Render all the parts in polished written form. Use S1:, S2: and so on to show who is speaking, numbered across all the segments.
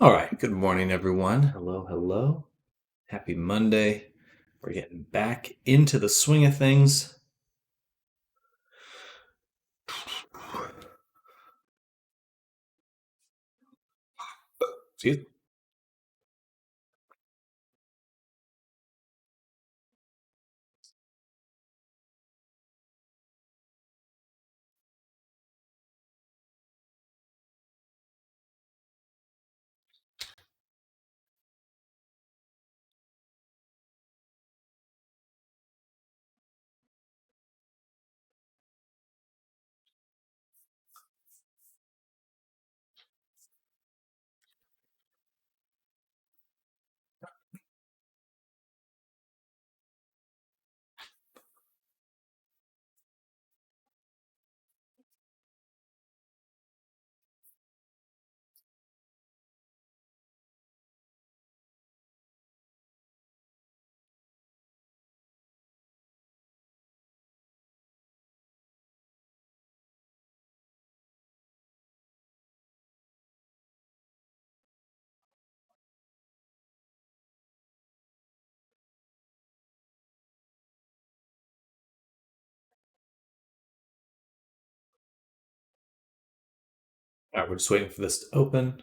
S1: All right, good morning, everyone. Hello, hello. Happy Monday. We're getting back into the swing of things. Excuse me. All right, we're just waiting for this to open.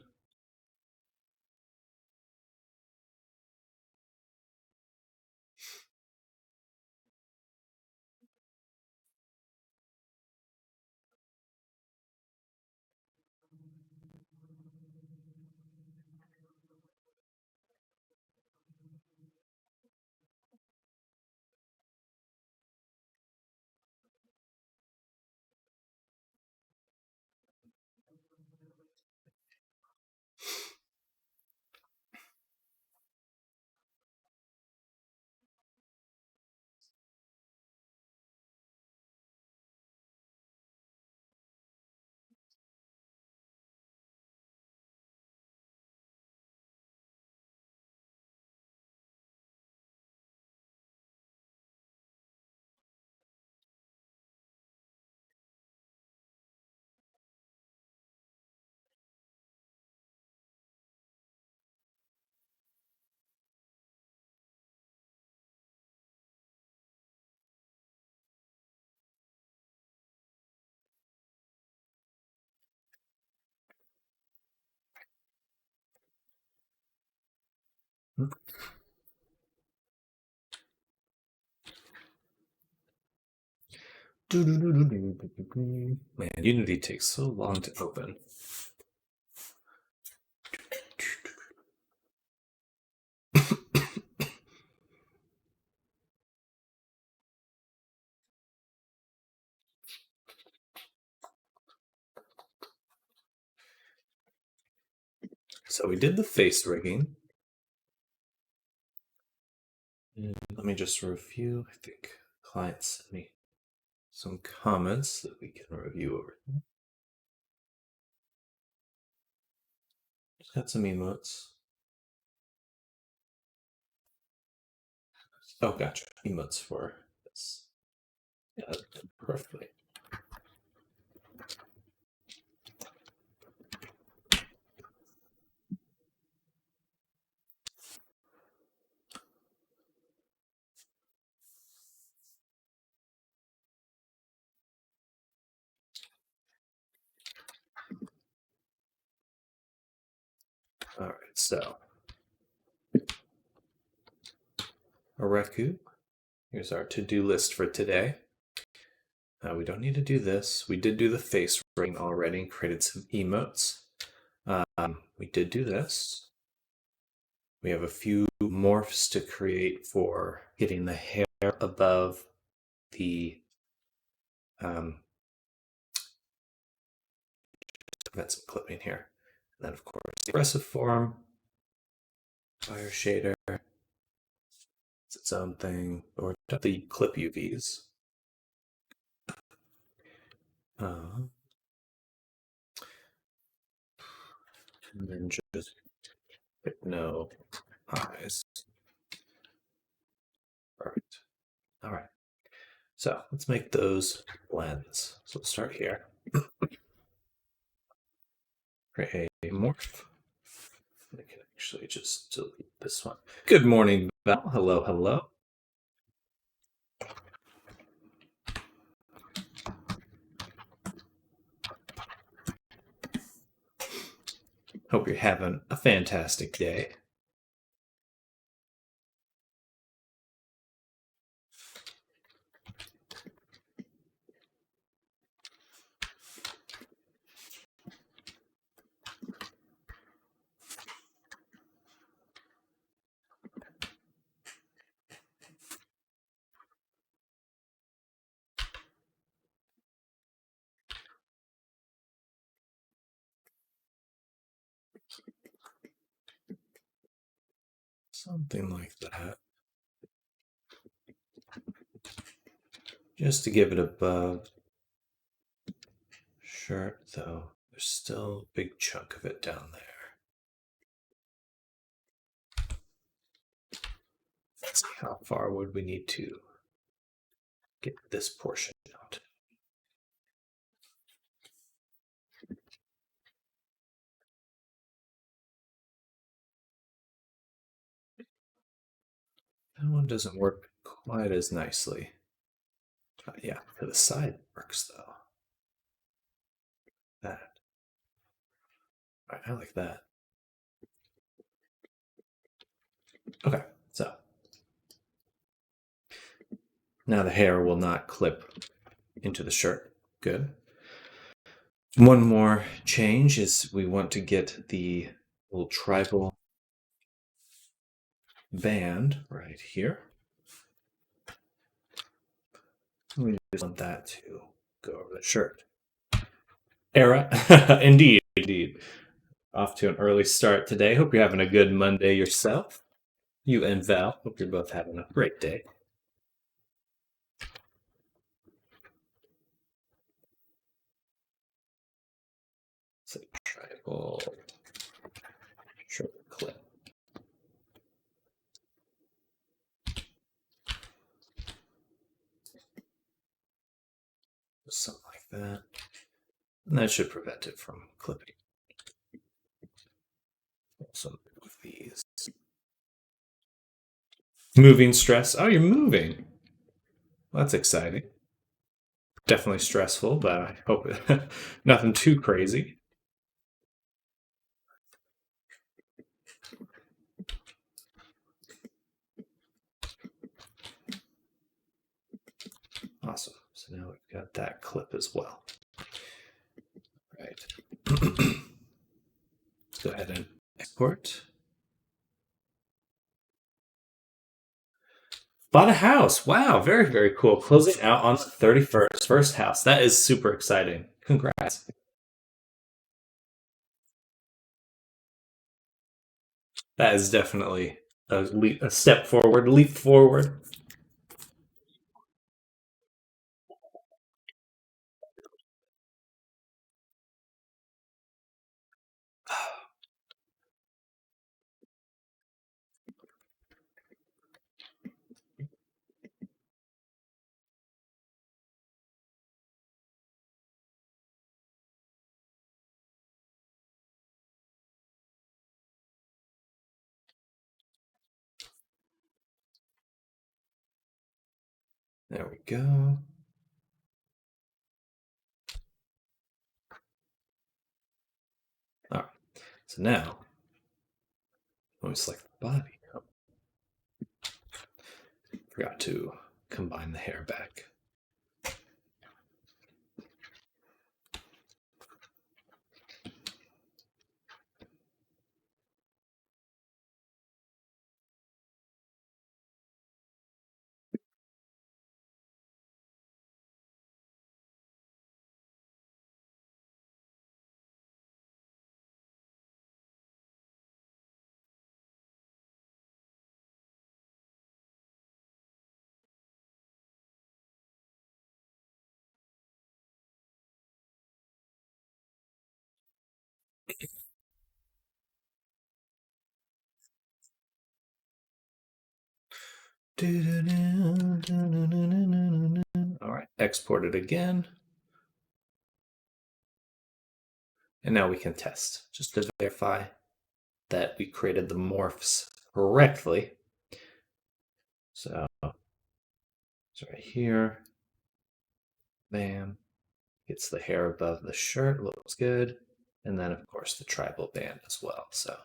S1: Man, Unity takes so long to open. So we did the face rigging. And let me just review. I think client sent me some comments that we can review over here. Just got some emotes. Oh, gotcha. Emotes for this. Yeah, perfectly. All right, so Areku, here's our to-do list for today. We don't need to do this. We did do the face ring already and created some emotes. We did do this. We have a few morphs to create for getting the hair above the got some clipping here. And then of course the expressive form, fire shader, it's its own thing, or the clip UVs. And then just no eyes. Perfect. All right. So let's make those blends. So let's start here. Create a morph. Actually, just delete this one. Good morning, Val. Hello, hello. Hope you're having a fantastic day. Something like that. Just to give it above shirt, though, there's still a big chunk of it down there. Let's see, how far would we need to get this portion out? That one doesn't work quite as nicely. Yeah, for the side works though. That. All right, I like that. Okay, so now the hair will not clip into the shirt. Good. One more change is we want to get the little tribal band right here. We just want that to go over the shirt. Era, indeed, indeed. Off to an early start today. Hope you're having a good Monday yourself. You and Val, hope you're both having a great day. So tribal shirt clip. Something like that. And that should prevent it from clipping. Some of these. Moving stress. Oh, you're moving. Well, that's exciting. Definitely stressful, but I hope nothing too crazy. Awesome. So now we've got that clip as well. Right. Let's go ahead and export. Bought a house. Wow, very, very cool. Closing out on the 31st. First house. That is super exciting. Congrats. That is definitely a step forward, leap forward. There we go. All right. So now, when we select the body, forgot to combine the hair back. All right, export it again. And now we can test just to verify that we created the morphs correctly. So it's right here. Bam. Gets the hair above the shirt, looks good. And then, of course, the tribal band as well. So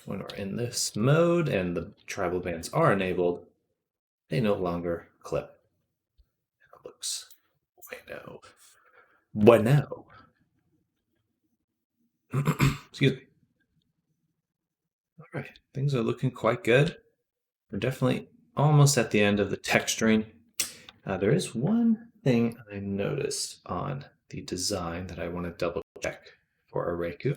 S1: when we're in this mode and the tribal bands are enabled, they no longer clip. It looks bueno. Bueno. Excuse me. All right, things are looking quite good. We're definitely almost at the end of the texturing. There is one thing I noticed on the design that I want to double check for Areku.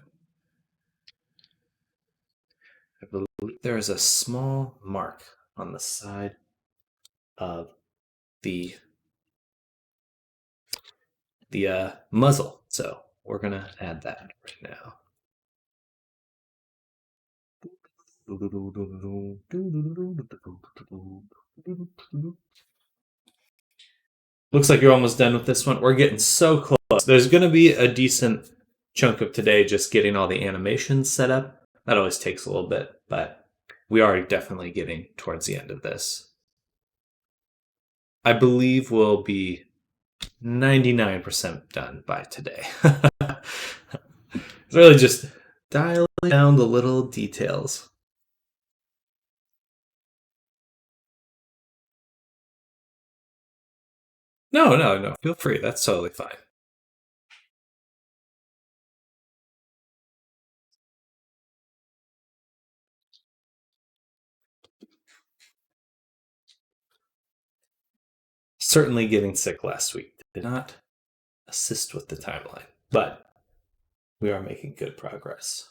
S1: I believe there is a small mark on the side of the muzzle. So we're going to add that right now. Looks like you're almost done with this one. We're getting so close. There's going to be a decent chunk of today just getting all the animations set up. That always takes a little bit, but we are definitely getting towards the end of this. I believe we'll be 99% done by today. It's really just dialing down the little details. No. Feel free. That's totally fine. Certainly getting sick last week did not assist with the timeline, but we are making good progress.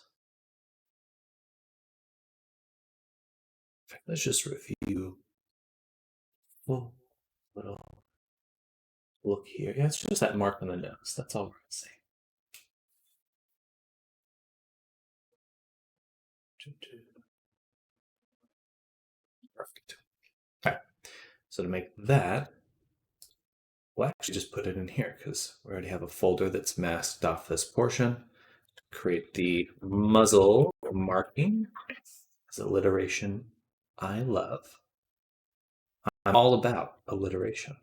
S1: Let's just review a little look here. Yeah, it's just that mark on the nose. That's all we're going to say. Perfect. Okay. So to make that, we'll actually just put it in here because we already have a folder that's masked off this portion. Create the muzzle marking as alliteration I love. I'm all about alliteration.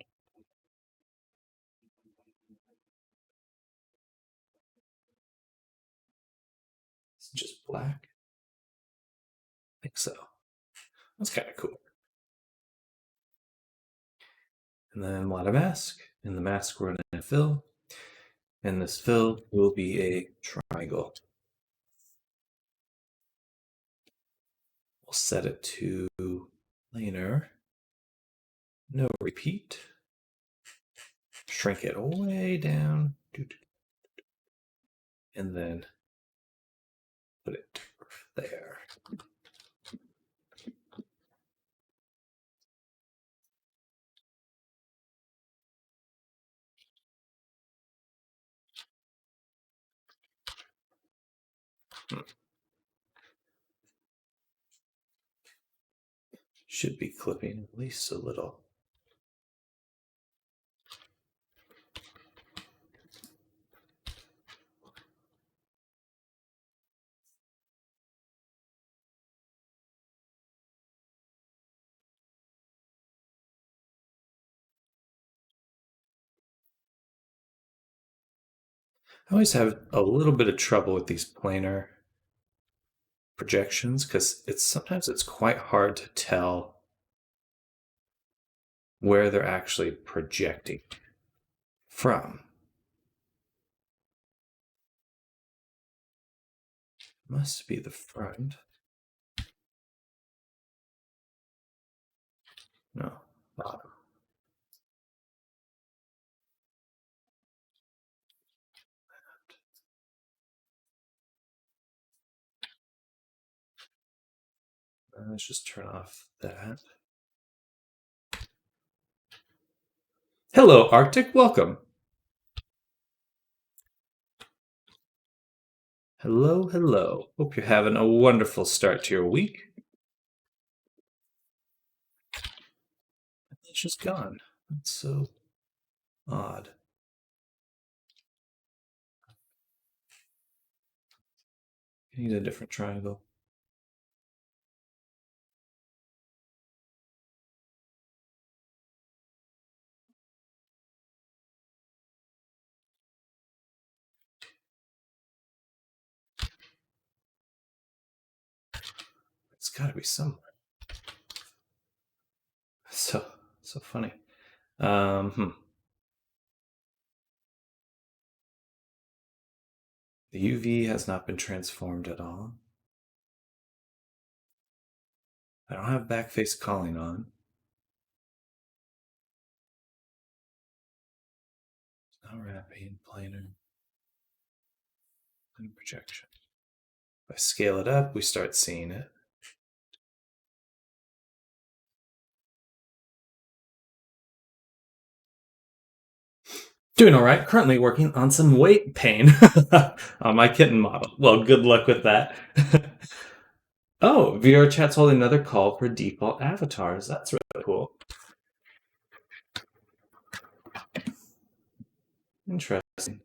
S1: It's just black. I think so. That's kind of cool. And then we'll add a mask. In the mask, we're going to fill. And this fill will be a triangle. We'll set it to planar. No repeat. Shrink it way down. And then put it there. Should be clipping at least a little. I always have a little bit of trouble with these planar projections because sometimes it's quite hard to tell where they're actually projecting from. Must be the front. No, bottom. Let's just turn off that. Hello, Arctic. Welcome. Hello. Hope you're having a wonderful start to your week. It's just gone. That's so odd. I need a different triangle. got to be somewhere. So funny. The UV has not been transformed at all. I don't have backface calling on. Not wrapping, planar projection. If I scale it up, we start seeing it. Doing all right. Currently working on some weight pain on my kitten model. Well, good luck with that. Oh, VR chat's holding another call for default avatars. That's really cool. Interesting.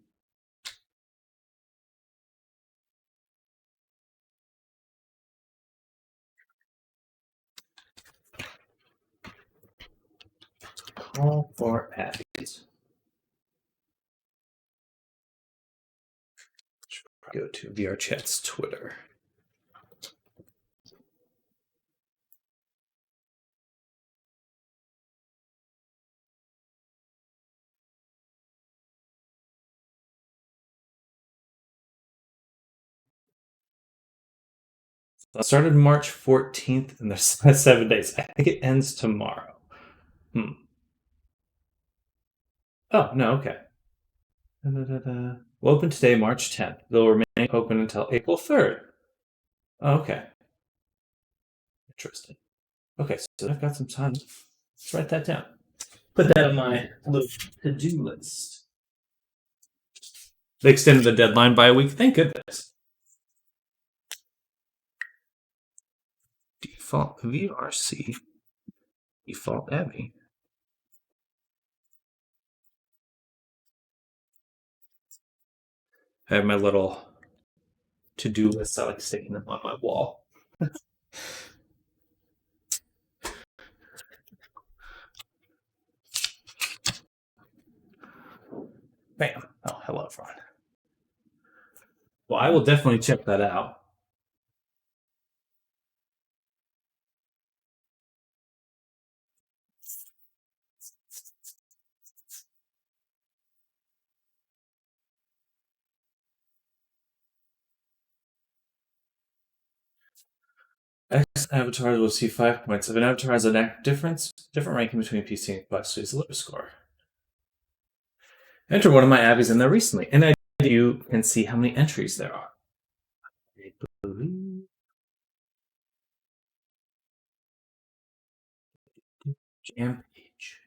S1: Call for ads. Go to VR chat's Twitter. I started March 14th, and there's 7 days. I think it ends tomorrow. Oh, no, okay. We'll open today, March 10th. They'll remain open until April 3rd. Oh, okay. Interesting. Okay, so I've got some time. Let's write that down. Put that on my little to-do list. They extended the deadline by a week. Thank goodness. Default VRC. Default Abby. I have my little to-do list. I like sticking them on my wall. Bam. Oh, hello, everyone. Well, I will definitely check that out. X avatars will see 5 points. If an avatar has a different ranking between PC and Quest, use the low score. Enter one of my abbeys in there recently, and you can see how many entries there are. Jam page.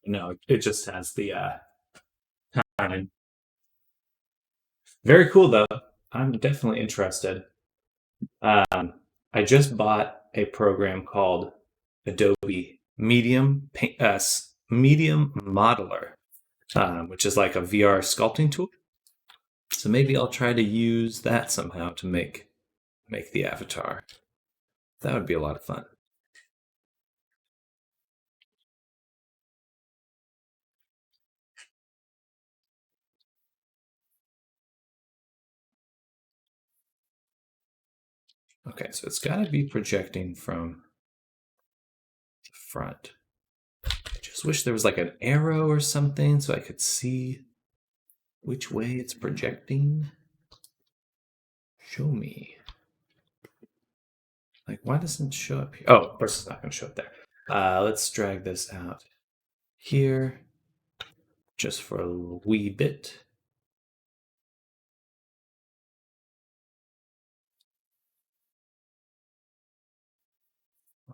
S1: No, it just has the time. Very cool, though. I'm definitely interested. I just bought a program called Adobe Medium Modeler, which is like a VR sculpting tool. So maybe I'll try to use that somehow to make the avatar. That would be a lot of fun. Okay, so it's got to be projecting from the front. I just wish there was like an arrow or something so I could see which way it's projecting. Show me. Like, why doesn't it show up here? Oh, of course it's not going to show up there. Let's drag this out here just for a wee bit.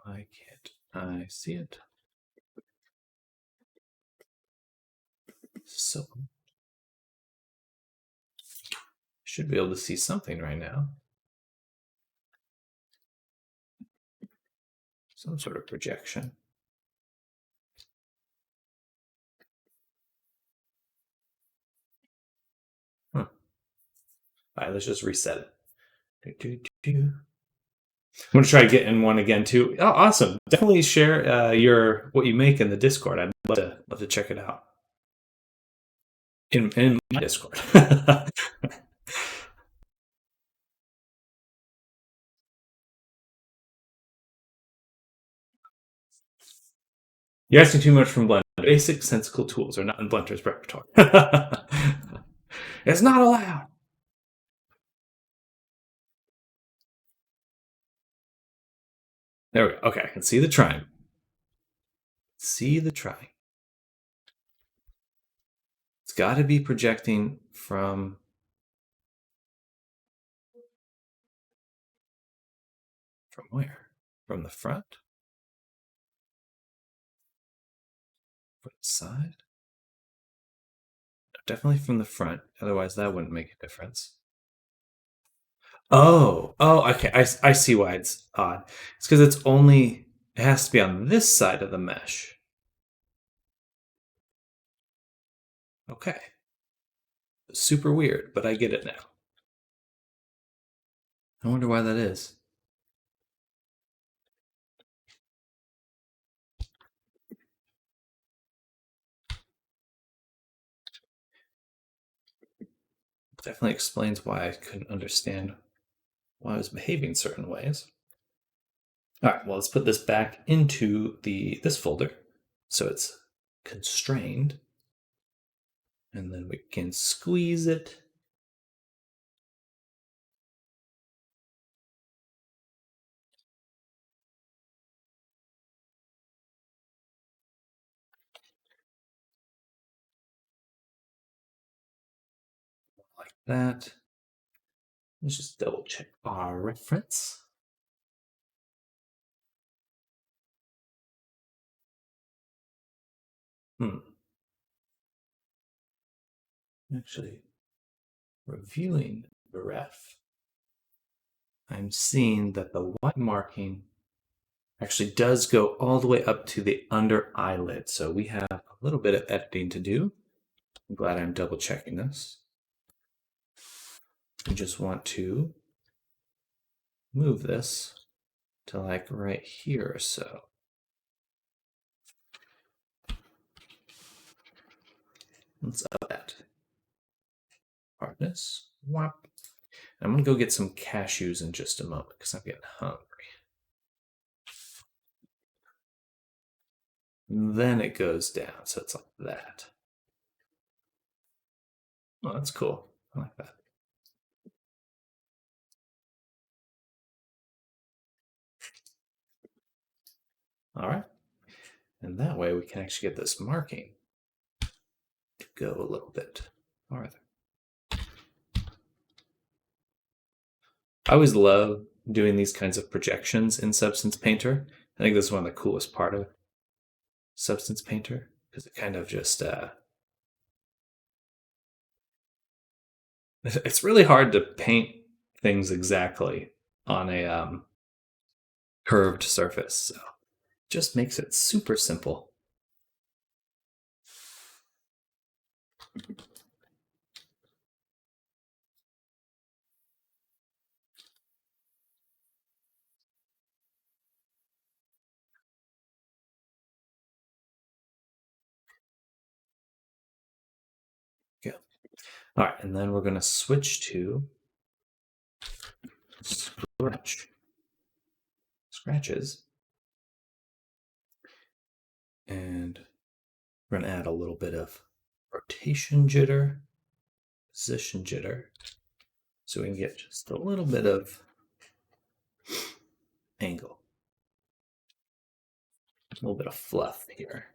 S1: Why can't I see it? So, should be able to see something right now. Some sort of projection. All right, let's just reset it. I'm going to try to get in one again too. Oh, awesome! Definitely share what you make in the Discord. I'd love to check it out in my Discord. You're asking too much from Blender. Basic sensical tools are not in Blender's repertoire. It's not allowed. There we go. Okay, I can see the triangle. See the triangle. It's got to be projecting from where? From the front? From the side? Definitely from the front. Otherwise, that wouldn't make a difference. Oh, okay. I see why it's odd. It's because it has to be on this side of the mesh. Okay. Super weird, but I get it now. I wonder why that is. Definitely explains why I couldn't understand why I was behaving certain ways. All right, well, let's put this back into this folder so it's constrained. And then we can squeeze it. Like that. Let's just double check our reference. Actually, reviewing the ref, I'm seeing that the white marking actually does go all the way up to the under eyelid. So we have a little bit of editing to do. I'm glad I'm double checking this. We just want to move this to like right here or so. Let's up that. Hardness. Whop. I'm going to go get some cashews in just a moment because I'm getting hungry. And then it goes down, so it's like that. Oh, that's cool. I like that. All right. And that way we can actually get this marking to go a little bit farther. I always love doing these kinds of projections in Substance Painter. I think this is one of the coolest part of Substance Painter because it kind of just it's really hard to paint things exactly on a curved surface. So it just makes it super simple. Yeah. All right, and then we're going to switch to scratches. And we're going to add a little bit of rotation jitter, position jitter, so we can get just a little bit of angle, a little bit of fluff here.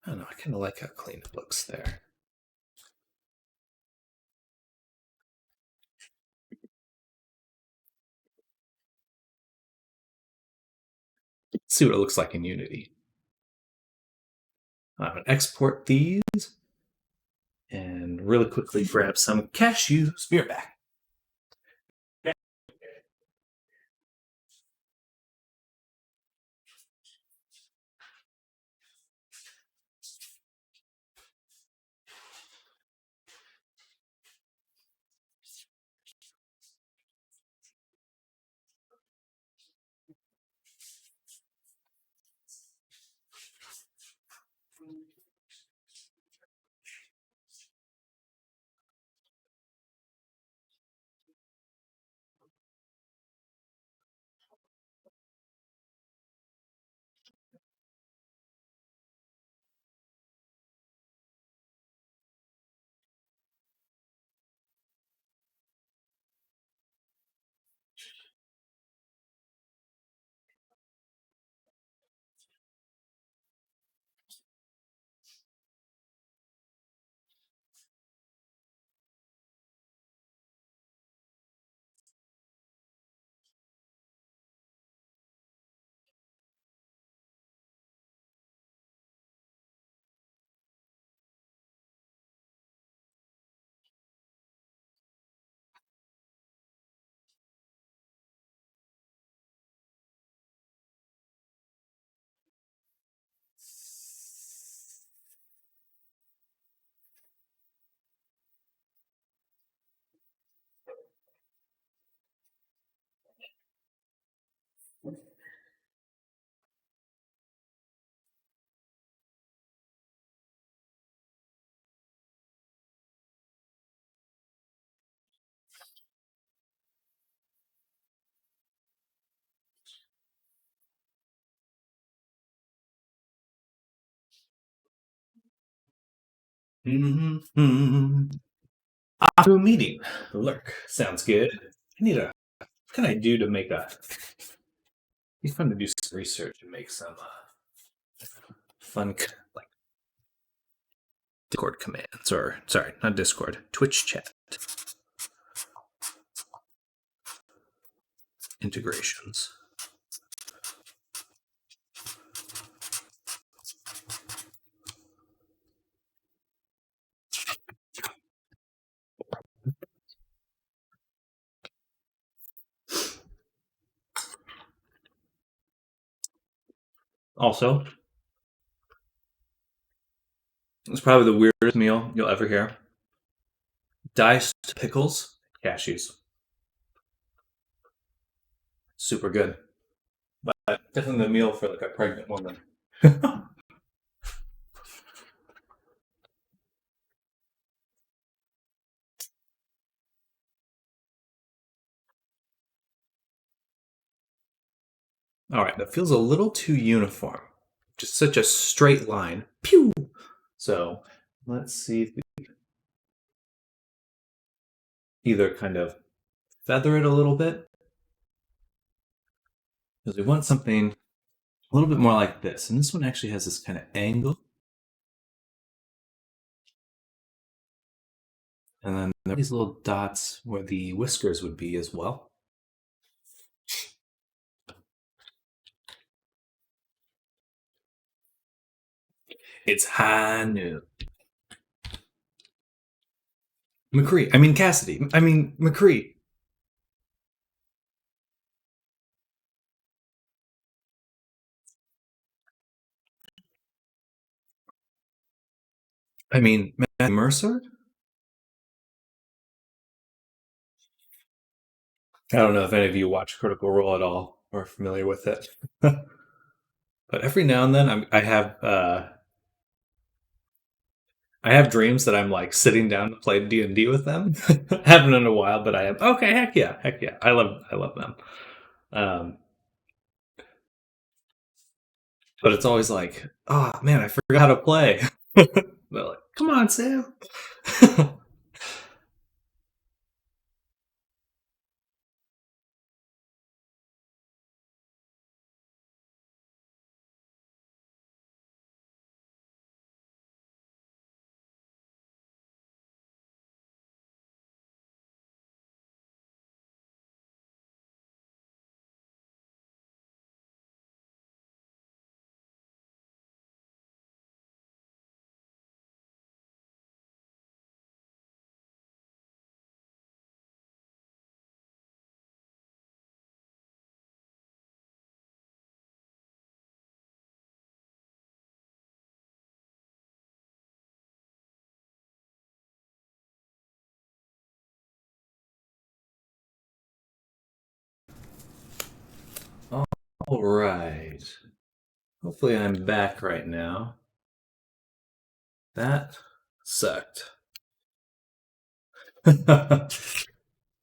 S1: I don't know, I kind of like how clean it looks there. Let's see what it looks like in Unity. I'm going to export these and really quickly grab some cashew spearback. Mm-hmm. After a meeting, lurk sounds good. I need a. What can I do to make a? It's fun to do some research and make some fun like Discord commands, or sorry, not Discord, Twitch chat integrations. Also, it's probably the weirdest meal you'll ever hear. Diced pickles, cashews. Super good. But definitely the meal for like a pregnant woman. All right, that feels a little too uniform. Just such a straight line. Pew! So let's see if we either kind of feather it a little bit, because we want something a little bit more like this. And this one actually has this kind of angle. And then there are these little dots where the whiskers would be as well. It's high noon. McCree. I mean Cassidy. I mean McCree. I mean Matthew Mercer. I don't know if any of you watch Critical Role at all or are familiar with it. But every now and then I have dreams that I'm like sitting down to play D&D with them. Haven't in a while, but I am. Okay, heck yeah. I love them. Um, but it's always like, oh man, I forgot how to play. They're like, come on, Sam. All right. Hopefully, I'm back right now. That sucked.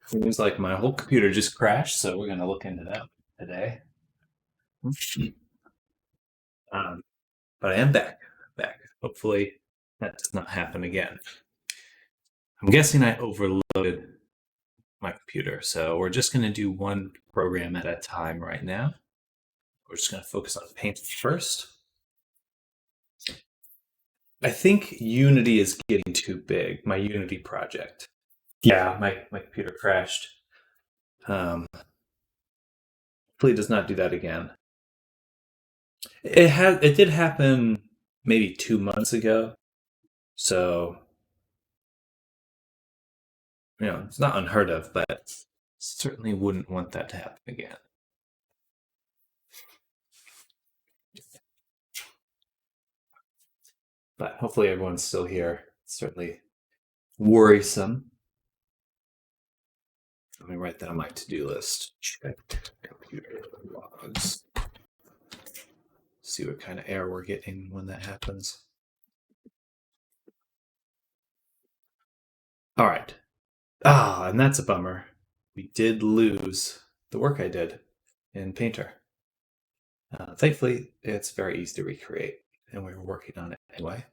S1: Seems like my whole computer just crashed, so we're going to look into that today. Um, but I am back. Back. Hopefully, that does not happen again. I'm guessing I overloaded my computer, so we're just going to do one program at a time right now. We're just going to focus on Paint first. I think Unity is getting too big, my Unity project. Yeah, my computer crashed. Hopefully it does not do that again. It did happen maybe 2 months ago. So it's not unheard of, but certainly wouldn't want that to happen again. But hopefully everyone's still here. It's certainly worrisome. Let me write that on my to-do list. Check computer logs. See what kind of error we're getting when that happens. All right. And that's a bummer. We did lose the work I did in Painter. Thankfully, it's very easy to recreate, and we were working on it anyway.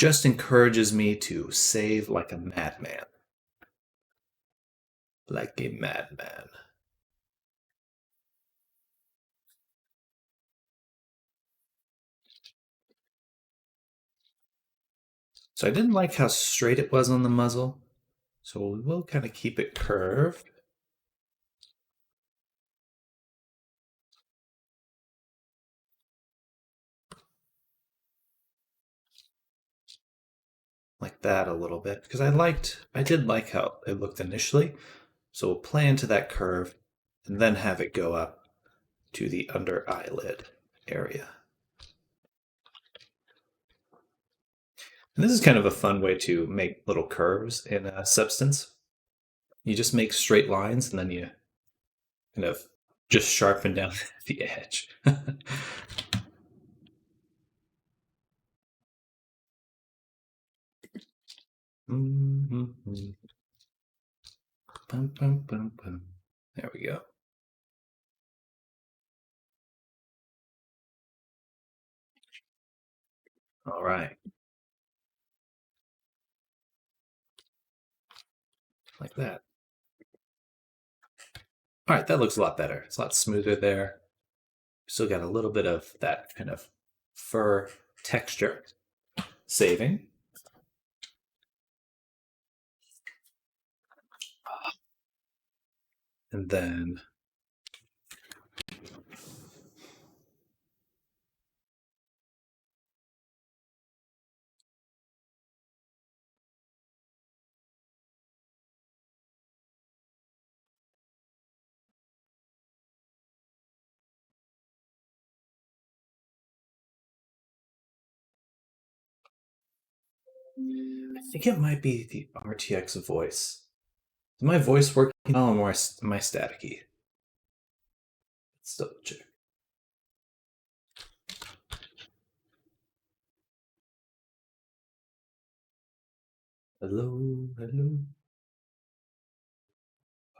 S1: just encourages me to save like a madman. Like a madman. So I didn't like how straight it was on the muzzle, so we will kind of keep it curved. Like that a little bit, because I did like how it looked initially. So we'll play into that curve and then have it go up to the under eyelid area. And this is kind of a fun way to make little curves in a substance. You just make straight lines and then you kind of just sharpen down the edge. There we go. All right. Like that. All right, that looks a lot better. It's a lot smoother there. Still got a little bit of that kind of fur texture. Saving. And then I think it might be the RTX voice. Is my voice working well or am I staticky? Let's double check. Hello, hello.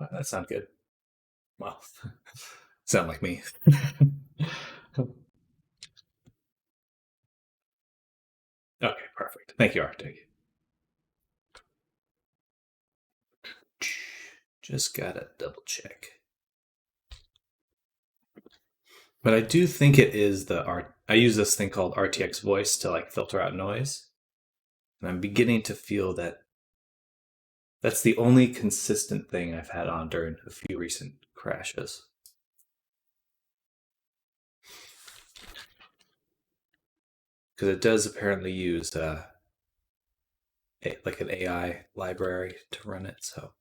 S1: Oh, that sounds good. Well, sound like me. Okay, perfect. Thank you, Arctic. Just gotta double check. But I do think it is I use this thing called RTX voice to like filter out noise. And I'm beginning to feel that that's the only consistent thing I've had on during a few recent crashes. Because it does apparently use like an AI library to run it, so.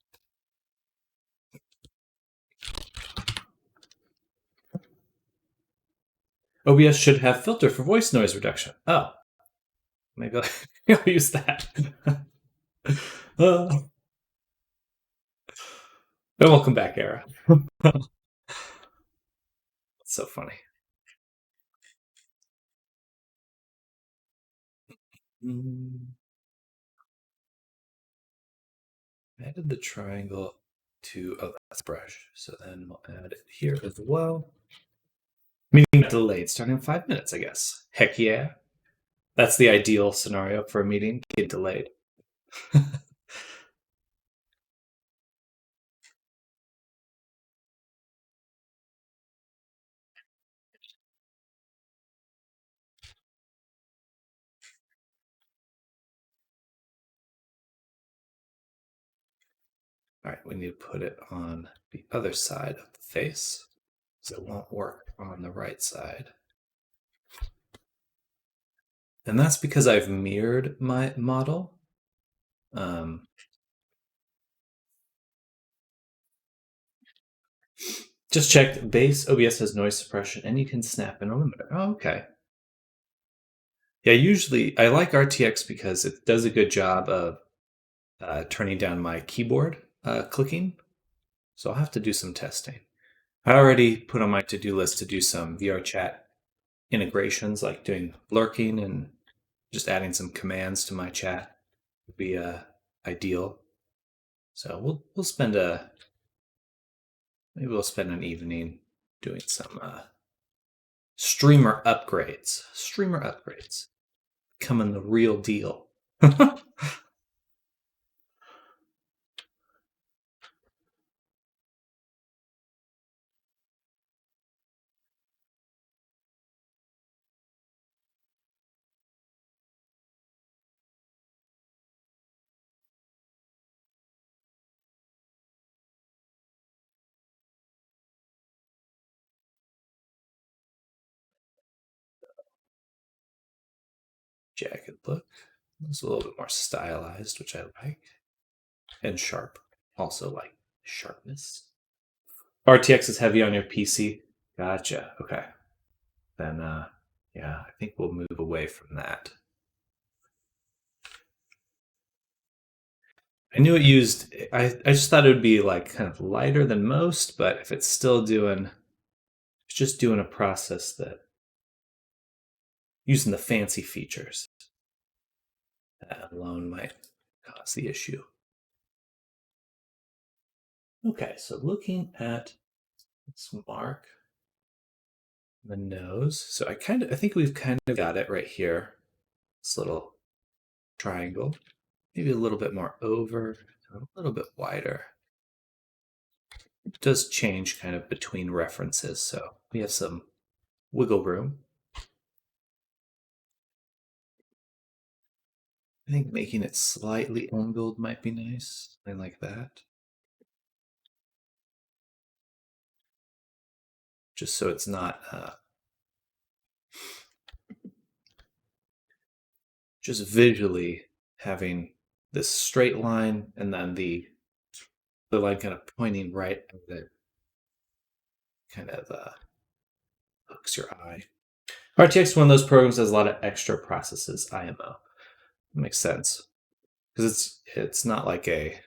S1: OBS should have filter for voice noise reduction. Oh, maybe I'll use that. Welcome back, Era. That's so funny. Added the triangle to, oh, that's brush. So then we'll add it here as well. Meeting delayed, starting in 5 minutes, I guess. Heck yeah. That's the ideal scenario for a meeting, get delayed. All right, we need to put it on the other side of the face, so it won't work on the right side. And that's because I've mirrored my model. Just checked, base OBS has noise suppression and you can snap in a limiter. Oh, okay. Yeah, usually I like RTX because it does a good job of turning down my keyboard clicking. So I'll have to do some testing. I already put on my to-do list to do some VR chat integrations, like doing lurking and just adding some commands to my chat would be ideal. So we'll spend maybe we'll spend an evening doing some streamer upgrades. Streamer upgrades. Becoming the real deal. Jagged look. It's a little bit more stylized, which I like. And sharp. Also like sharpness. RTX is heavy on your PC. Gotcha. Okay. Then yeah, I think we'll move away from that. I knew it used I just thought it would be like kind of lighter than most, but if it's still doing it's just doing a process that using the fancy features. That alone might cause the issue. Okay, so looking at this mark, the nose. So I think we've kind of got it right here. This little triangle. Maybe a little bit more over, a little bit wider. It does change kind of between references, so we have some wiggle room. I think making it slightly angled might be nice, something like that. Just so it's not just visually having this straight line and then the line kind of pointing right at it kind of hooks your eye. RTX is one of those programs that has a lot of extra processes, IMO. Makes sense. Because it's not like a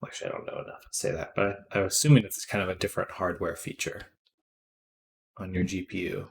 S1: actually I don't know enough to say that, but I'm assuming it's kind of a different hardware feature on your GPU.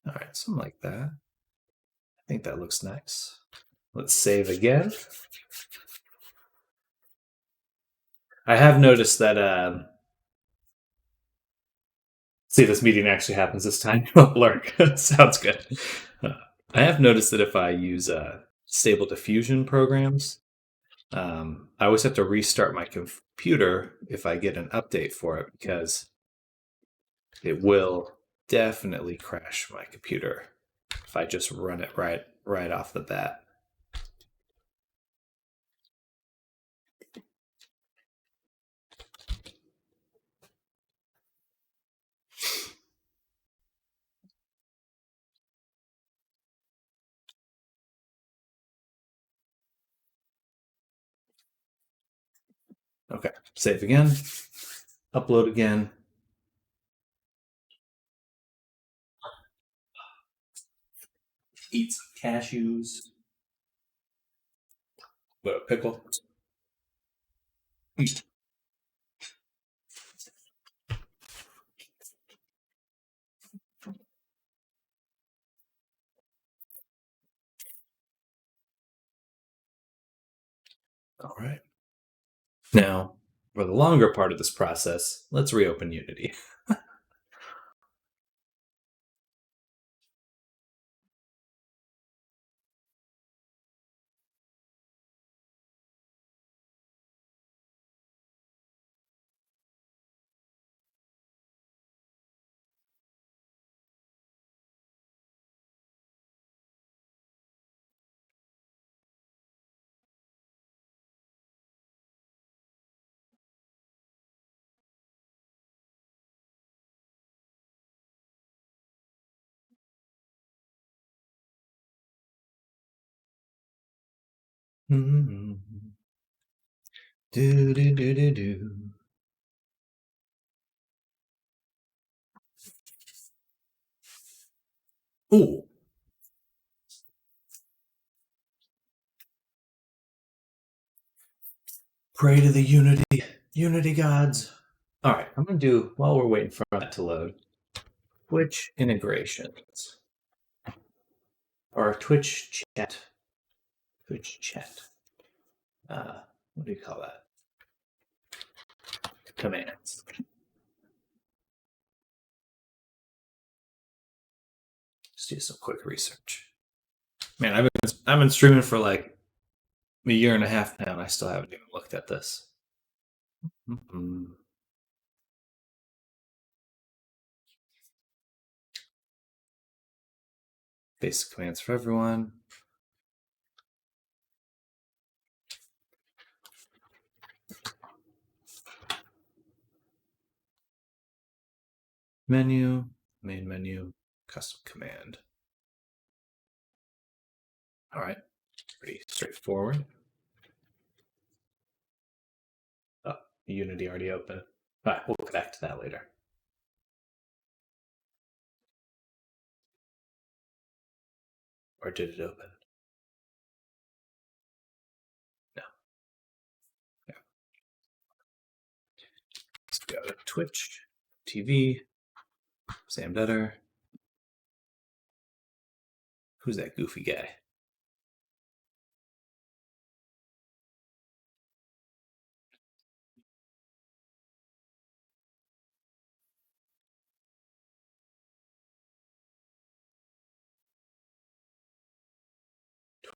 S1: All right, something like that. I think that looks nice. Let's save again. I have noticed that. See, this meeting actually happens this time. Lurk. Sounds good. I have noticed that if I use Stable Diffusion programs, I always have to restart my computer if I get an update for it because it will definitely crash my computer if I just run it right off the bat. Okay, save again, upload again. Eat some cashews. What, a pickle? All right. Now, for the longer part of this process, let's reopen Unity. Do, do, do, do, do. Ooh. Pray to the unity gods. All right, I'm going to do, while we're waiting for that to load, Twitch integrations. Or Twitch chat. Twitch chat. What do you call that? Commands. Just do some quick research. Man, I've been streaming for like a year and a half now, and I still haven't even looked at this. Basic commands for everyone. Menu, main menu, custom command. All right, pretty straightforward. Oh, Unity already open. All right, we'll get back to that later. Or did it open? No. Yeah. Let's go to Twitch, TV, Sam Dutter. Who's that goofy guy?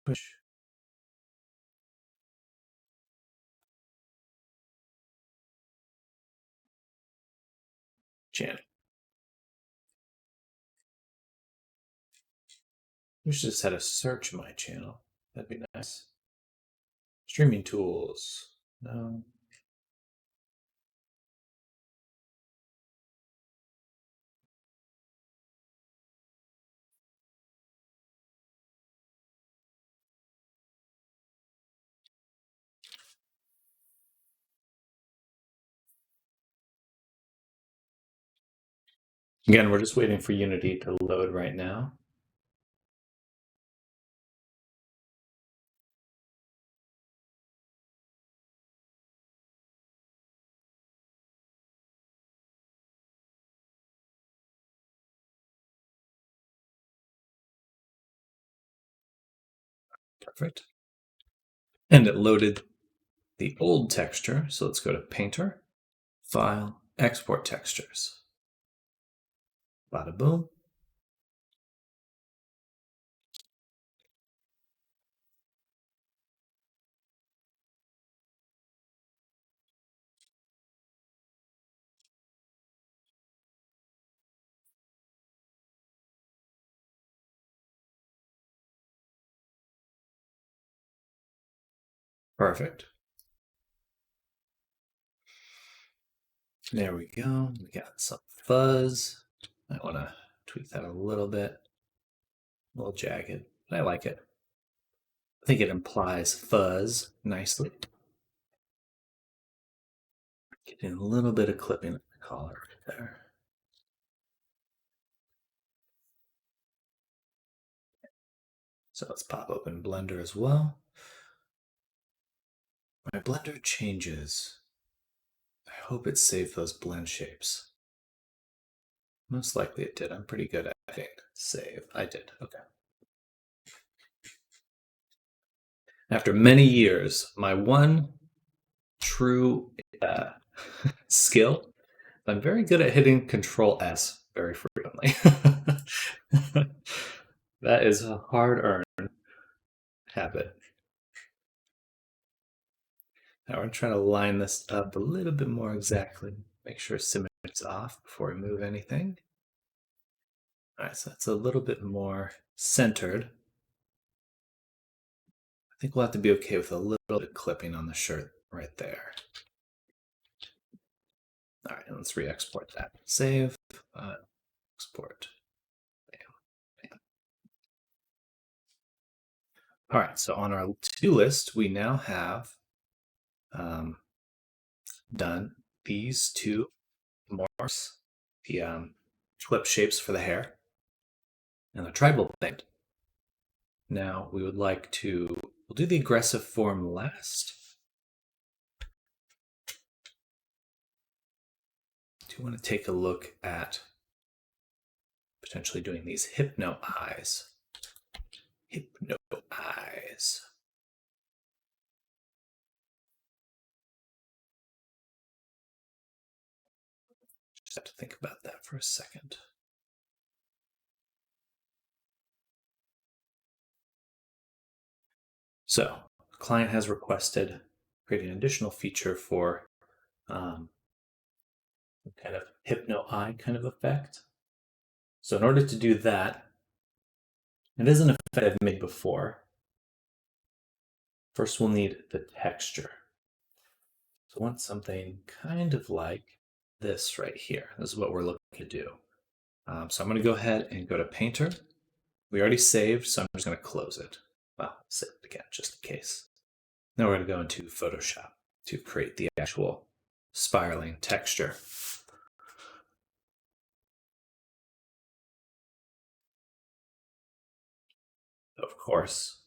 S1: Twitch. Channel. We should just have a search my channel. That'd be nice. Streaming tools. No. Again, we're just waiting for Unity to load right now. Perfect. And it loaded the old texture. So let's go to Painter, File, Export Textures. Bada boom. Perfect. There we go. We got some fuzz. I want to tweak that a little bit. A little jagged, but I like it. I think it implies fuzz nicely. Getting a little bit of clipping of the collar right there. So let's pop open Blender as well. My Blender changes. I hope it saved those blend shapes. Most likely it did. I'm pretty good at hitting save. I did. Okay. After many years, my one true skill, I'm very good at hitting Control S very frequently. That is a hard-earned habit. Now we're trying to line this up a little bit more exactly. Make sure symmetry is off before we move anything. All right, so that's a little bit more centered. I think we'll have to be okay with a little bit of clipping on the shirt right there. All right, let's re-export that. Save, export. Bam, bam. All right, so on our to-do list, we now have done these two morphs, the flip shapes for the hair and the tribal band. Now we would like to, we'll do the aggressive form last. do want to take a look at potentially doing these hypno eyes. Hypno eyes. Just have to think about that for a second. So, client has requested creating an additional feature for kind of hypno eye kind of effect. So in order to do that, it is an effect I've made before. First, we'll need the texture. So I want something kind of like this right here. This is what we're looking to do. So I'm going to go ahead and go to Painter. We already saved, so I'm just going to close it. Well, save it again, just in case. Now we're going to go into Photoshop to create the actual spiraling texture. Of course,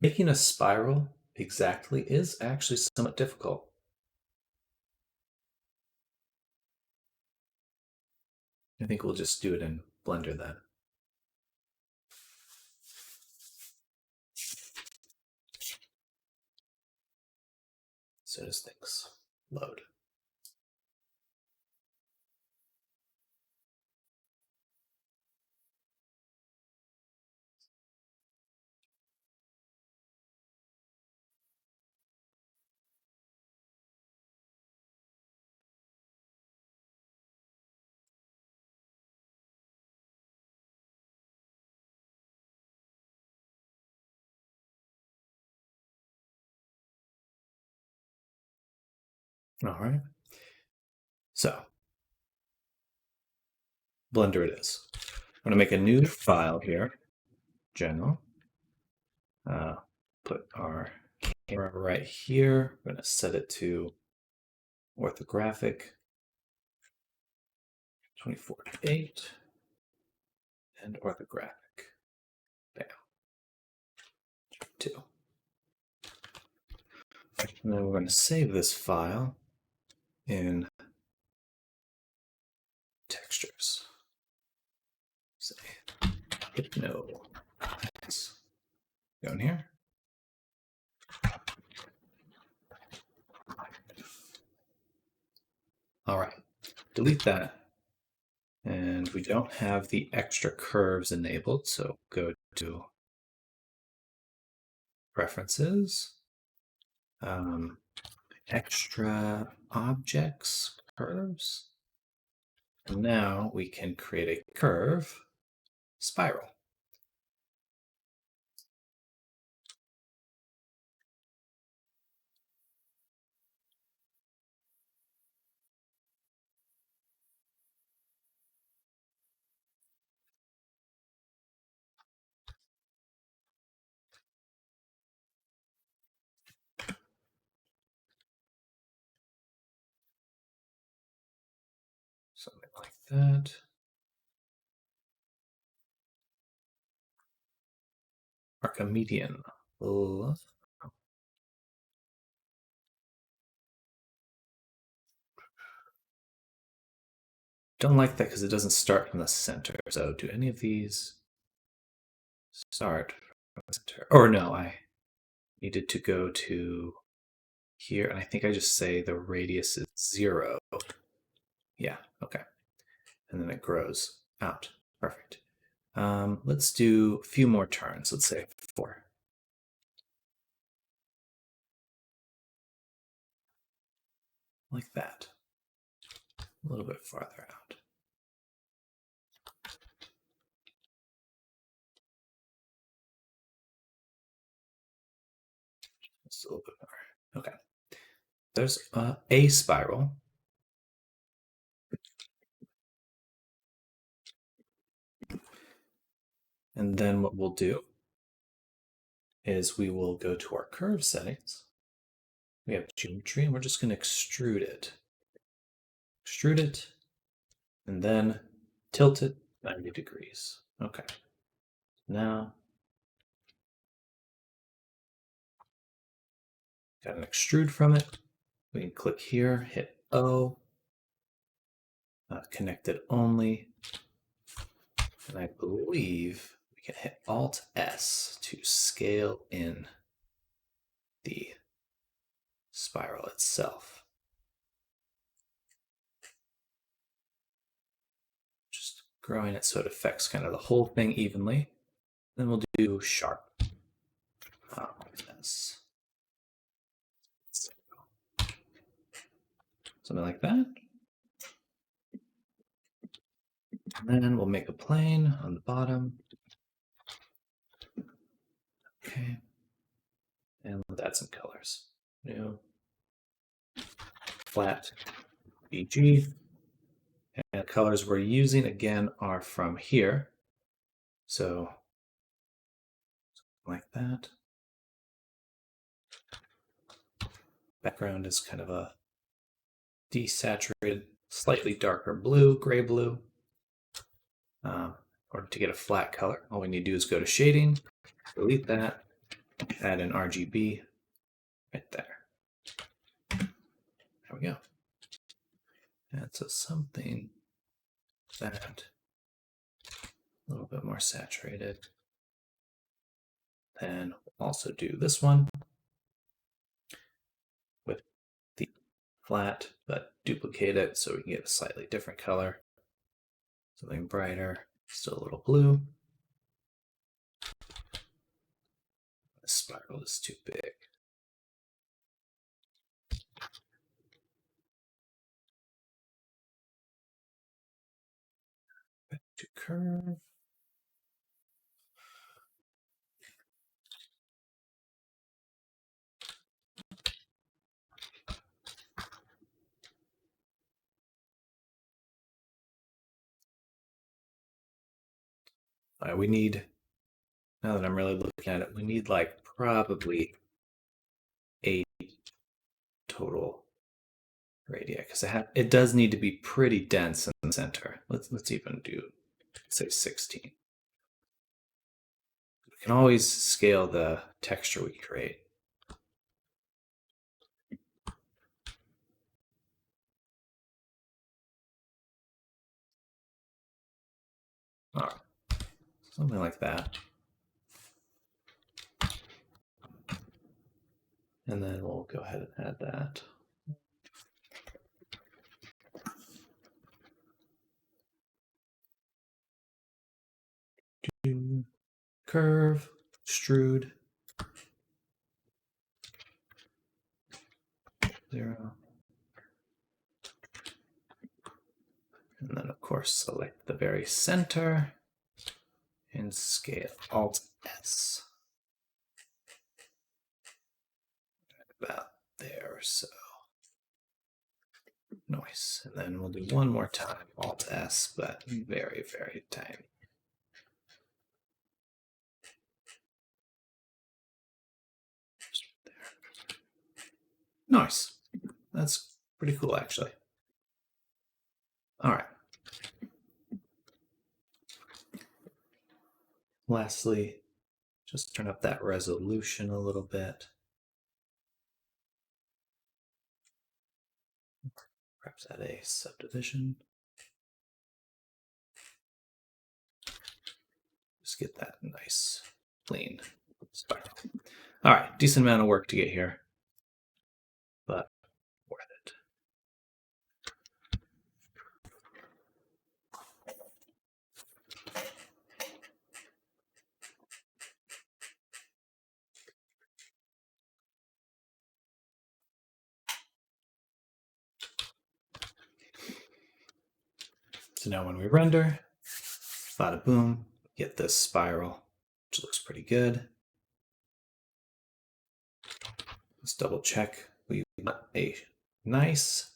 S1: making a spiral exactly is actually somewhat difficult. I think we'll just do it in Blender then. As soon as things load. All right. So, Blender it is. I'm going to make a new file here, general. Put our camera right here. I'm going to set it to orthographic 24:8 and orthographic. Bam. 2. And then we're going to save this file in textures. Say hypno. Go in here. All right, delete that. And we don't have the extra curves enabled, so go to Preferences, Extra Objects, Curves. And now we can create a curve spiral. Something like that. Archimedean. Don't like that because it doesn't start from the center. So do any of these start from the center? Or no, I needed to go to here, and I think I just say the radius is 0. Yeah, okay. And then it grows out. Perfect. Let's do a few more turns. Let's say 4. Like that. A little bit farther out. Just a little bit more. Okay. There's a spiral. And then what we'll do is we will go to our curve settings. We have geometry, and we're just going to extrude it. Extrude it, and then tilt it 90 degrees. Okay. Now, got an extrude from it. We can click here, hit O, connected only. And I believe we can hit Alt-S to scale in the spiral itself. Just growing it so it affects kind of the whole thing evenly. Then we'll do sharp. Alt-S. Something like that. And then we'll make a plane on the bottom. Okay. And let's add some colors. New. Flat. BG. And the colors we're using again are from here. So like that. Background is kind of a desaturated, slightly darker blue, gray blue. Or to get a flat color, all we need to do is go to shading, delete that, add an RGB right there. There we go. And so something that a little bit more saturated. Then we'll also do this one with the flat, but duplicate it so we can get a slightly different color. Something brighter, still a little blue. The spiral is too big. Back to curve. We need, now that I'm really looking at it, we need like probably 8 total radii, because it does need to be pretty dense in the center. Let's even do, say, 16. We can always scale the texture we create. All right. Something like that. And then we'll go ahead and add that. Curve, extrude, 0. And then, of course, select the very center and scale Alt-S. About there or so. Nice. And then we'll do one more time, Alt-S, but very, very tiny. Nice. That's pretty cool, actually. All right. Lastly, just turn up that resolution a little bit. Perhaps add a subdivision. Just get that nice, clean spiral. All right, decent amount of work to get here, but worth it. So now when we render, bada boom, get this spiral, which looks pretty good. Let's double check. We want a nice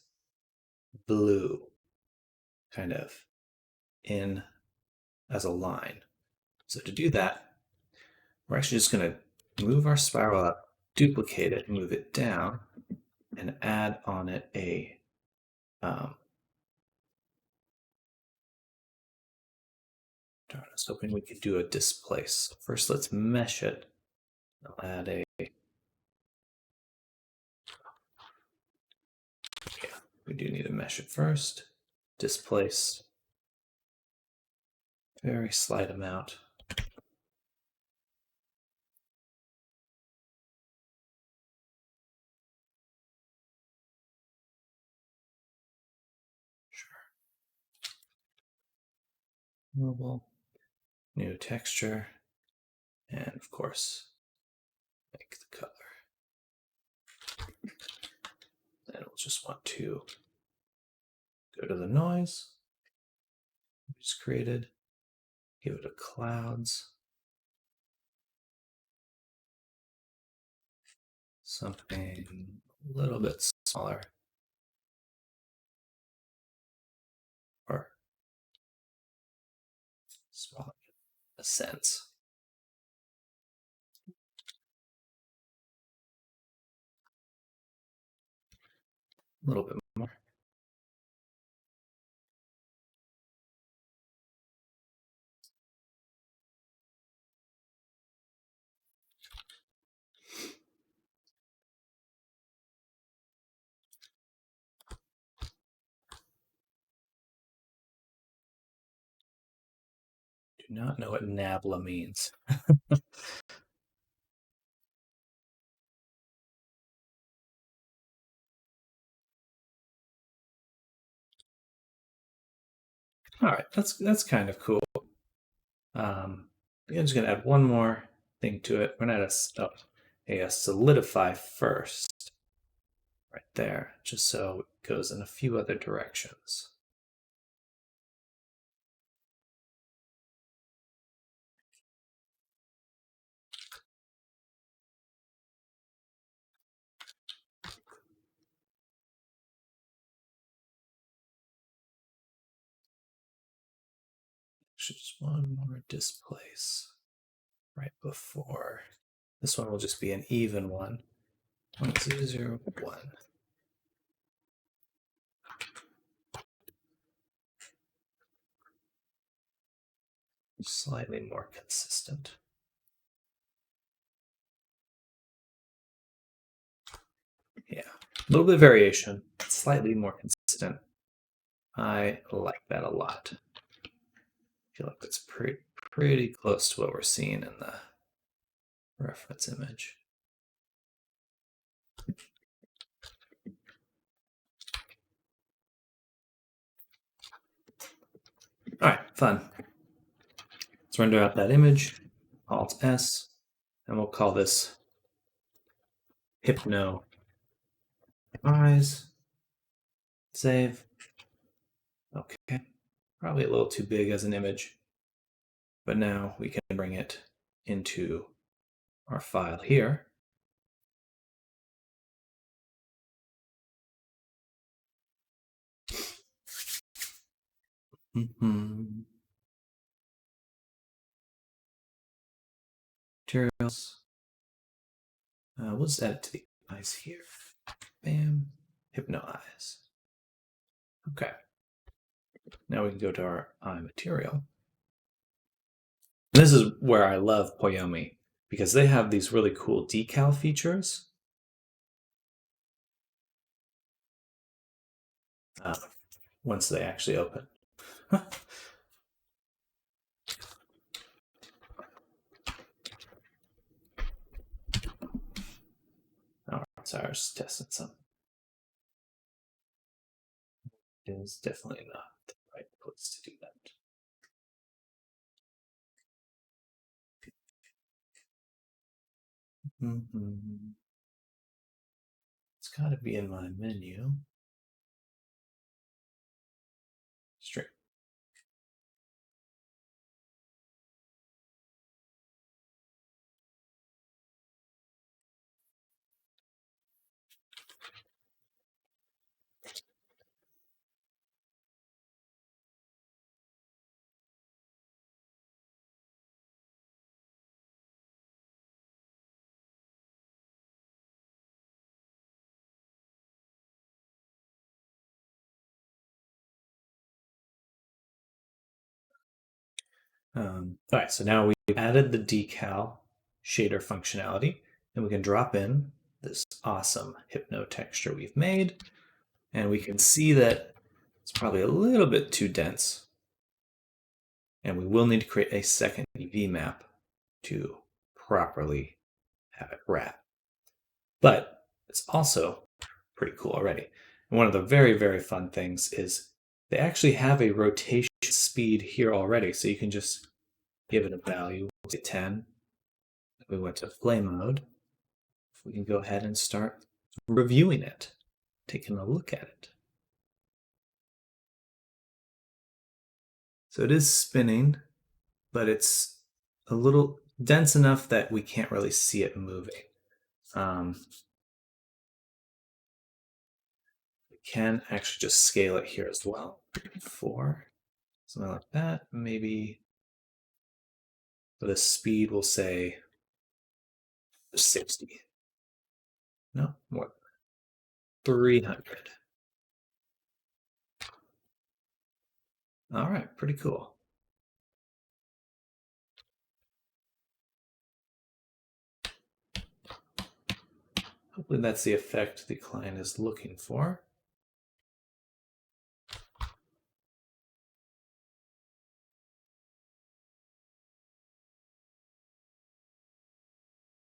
S1: blue kind of in as a line. So to do that, we're actually just going to move our spiral up, duplicate it, move it down, and add on it a I was hoping we could do a displace. First, let's mesh it. I'll add a, yeah, we do need to mesh it first. displaced. Very slight amount. Sure. Mobile, new texture, and of course, make the color. Then we'll just want to go to the noise we just created, give it a clouds, something a little bit smaller, or smaller in a sense. A little bit more. Do not know what nabla means. All right, that's kind of cool. I'm just gonna add one more thing to it. We're gonna add a solidify first, right there, just so it goes in a few other directions. Just one more displace right before. This one will just be an even one. 1, 0, 0, 1. Slightly more consistent. Yeah, a little bit of variation, slightly more consistent. I like that a lot. I feel like that's pretty close to what we're seeing in the reference image. All right, fun. Let's render out that image, Alt S, and we'll call this Hypno Eyes. Save. Okay, probably a little too big as an image, but now we can bring it into our file here. Materials. We'll just add it to the eyes here. Bam. Hypno Eyes. Okay. Now we can go to our eye material. And this is where I love Poyomi, because they have these really cool decal features. Once they actually open. All right, sorry, I was just testing some. It is definitely not the right place to do that. It's got to be in my menu. Straight. All right, so now we've added the decal shader functionality, and we can drop in this awesome Hypno texture we've made, and we can see that It's probably a little bit too dense. And we will need to create a second UV map to properly have it wrap. But it's also pretty cool already. And one of the very, very fun things is they actually have a rotation speed here already. So you can just give it a value, say 10. We went to flame mode. We can go ahead and start reviewing it, taking a look at it. So it is spinning, but it's a little dense enough that we can't really see it moving. We can actually just scale it here as well. 4, something like that. Maybe for the speed, we'll say 60. No, more. 300. All right, pretty cool. Hopefully that's the effect the client is looking for.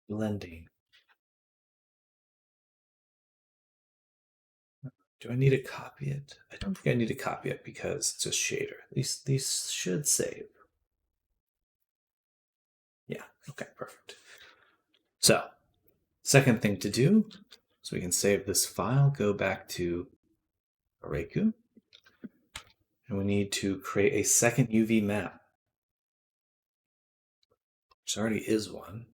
S1: Blending. Do I need to copy it? I don't think I need to copy it because it's a shader. At least these should save. Yeah, okay, perfect. So, second thing to do, so we can save this file, go back to Areku, and we need to create a second UV map, which already is one.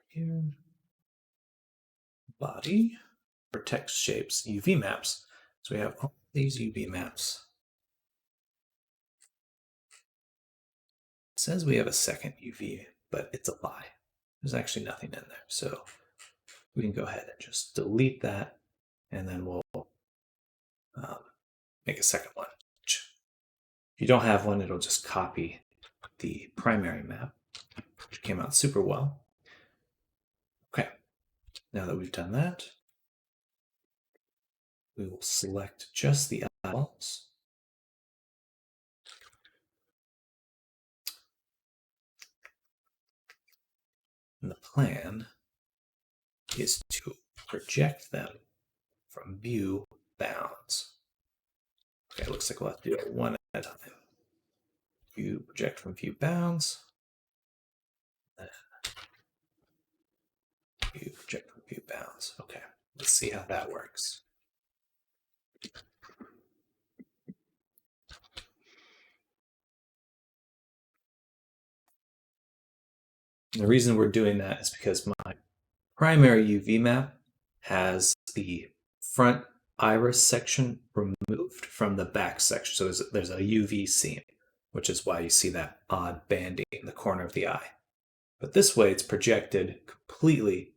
S1: Here. Body for text shapes, UV maps. So we have all these UV maps. It says we have a second UV, but it's a lie. There's actually nothing in there. So we can go ahead and just delete that, and then we'll make a second one. If you don't have one, it'll just copy the primary map, which came out super well. Okay, now that we've done that, we will select just the eyeballs. And the plan is to project them from view bounds. Okay, looks like we'll have to do it one at a time. View project from view bounds. View project from view bounds. Okay, let's see how that works. And the reason we're doing that is because my primary UV map has the front iris section removed from the back section. So there's a UV seam, which is why you see that odd banding in the corner of the eye. But this way it's projected completely.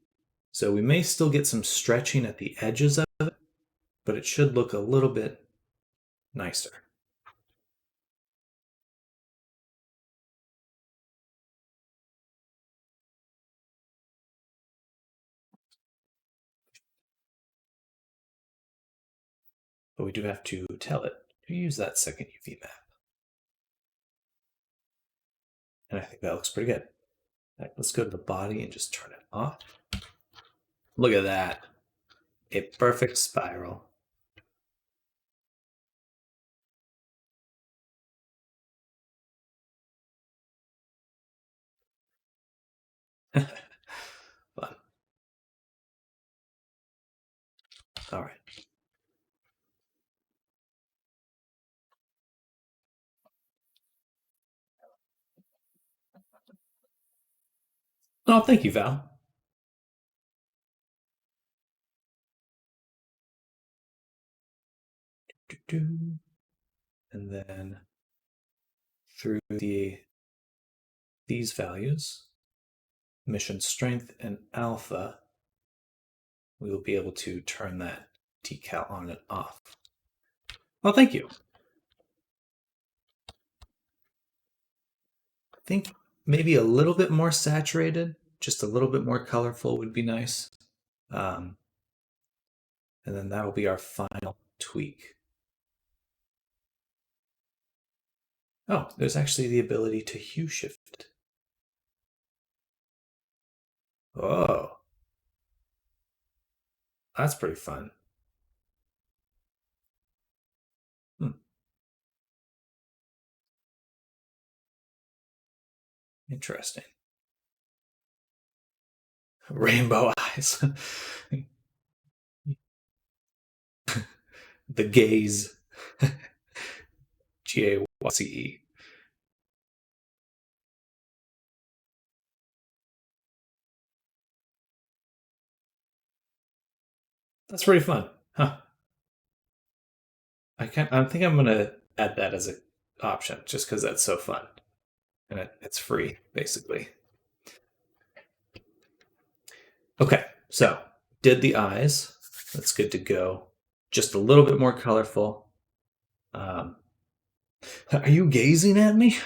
S1: So we may still get some stretching at the edges of it, but it should look a little bit nicer. But we do have to tell it to use that second UV map. And I think that looks pretty good. Right, let's go to the body and just turn it off. Look at that. A perfect spiral. Fun. All right. Oh, thank you, Val. And then through these values, mission strength and alpha, we will be able to turn that decal on and off. Well, thank you. I think maybe a little bit more saturated just a little bit more colorful would be nice. And then that'll be our final tweak. Oh, there's actually the ability to hue shift. Oh, that's pretty fun. Interesting. Rainbow eyes. The gaze. GAYCE. That's pretty fun, huh? I think I'm gonna add that as an option just because that's so fun, and it's free basically. Okay, so did the eyes. That's good to go. Just a little bit more colorful. Are you gazing at me?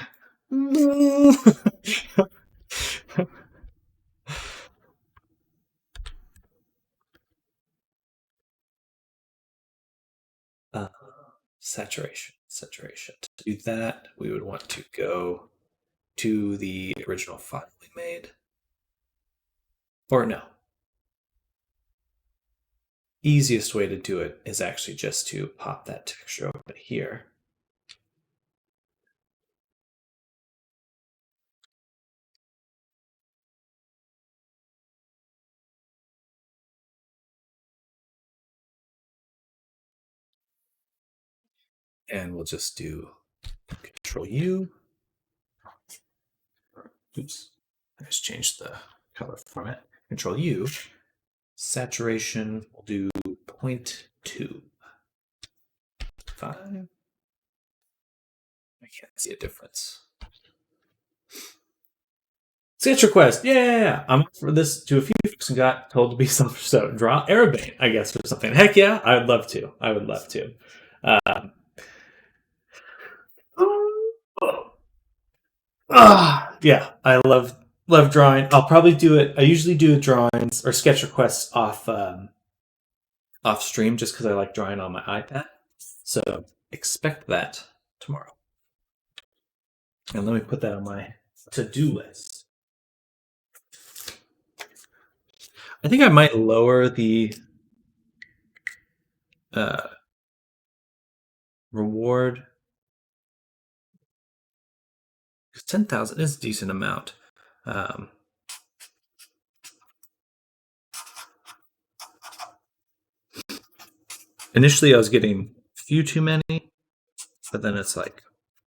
S1: Saturation. To do that, we would want to go to the original file we made. Or no. Easiest way to do it is actually just to pop that texture over here. And we'll just do Control U. Oops, I just changed the color format. Control U. Saturation, we'll do 0.2. 5. I can't see a difference. Sketch request, yeah! I'm up for this to a few folks and got told to be some so draw Arabane, I guess, or something. Heck yeah, I would love to. Yeah, I love drawing. I'll probably do it. I usually do drawings or sketch requests off stream just because I like drawing on my iPad. So expect that tomorrow. And let me put that on my to-do list. I think I might lower the reward. 10,000 is a decent amount. Initially, I was getting a few too many, but then it's like,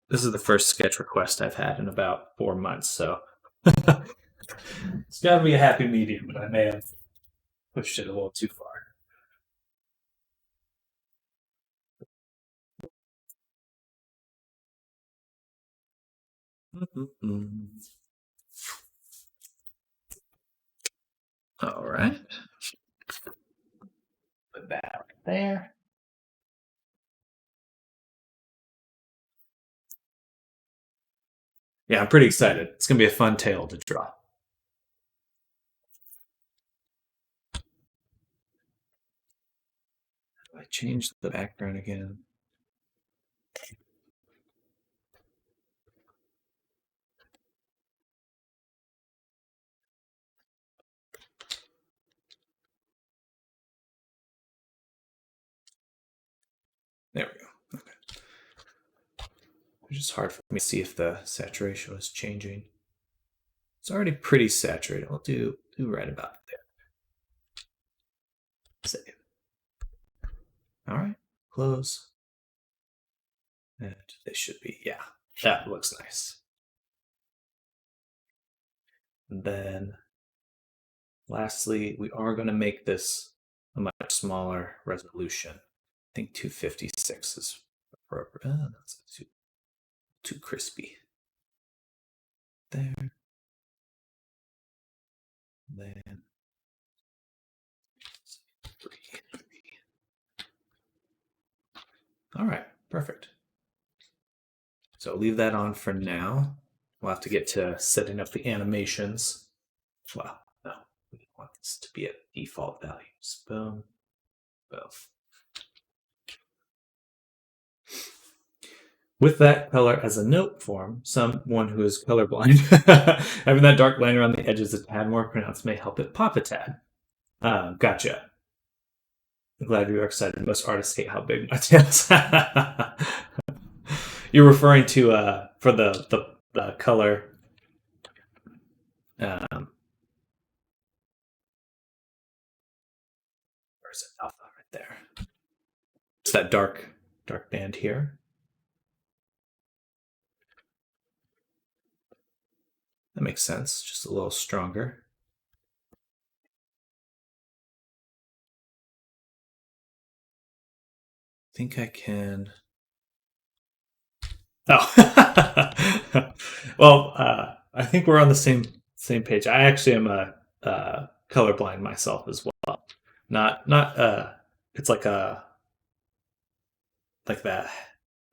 S1: this is the first sketch request I've had in about 4 months, so it's got to be a happy medium, but I may have pushed it a little too far. All right. Put that right there. Yeah, I'm pretty excited. It's going to be a fun tale to draw. I changed the background again. There we go. Okay. It's just hard for me to see if the saturation is changing. It's already pretty saturated. I'll do right about there. Save. All right, close. And they should be, yeah, that looks nice. And then lastly, we are going to make this a much smaller resolution. I think 256 is appropriate. That's too crispy. There. Then 3. All right, perfect. So leave that on for now. We'll have to get to setting up the animations Well, no, we want this to be at default values. Boom, boom. With that color as a note form, someone who is colorblind, having that dark line around the edges a tad more pronounced may help it pop a tad. Gotcha. I'm glad you are excited. Most artists hate how big my tails. You're referring to for the color. Where's it? Alpha right there. It's that dark band here. That makes sense. Just a little stronger. I think I can. Oh, well, I think we're on the same page. I actually am a colorblind myself as well. Not. It's like that.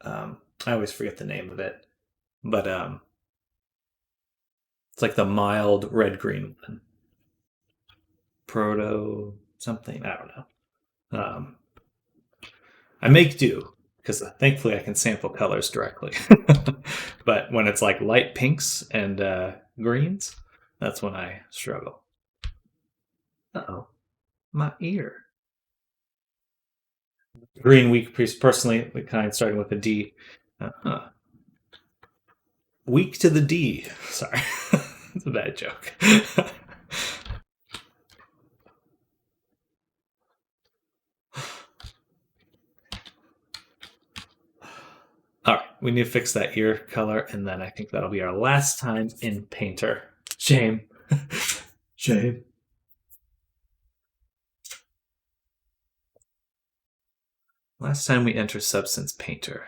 S1: I always forget the name of it, but it's like the mild red green one. Proto something. I don't know. I make do because thankfully I can sample colors directly. But when it's like light pinks and greens, that's when I struggle. Uh-oh, my ear. Green weak personally, the kind starting with a D. Weak to the D. Sorry, it's a bad joke. All right, we need to fix that ear color, and then I think that'll be our last time in Painter. Shame. Shame. Last time we enter Substance Painter.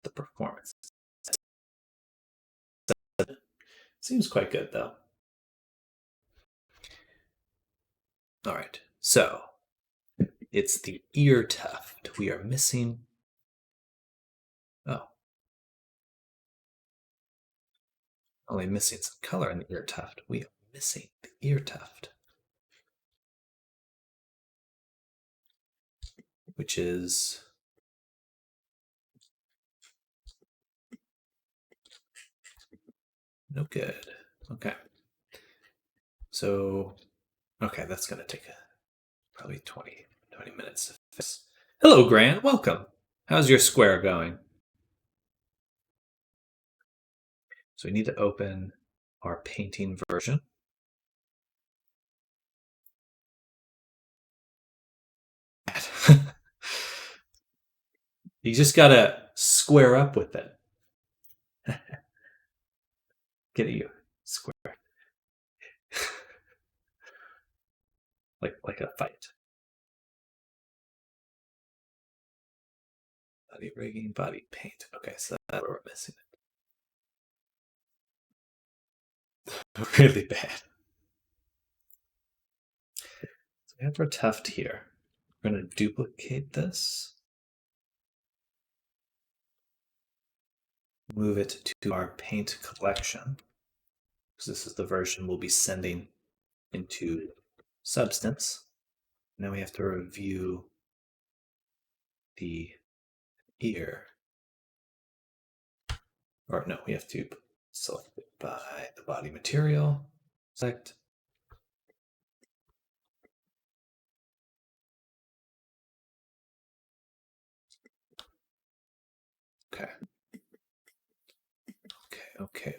S1: The performance seems quite good though. All right, so it's the ear tuft. We are missing. Oh, only missing some color in the ear tuft. We are missing the ear tuft, which is no good. Okay. So, okay, that's going to take probably 20 minutes to fix. Hello, Grant. Welcome. How's your square going? So we need to open our painting version. You just got to square up with it. Get you square. like a fight. Body rigging, body paint. Okay, so that's where we're missing it. Really bad. So we have our tuft here. We're going to duplicate this. Move it to our paint collection, because this is the version we'll be sending into Substance. Now we have to review the ear. Or no, we have to select it by the body material. Select. Okay. Okay.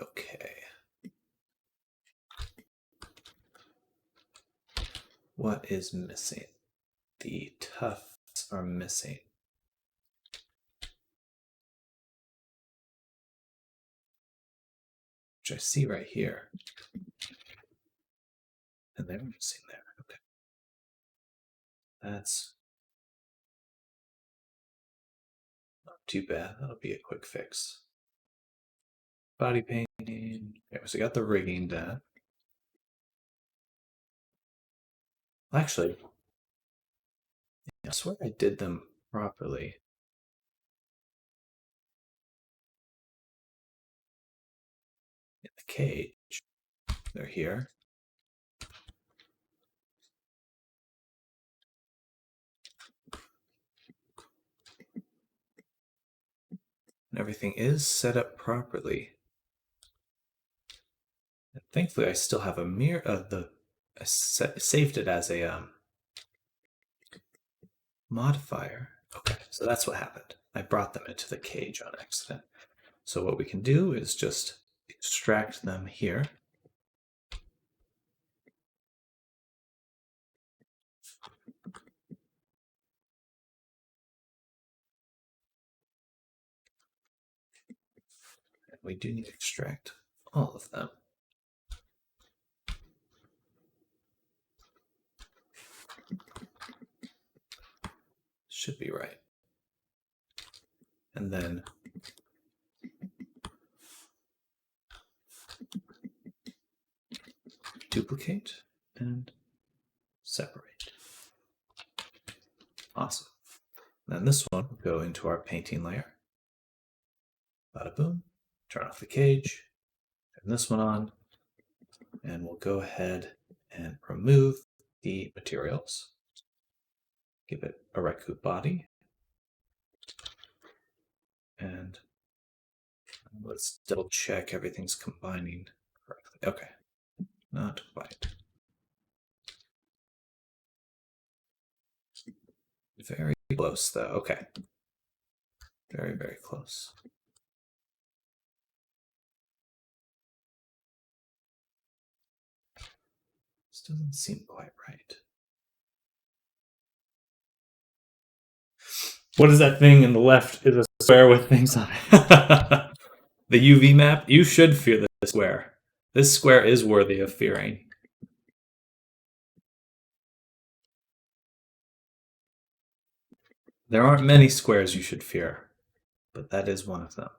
S1: What is missing? The tufts are missing. Which I see right here. there, missing there. Okay. That's not too bad. That'll be a quick fix. Body painting. Okay, so we got the rigging done. Actually, I swear I did them properly. In the cage, they're here. And everything is set up properly. And thankfully, I still have a mirror. I saved it as a modifier. Okay, so that's what happened. I brought them into the cage on accident. So what we can do is just extract them here. And we do need to extract all of them. Should be right. And then duplicate and separate. Awesome. Then this one will go into our painting layer. Bada boom. Turn off the cage. Turn this one on. And we'll go ahead and remove the materials. Give it a Raku body. And let's double check everything's combining correctly. Okay, not quite. Very close though. Okay. Very, very close. This doesn't seem quite right. What is that thing in the left? Is a square with things on it. The UV map? You should fear this square. This square is worthy of fearing. There aren't many squares you should fear, but that is one of them.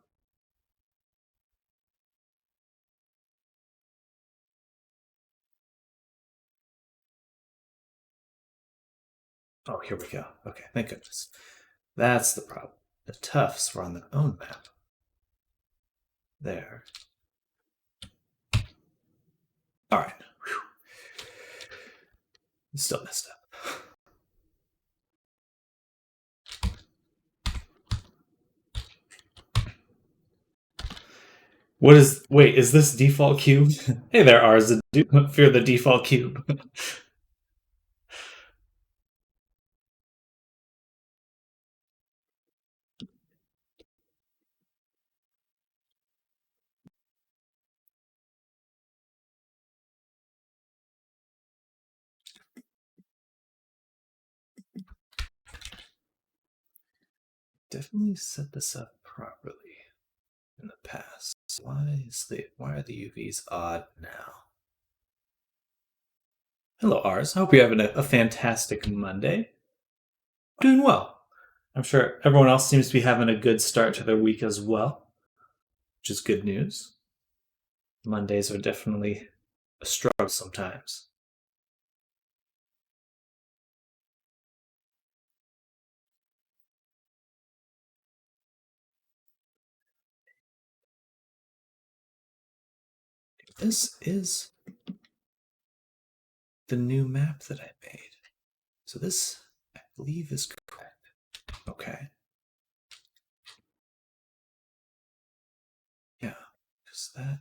S1: Oh, here we go. Okay, thank goodness. That's the problem. The tufts were on their own map. There. All right. Whew. Still messed up. Wait, is this default cube? Hey there, Ars. Fear the default cube. Definitely set this up properly in the past. Why are the UVs odd now? Hello, Ars. I hope you're having a fantastic Monday. Doing well. I'm sure everyone else seems to be having a good start to their week as well, which is good news. Mondays are definitely a struggle sometimes. This is the new map that I made. So this, I believe, is correct. Okay. Yeah, because that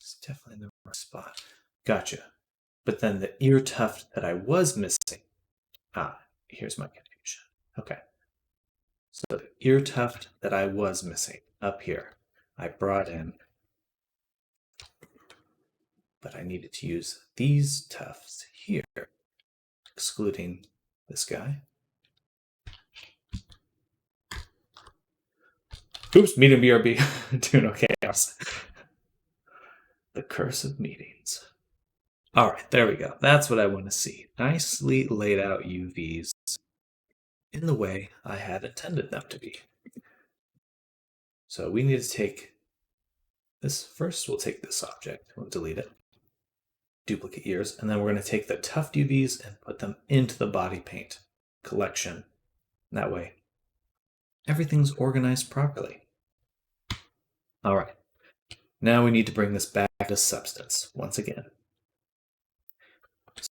S1: is definitely in the right spot. Gotcha. But then the ear tuft that I was missing. Here's my confusion. Okay. So the ear tuft that I was missing up here, I brought in, but I needed to use these tufts here, excluding this guy. Oops, medium BRB. Doing okay. The curse of meetings. All right, there we go. That's what I want to see. Nicely laid out UVs in the way I had intended them to be. So we need to take this first. We'll take this object. We'll delete it. Duplicate ears. And then we're going to take the tuft UVs and put them into the body paint collection. That way, everything's organized properly. All right. Now we need to bring this back to Substance once again.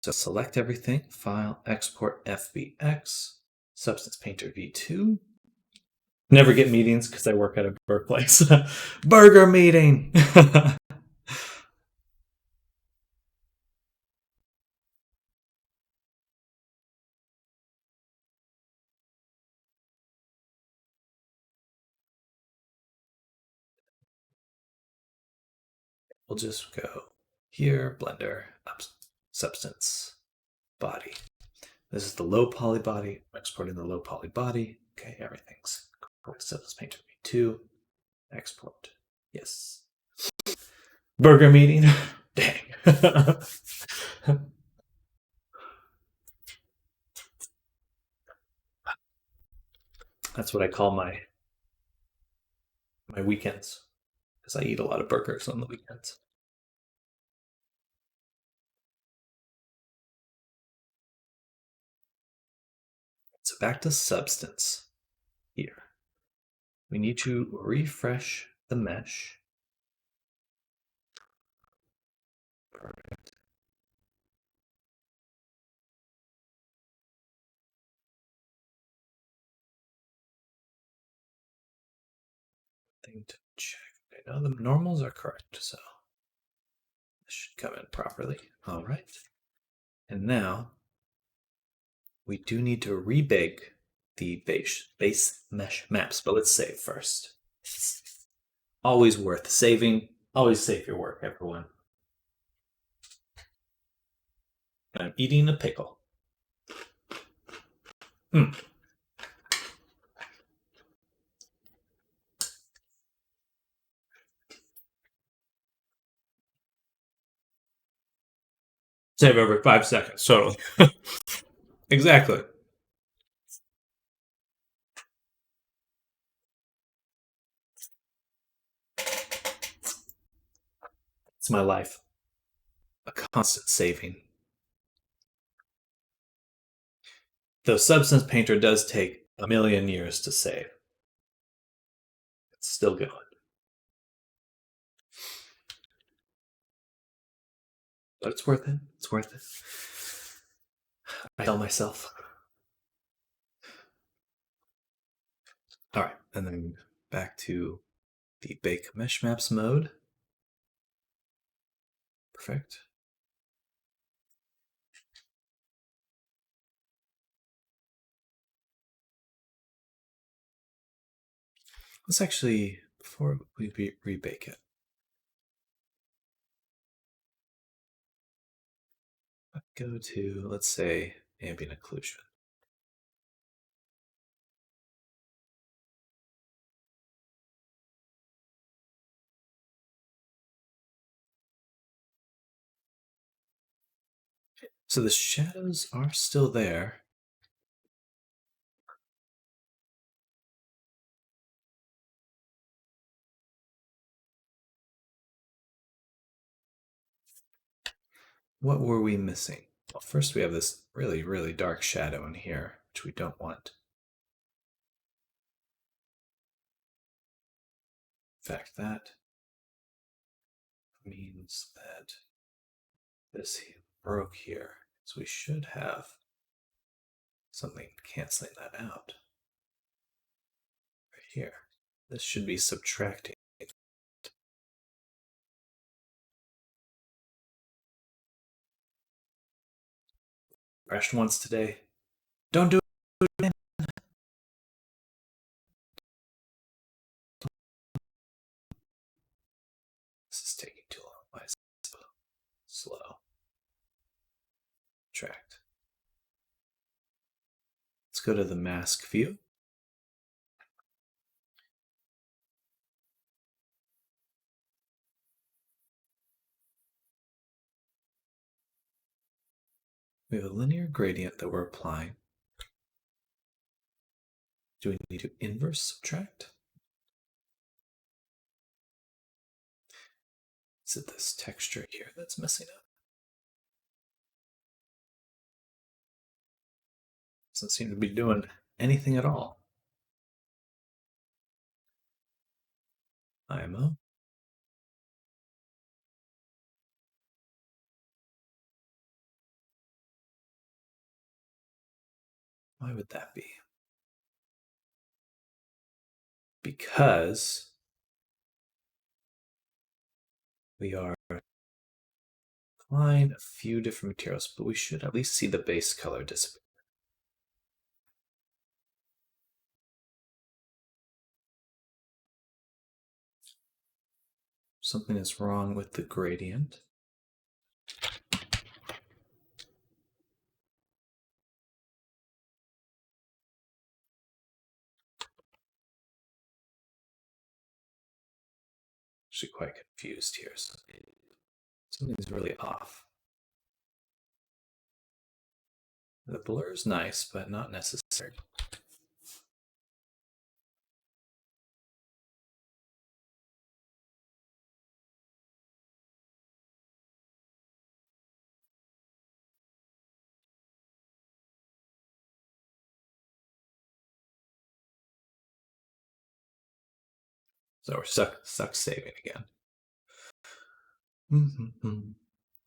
S1: So select everything, File, Export FBX, Substance Painter V2. Never get meetings because I work at a burger place. Burger meeting! We'll just go here, Blender, Substance, Body. This is the low poly body. I'm exporting the low poly body. Okay, everything's correct. Substance Painter V2. Export. Yes. Burger meeting. Dang. That's what I call my weekends, because I eat a lot of burgers on the weekends. So back to Substance here. We need to refresh the mesh. Perfect. Thing to check. Okay, now the normals are correct, so this should come in properly. All right. And now we do need to rebake the base mesh maps, but let's save first. Always worth saving. Always save your work, everyone. And I'm eating a pickle. Save every 5 seconds, totally. Exactly. It's my life. A constant saving. Though Substance Painter does take a million years to save, it's still going. But it's worth it. It's worth it. I tell myself. All right, and then back to the Bake Mesh Maps mode. Perfect. Let's actually, before we rebake it, go to, let's say, ambient occlusion. So the shadows are still there. What were we missing? Well, first we have this really, really dark shadow in here, which we don't want. In fact, that means that this broke here. So we should have something canceling that out. Right here. This should be subtracting. Crashed once today. Don't do it again. This is taking too long. Why is it so slow? Tracked. Let's go to the mask view. We have a linear gradient that we're applying. Do we need to inverse subtract? Is it this texture here that's messing up? Doesn't seem to be doing anything at all. IMO. Why would that be? Because we are applying a few different materials, but we should at least see the base color disappear. Something is wrong with the gradient. Actually quite confused here. Something's really off. The blur is nice, but not necessary. So we're stuck saving again.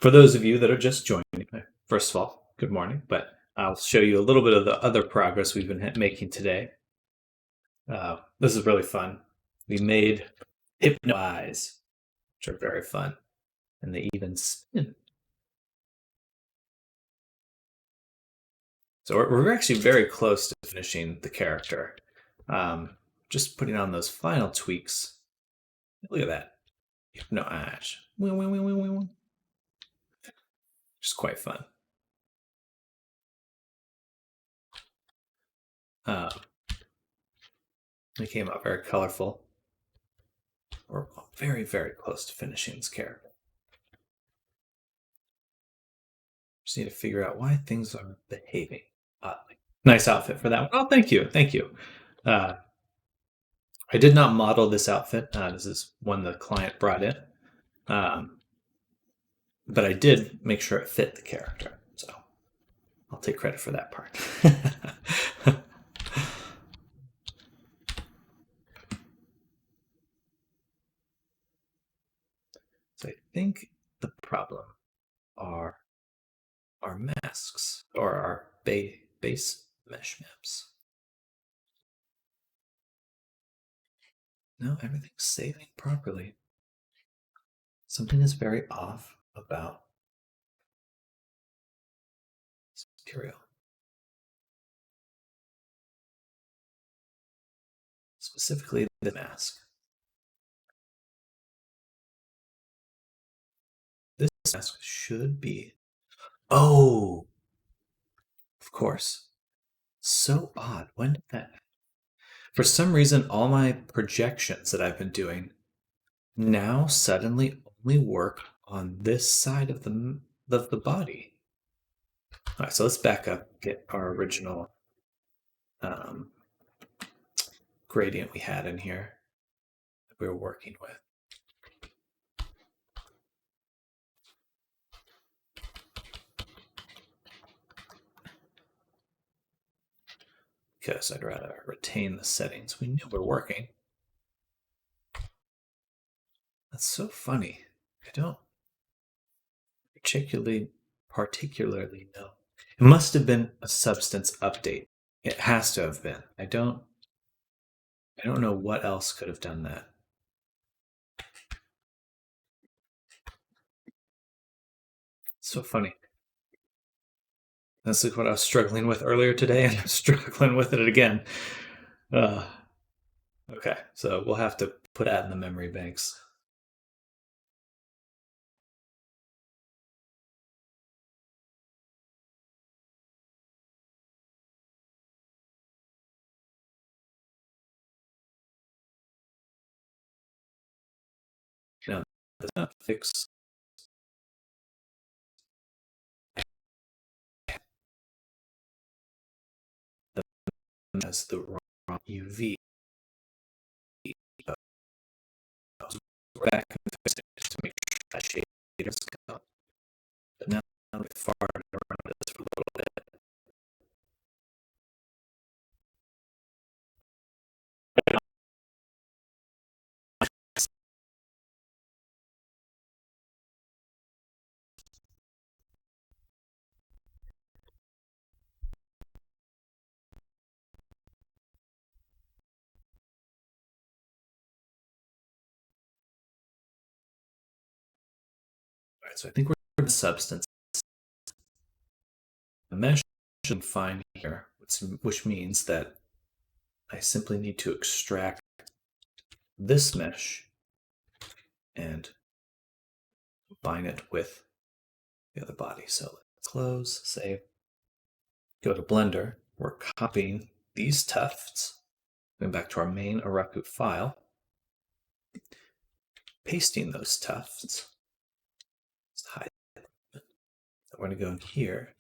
S1: For those of you that are just joining, first of all, good morning, but I'll show you a little bit of the other progress we've been making today. This is really fun. We made hypno eyes, which are very fun, and they even spin. So we're actually very close to finishing the character. Just putting on those final tweaks. Look at that. Hypno eyes. Just quite fun. It came out very colorful. We're very, very close to finishing this character. Just need to figure out why things are behaving oddly. Nice outfit for that one. Oh, thank you. Thank you. I did not model this outfit. This is one the client brought in. But I did make sure it fit the character. So I'll take credit for that part. So I think the problem are our masks or our base mesh maps. No, everything's saving properly. Something is very off about this material. Specifically the mask. This mask should be... Oh! Of course. So odd. When did that... For some reason, all my projections that I've been doing now suddenly only work on this side of the body. All right, so let's back up, get our original gradient we had in here that we were working with. Because I'd rather retain the settings we knew were working. That's so funny. I don't particularly know. It must have been a substance update. It has to have been. I don't know what else could have done that. So funny. That's like what I was struggling with earlier today, and I'm struggling with it again. Okay, so we'll have to put that in the memory banks. Now, does not fix has the wrong UV. Back to make sure that shader is gone. But now we far around this for a little bit. All right, so I think we're in the substance. The mesh should find here, which means that I simply need to extract this mesh and combine it with the other body. So let's close, save, go to Blender. We're copying these tufts, going back to our main Araku file, pasting those tufts. Let's hide them. We're going to go in here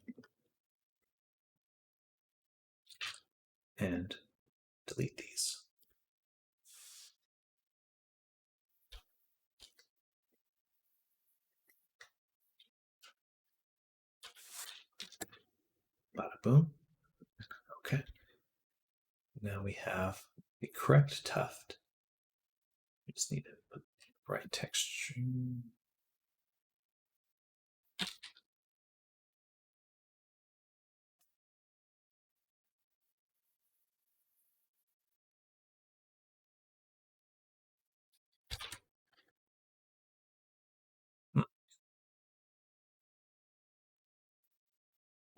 S1: and delete these. Bada boom. Okay. Now we have the correct tuft. We just need to put the right texture.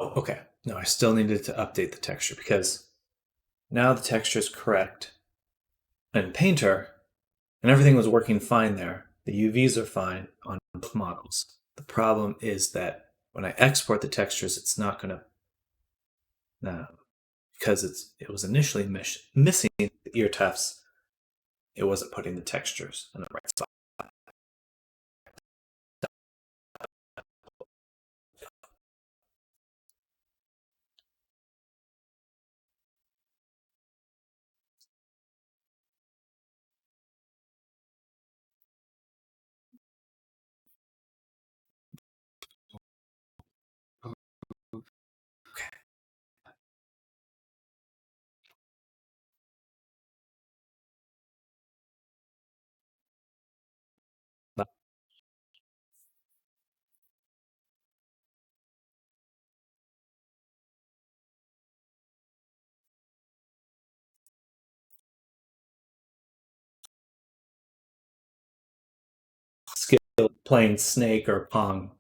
S1: Oh, okay. No, I still needed to update the texture because now the texture is correct. In Painter, and everything was working fine there. The UVs are fine on both models. The problem is that when I export the textures, it's not going to, because it was initially missing the ear tufts. It wasn't putting the textures in the right spot. Skill playing Snake or Pong.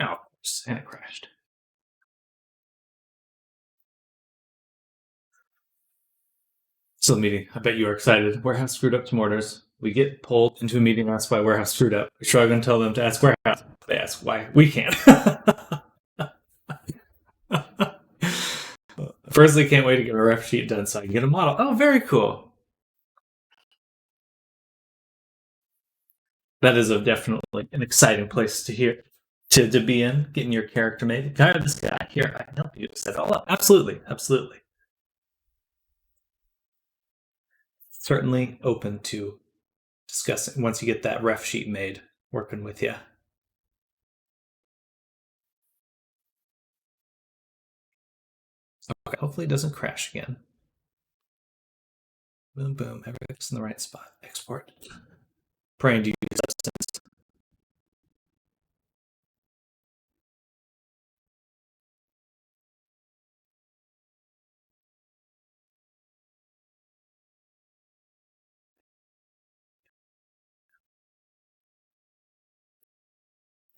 S1: Oh, and it crashed. So the meeting, I bet you are excited. Warehouse screwed up to Mortars. We get pulled into a meeting asked why Warehouse screwed up. We shrug and tell them to ask Warehouse. They ask why we can't. Firstly, can't wait to get a ref sheet done so I can get a model. Oh, very cool. That is definitely an exciting place to hear to be in, getting your character made. Can I have this guy here? I can help you set it all up. Absolutely, absolutely. Certainly open to discussing once you get that ref sheet made, working with you. Okay, hopefully it doesn't crash again. Boom, boom, everything's in the right spot. Export. Praying to use substance.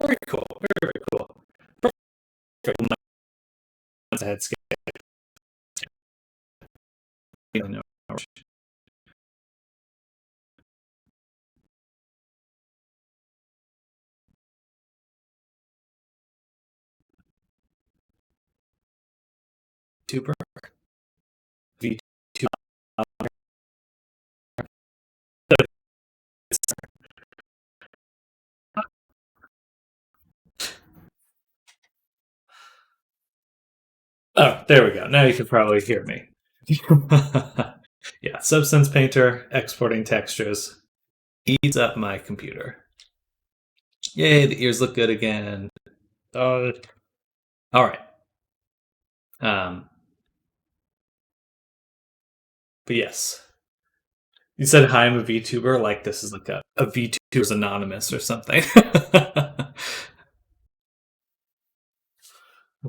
S1: Very cool. Very, very cool. Perfect. Head sketch. VTuber. VTuber. Oh, there we go. Now you can probably hear me. Yeah, Substance Painter, exporting textures, eats up my computer. Yay, the ears look good again. All right. But yes, you said hi, I'm a VTuber. Like this is like a VTuber's Anonymous or something. A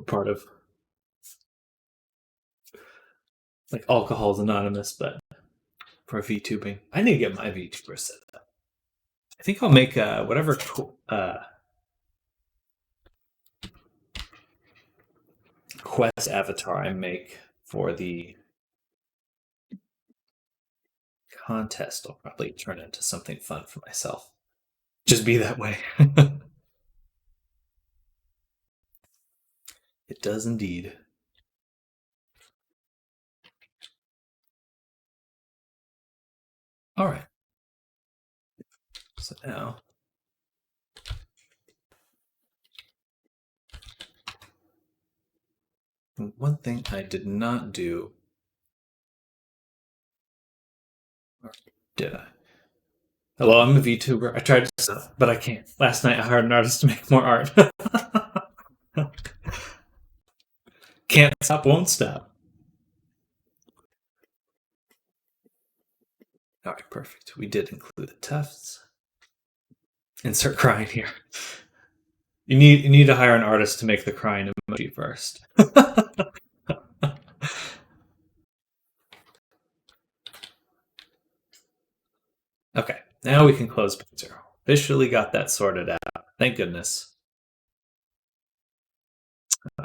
S1: part of like Alcohol's Anonymous, but for VTubing. I need to get my VTuber set up. I think I'll make whatever quest avatar I make for the contest. I'll probably turn into something fun for myself. Just be that way. It does indeed. All right. So now, one thing I did not do, or did I? Hello, I'm a VTuber. I tried to stop, but I can't. Last night I hired an artist to make more art. Can't stop, won't stop. All right, perfect. We did include the tufts. Insert crying here. You need to hire an artist to make the crying emoji first. Okay, now we can close Painter. Officially got that sorted out. Thank goodness.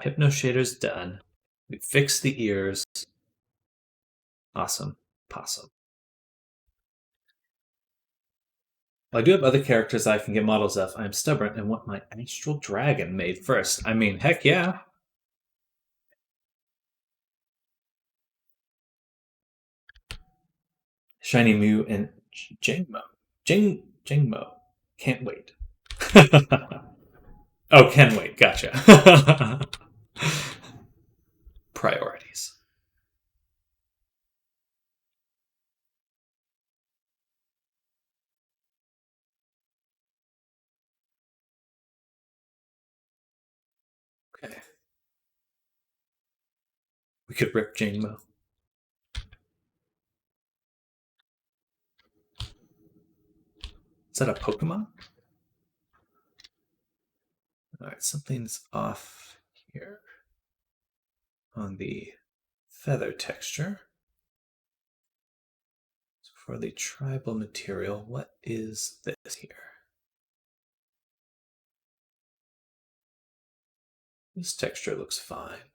S1: Hypno shader's done. We fixed the ears. Awesome. Possum. Well, I do have other characters I can get models of. I'm stubborn and want my astral dragon made first. I mean, heck yeah. Shiny Mew and Jingmo. Jingmo. Can't wait. Oh, can wait. Gotcha. Priorities. Okay. We could rip Jingmo. Is that a Pokemon? Alright, something's off here on the feather texture. So for the tribal material, what is this here? This texture looks fine.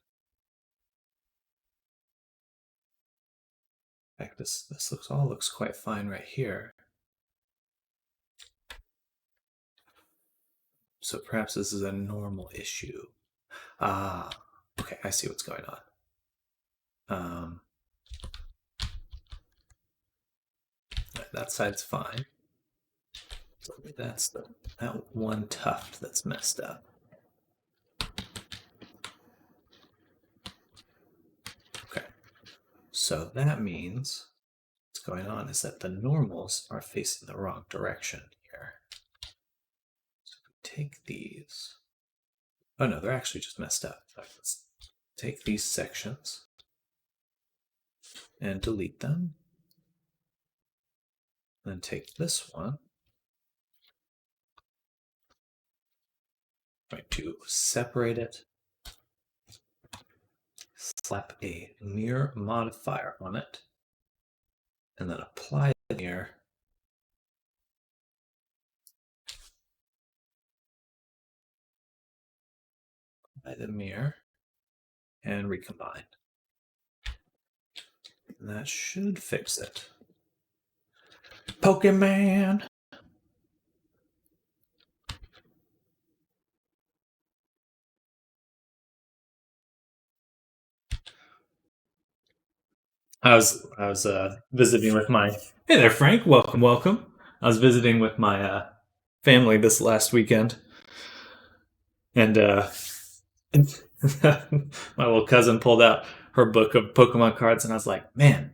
S1: In fact, this looks quite fine right here. So perhaps this is a normal issue. Ah, okay, I see what's going on. That side's fine. So that's that one tuft that's messed up. Okay, so that means what's going on is that the normals are facing the wrong direction here. So if we take these, oh no, they're actually just messed up. Let's take these sections and delete them. Then take this one. I'm going to separate it, slap a mirror modifier on it, and then apply the mirror. by the mirror and recombine. And that should fix it. Pokemon! I was visiting with my hey there Frank, welcome. I was visiting with my family this last weekend, and my little cousin pulled out her book of Pokemon cards, and I was like, man,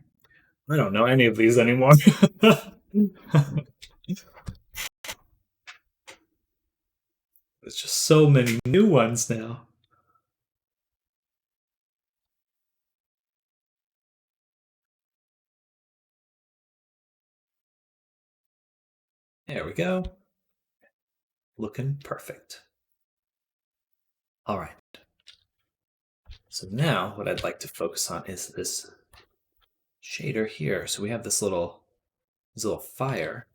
S1: I don't know any of these anymore. There's just so many new ones now. There we go. Looking perfect. All right. So now what I'd like to focus on is this shader here. So we have these little fire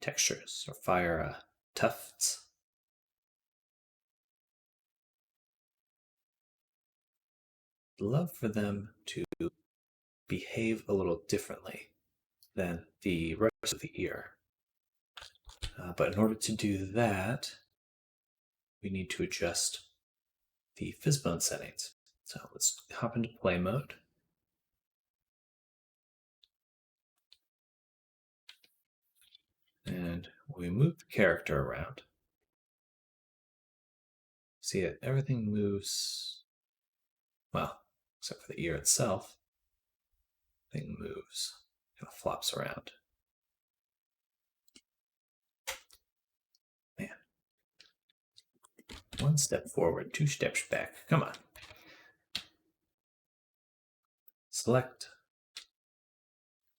S1: textures or fire tufts. I'd love for them to behave a little differently than the rest of the ear. But in order to do that, we need to adjust the Fizzbone settings. So let's hop into play mode. And we move the character around. See it, everything moves, well, except for the ear itself. Thing moves, kind of flops around. Man. One step forward, two steps back. Come on. Select.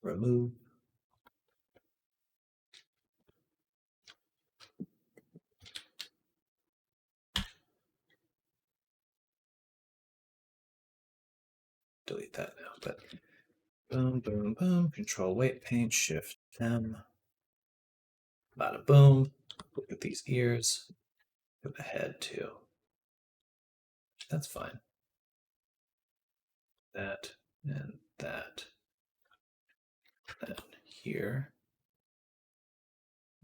S1: Remove. Delete that now, but boom, boom, boom. Control weight paint, shift M. Bada boom. Look at these ears. Look at the head too. That's fine. That and that. Then here.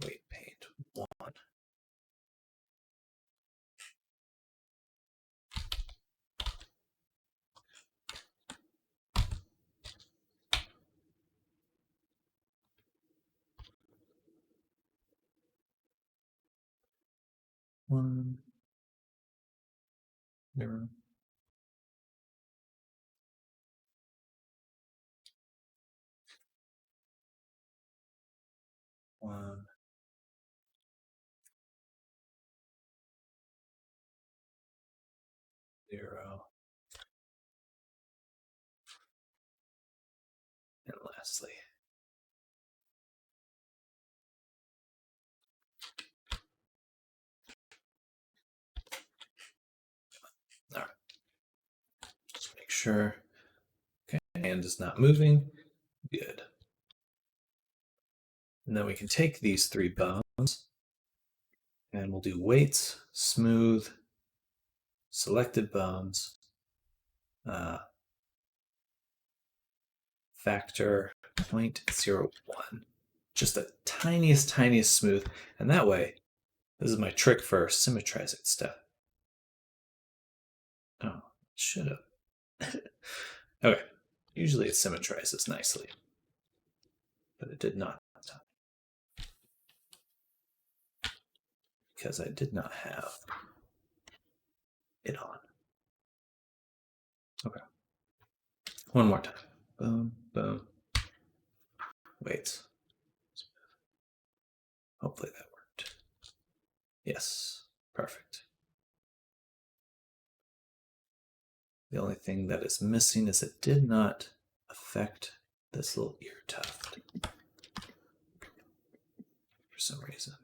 S1: Weight paint 1. One. 0. 1. 0. And lastly. All right. Just make sure. Okay, hand is not moving. Good. And then we can take these 3 bones and we'll do weights, smooth, selected bones, factor 0.01. Just the tiniest smooth. And that way, this is my trick for symmetrizing stuff. Oh, should have. Okay, usually it symmetrizes nicely, but it did not this time. Because I did not have it on. Okay. One more time. Boom, boom. Wait. Hopefully that worked. Yes, perfect. The only thing that is missing is it did not affect this little ear tuft for some reason.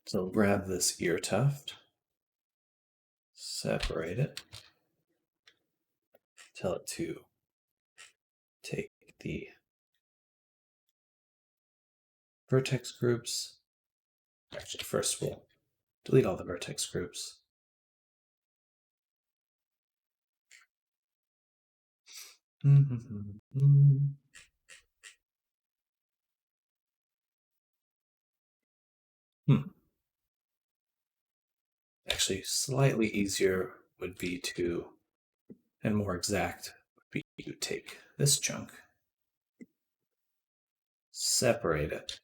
S1: So grab this ear tuft, separate it, tell it to take the vertex groups Actually, first we'll delete all the vertex groups. Actually, slightly easier would be to, and more exact, would be to take this chunk, separate it,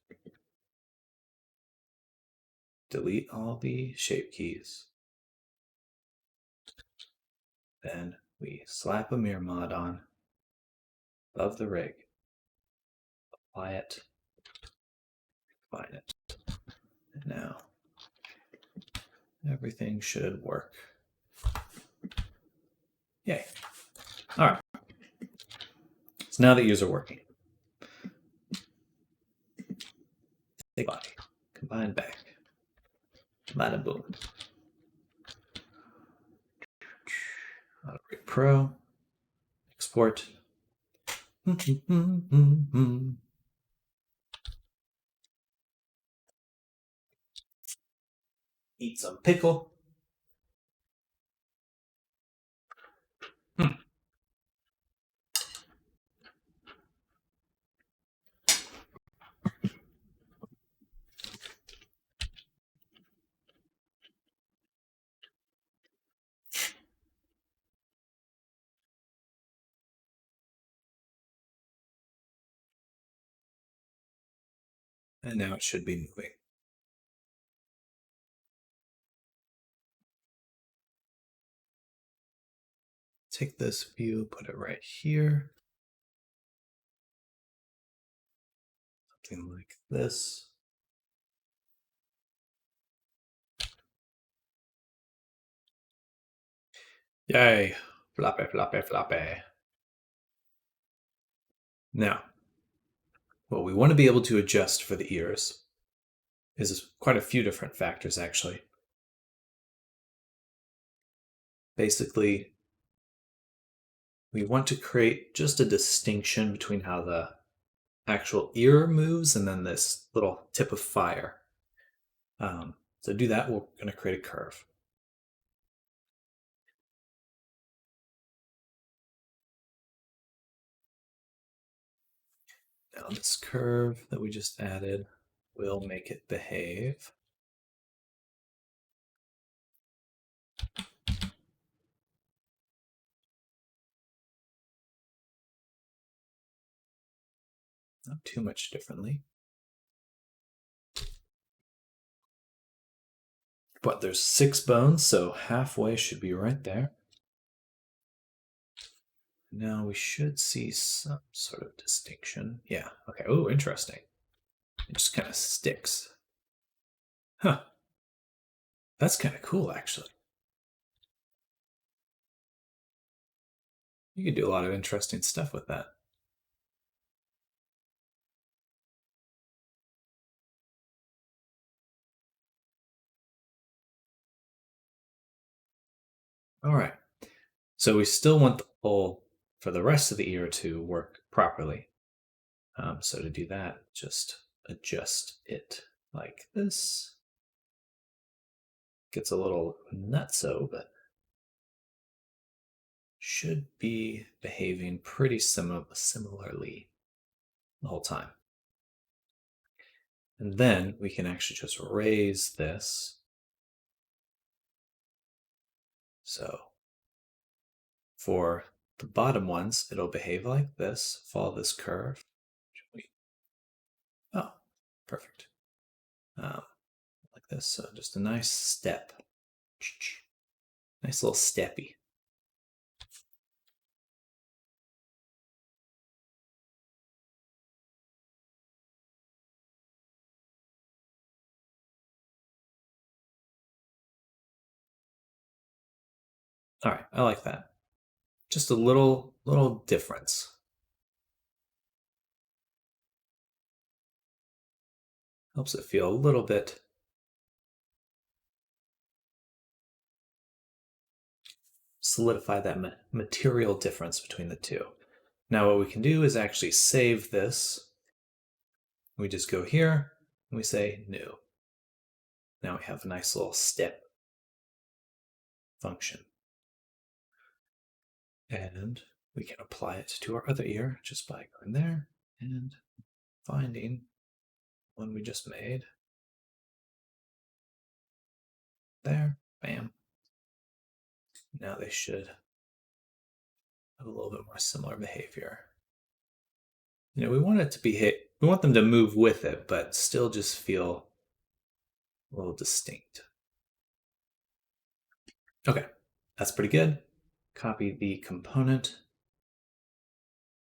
S1: delete all the shape keys, then we slap a mirror mod on above the rig, apply it, find it, and now everything should work. Yay. All right. So now the ears are working. Take body, combine back, bada boom. Autobreak Pro, export. Eat some pickle. And now it should be moving. Take this view, put it right here. Something like this. Yay, floppy, floppy, floppy. Now, what we want to be able to adjust for the ears is quite a few different factors, actually. Basically, we want to create just a distinction between how the actual ear moves and then this little tip of fire. So to do that, we're going to create a curve. Now this curve that we just added will make it behave. Not too much differently. But there's 6 bones, so halfway should be right there. Now we should see some sort of distinction. Yeah, okay. Oh, interesting. It just kind of sticks. Huh. That's kind of cool, actually. You could do a lot of interesting stuff with that. All right. So we still want the hole for the rest of the ear to work properly. So to do that, just adjust it like this. Gets a little nutso, but should be behaving pretty similarly the whole time. And then we can actually just raise this. So for the bottom ones, it'll behave like this, follow this curve. Oh, perfect. Like this, so just a nice step. Nice little steppy. All right, I like that. Just a little difference. Helps it feel a little bit solidify that material difference between the two. Now what we can do is actually save this. We just go here and we say new. Now we have a nice little step function. And we can apply it to our other ear just by going there and finding one we just made. There, bam. Now they should have a little bit more similar behavior. You know, we want it to be we want them to move with it, but still just feel a little distinct. Okay, that's pretty good. Copy the component,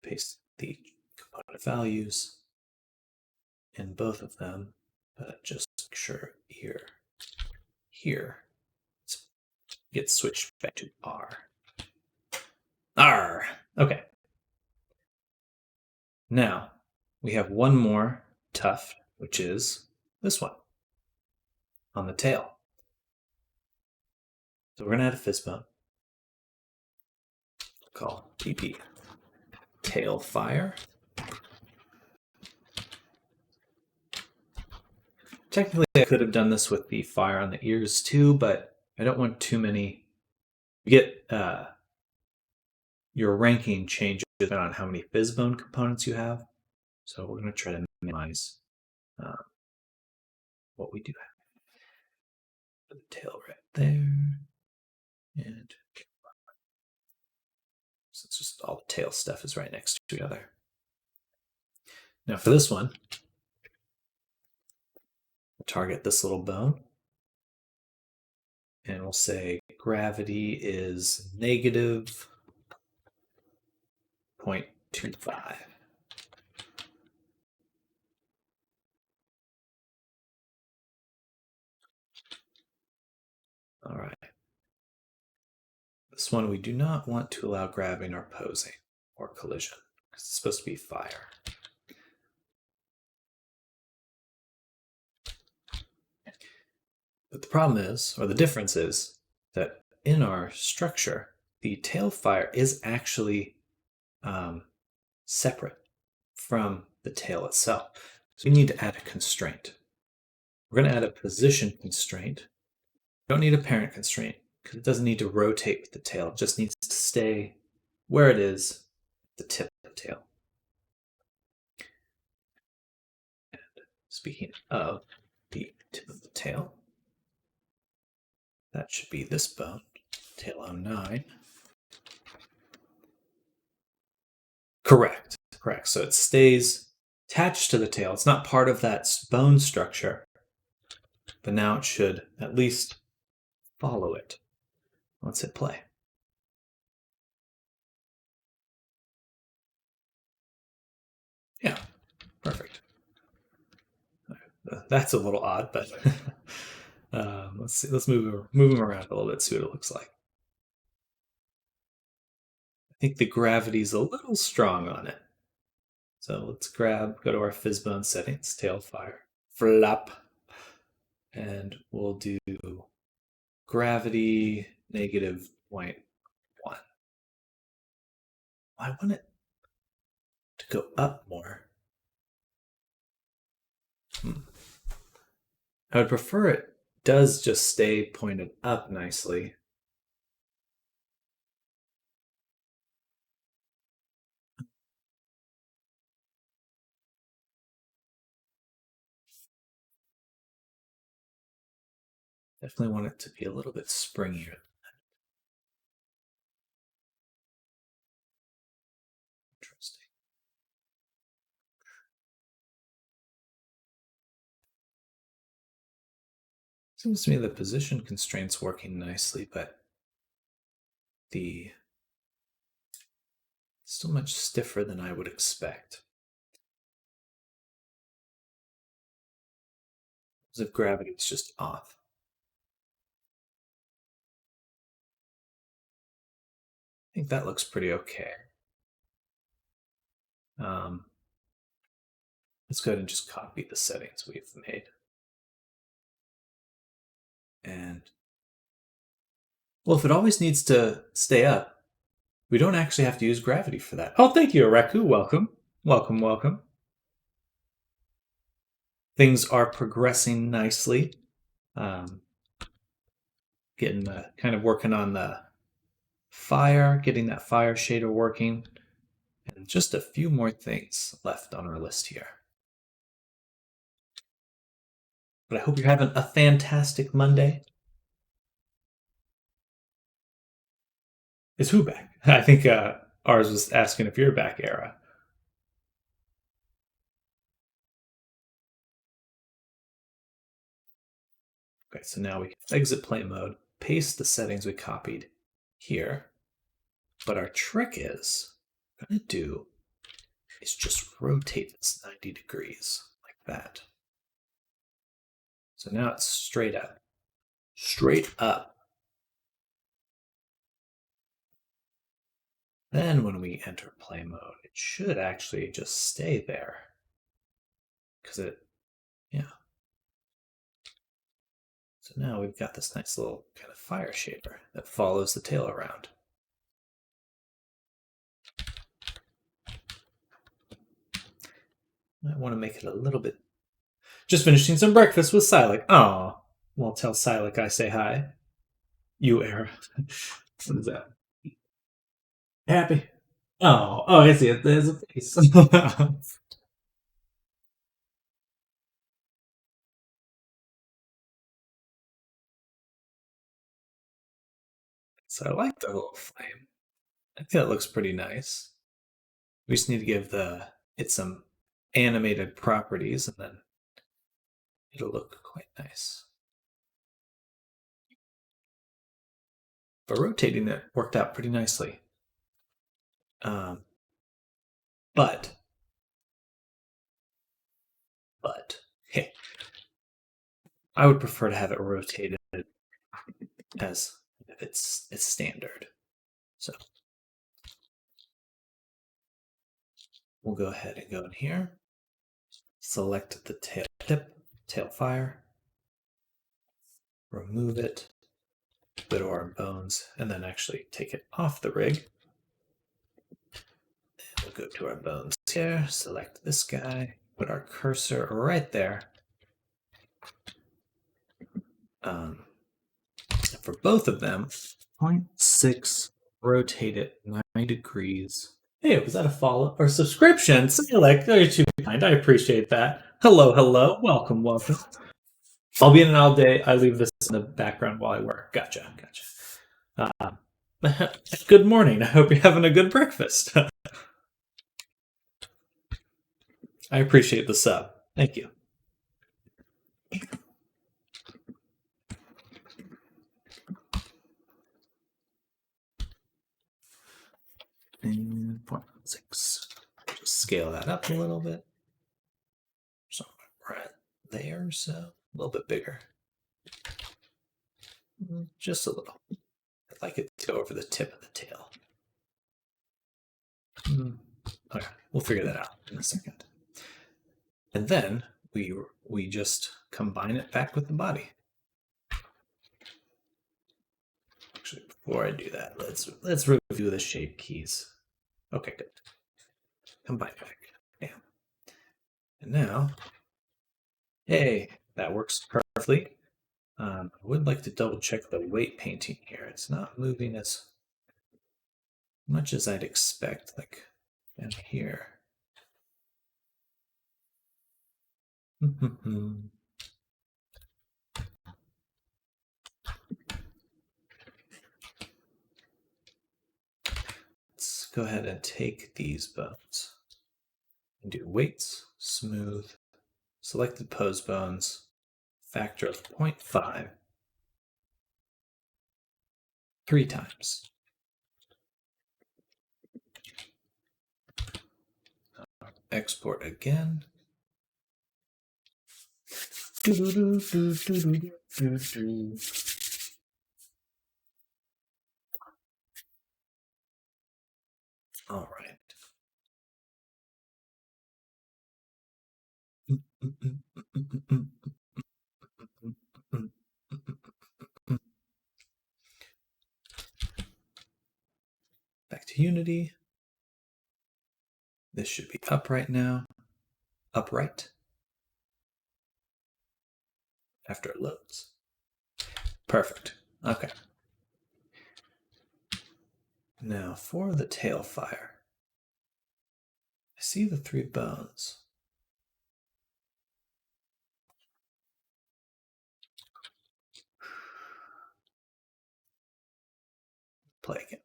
S1: paste the component values in both of them, but just make sure here gets switched back to R. R. Okay. Now we have one more tuft, which is this one on the tail. So we're going to add a fizzbone. Call TP tail fire. Technically, I could have done this with the fire on the ears too, but I don't want too many. You get your ranking changes depending on how many fizzbone components you have. So we're going to try to minimize what we do have. Put the tail right there. And since just all the tail stuff is right next to each other. Now for this one, we'll target this little bone. And we'll say gravity is negative 0.25. All right. This one we do not want to allow grabbing or posing or collision because it's supposed to be fire. But the problem is, or the difference is, that in our structure, the tail fire is actually separate from the tail itself. So we need to add a constraint. We're going to add a position constraint. We don't need a parent constraint because it doesn't need to rotate with the tail. It just needs to stay where it is, the tip of the tail. And speaking of the tip of the tail, that should be this bone, tail 09. Correct. So it stays attached to the tail. It's not part of that bone structure, but now it should at least follow it. Let's hit play. Yeah, perfect. That's a little odd, but let's see. Let's move him around a little bit, see what it looks like. I think the gravity's a little strong on it. So let's go to our fizzbone settings, tail fire, flap, and we'll do gravity negative 0.1. I want it to go up more. I would prefer it does just stay pointed up nicely. Definitely want it to be a little bit springier. Interesting. Seems to me the position constraint's working nicely, but it's still much stiffer than I would expect. As if gravity is just off. I think that looks pretty okay. Let's go ahead and just copy the settings we've made. And, well, if it always needs to stay up, we don't actually have to use gravity for that. Oh, thank you, Araku. Welcome. Things are progressing nicely. Getting kind of working on the fire, getting that fire shader working, and just a few more things left on our list here. But I hope you're having a fantastic Monday. Is who back? I think ours was asking if you're back, Era. Okay, so now we can exit play mode, paste the settings we copied here. But our trick is, what I'm going to do is just rotate this 90 degrees like that. So now it's straight up. Straight up. Then when we enter play mode, it should actually just stay there. Because yeah. So now we've got this nice little kind of fire shaper that follows the tail around. Might want to make it a little bit. Just finishing some breakfast with Silik. Aw. Well, tell Silik I say hi. You, Era. What is that? Happy. Oh, I see it. There's a face. So I like the little flame. I think that looks pretty nice. We just need to give it some animated properties, and then it'll look quite nice. But rotating it worked out pretty nicely. But hey, I would prefer to have it rotated as if it's standard. So we'll go ahead and go in here, select the tail tip, tail fire, remove it, go to our bones, and then actually take it off the rig. And we'll go to our bones here, select this guy, put our cursor right there. For both of them, 0.6, rotate it 9 degrees. Hey, was that a follow or subscription? Silik, you're too kind. I appreciate that. Hello. Welcome. I'll be in an all day. I leave this in the background while I work. Gotcha. Good morning. I hope you're having a good breakfast. I appreciate the sub. Thank you. And 0.6. Just scale that up a little bit. So right there, so a little bit bigger. Just a little. I'd like it to go over the tip of the tail. Okay, we'll figure that out in a second. And then we just combine it back with the body. Actually, before I do that, let's review the shape keys. Okay, good. Combine back. Yeah. And now, hey, that works perfectly. I would like to double check the weight painting here. It's not moving as much as I'd expect, like down here. Let's go ahead and take these bones and do weights, smooth, selected pose bones, factor of 0.5, 3 times. Export again. All right. Back to Unity. This should be upright now. Upright. After it loads. Perfect. Okay. Now for the tail fire. I see the 3 bones. Play again.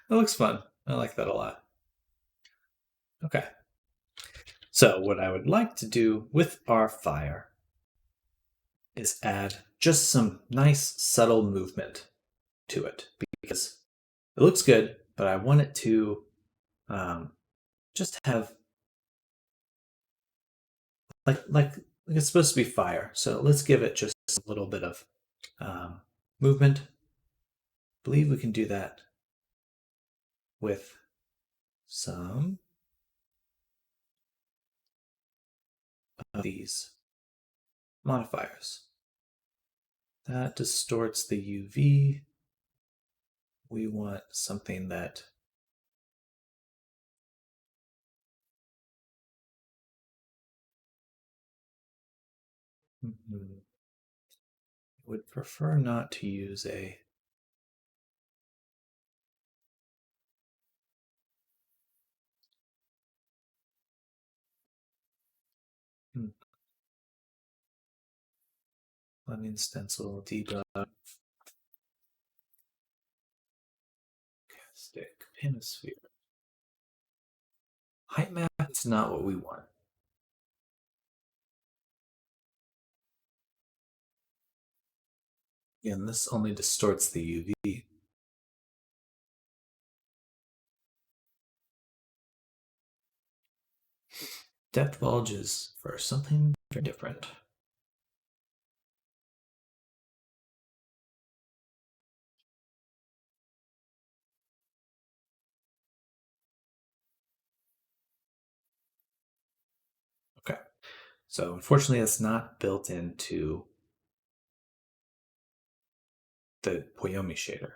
S1: That looks fun. I like that a lot. Okay. So what I would like to do with our fire is add just some nice subtle movement to it because it looks good, but I want it to just have like it's supposed to be fire. So let's give it just a little bit of movement. I believe we can do that with some of these modifiers. That distorts the UV. We want something that would prefer not to use a blending stencil debug stick pinosphere. Height map is not what we want. Again, this only distorts the UV. Depth bulge is for something very different. Okay, so unfortunately it's not built into the Poyomi shader.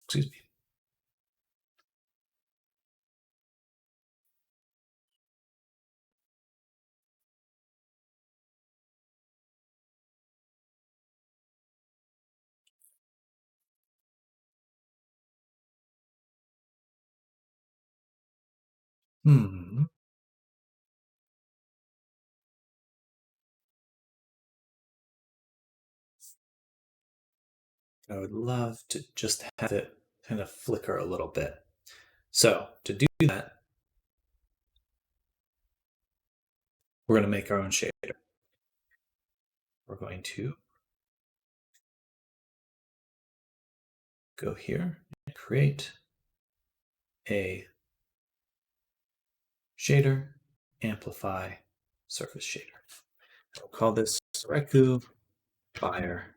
S1: Excuse me. I would love to just have it kind of flicker a little bit. So to do that, we're going to make our own shader. We're going to go here and create a shader, amplify surface shader. We'll call this Reku Fire.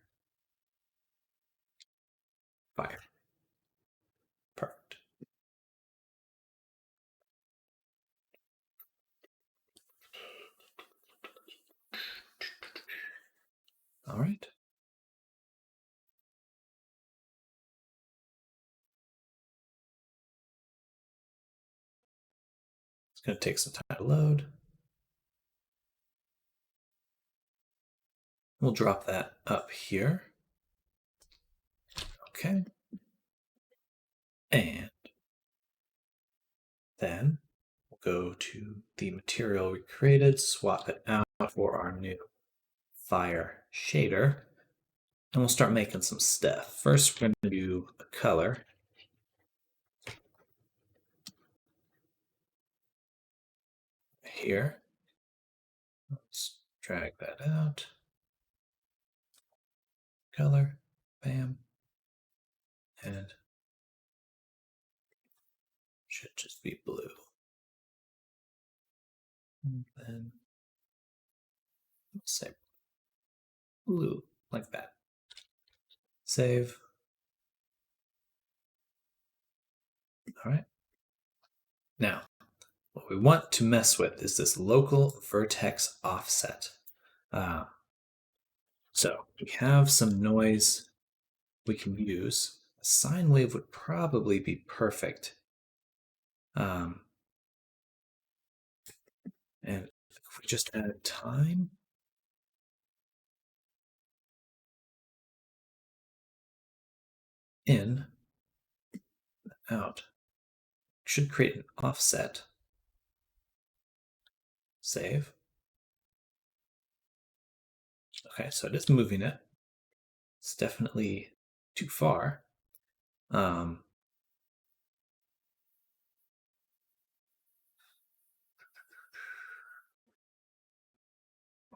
S1: Perfect. All right. It's going to take some time to load. We'll drop that up here. Okay. And then we'll go to the material we created, swap it out for our new fire shader, and we'll start making some stuff. First, we're going to do a color. Here. Let's drag that out. Color. Bam. And should just be blue. And then say blue, like that. Save. All right. Now, what what we want to mess with is this local vertex offset. So we have some noise we can use. A sine wave would probably be perfect. And if we just add time, in, out, should create an offset. Save. Okay, so it is moving it. It's definitely too far. And